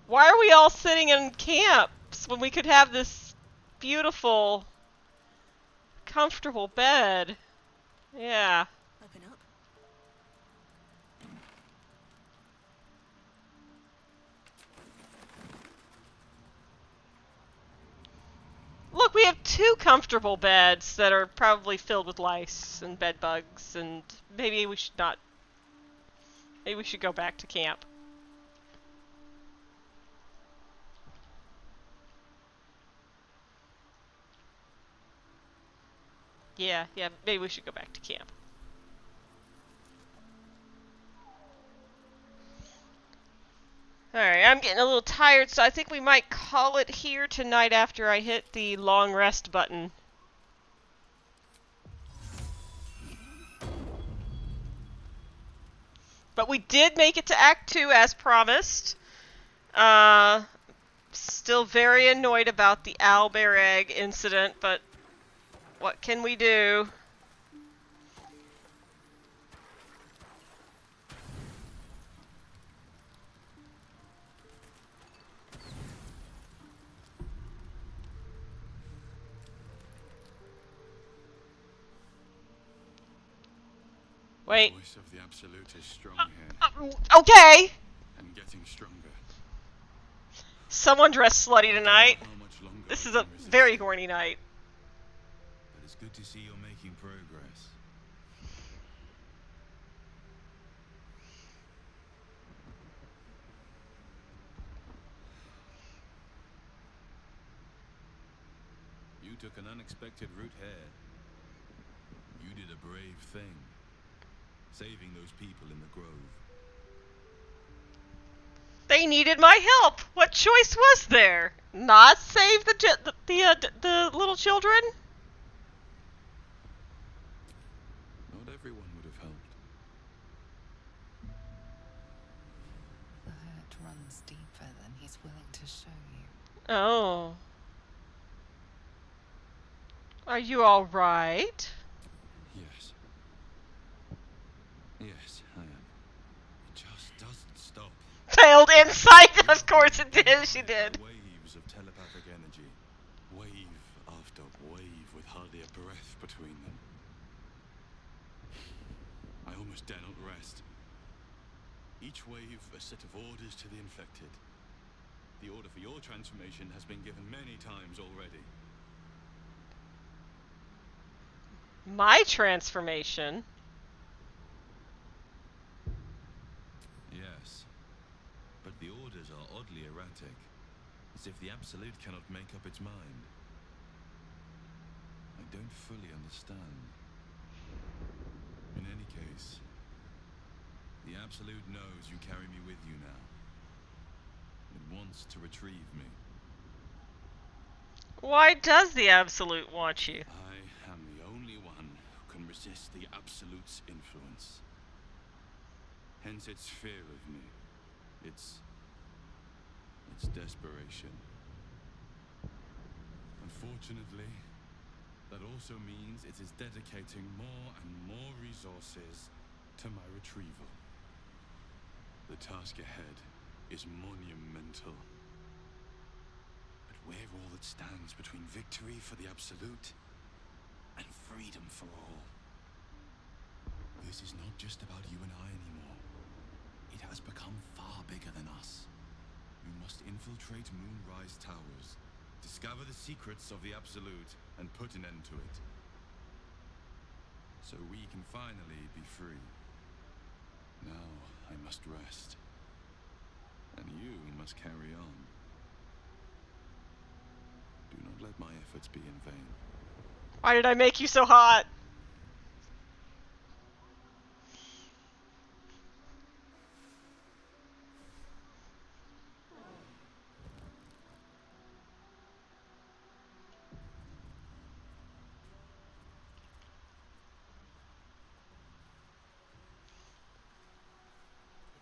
Why are we all sitting in camps when we could have this beautiful, comfortable bed? Yeah. Open up. Look, we have 2 comfortable beds that are probably filled with lice and bed bugs, and maybe we should not... Maybe we should go back to camp. Yeah, maybe we should go back to camp. Alright, I'm getting a little tired, so I think we might call it here tonight after I hit the long rest button. But we did make it to Act 2 as promised. Still very annoyed about the owlbear egg incident, but what can we do? Wait. The voice of the Absolute is strong here. Okay! And getting stronger. Someone dressed slutty tonight. This is a very horny night. But it's good to see you're making progress. You took an unexpected route here. You did a brave thing. Saving those people in the grove. They needed my help. What choice was there? Not save the little children? Not everyone would have helped. The hurt runs deeper than he's willing to show you. Oh. Are you all right? Yes. Yes, I am. It just doesn't stop. Failed insight. Of course it did. She did. Waves of telepathic energy. Wave after wave with hardly a breath between them. I almost dare not rest. Each wave a set of orders to the infected. The order for your transformation has been given many times already. My transformation? Yes. But the orders are oddly erratic. As if the Absolute cannot make up its mind. I don't fully understand. In any case, the Absolute knows you carry me with you now. It wants to retrieve me. Why does the Absolute want you? I am the only one who can resist the Absolute's influence. Hence its fear of me. Its desperation. Unfortunately, that also means it is dedicating more and more resources to my retrieval. The task ahead is monumental. But we're all that stands between victory for the Absolute and freedom for all. This is not just about you and I anymore. It has become far bigger than us. We must infiltrate Moonrise Towers, discover the secrets of the Absolute, and put an end to it. So we can finally be free. Now I must rest. And you must carry on. Do not let my efforts be in vain. Why did I make you so hot?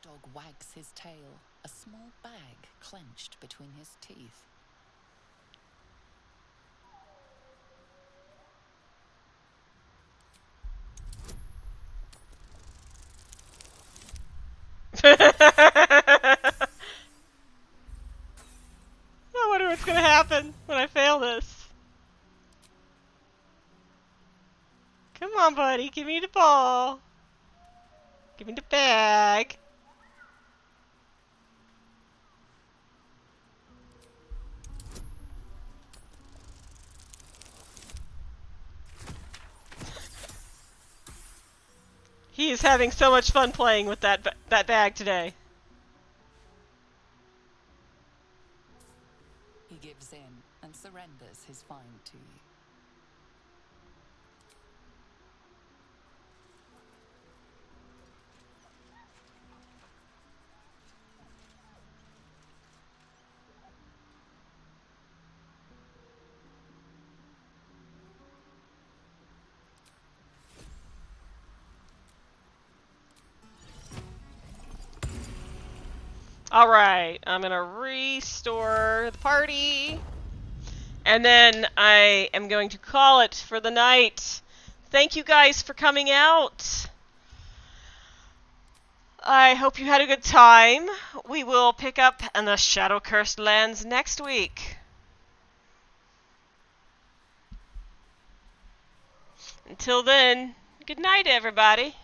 The dog wags his tail, a small bag clenched between his teeth. I wonder what's gonna happen when I fail this. Come on, buddy, give me the ball. Give me the bag. He is having so much fun playing with that bag today. He gives in and surrenders his find to you. Alright, I'm gonna restore the party. And then I am going to call it for the night. Thank you guys for coming out. I hope you had a good time. We will pick up in the Shadow-Cursed Lands next week. Until then, good night, everybody.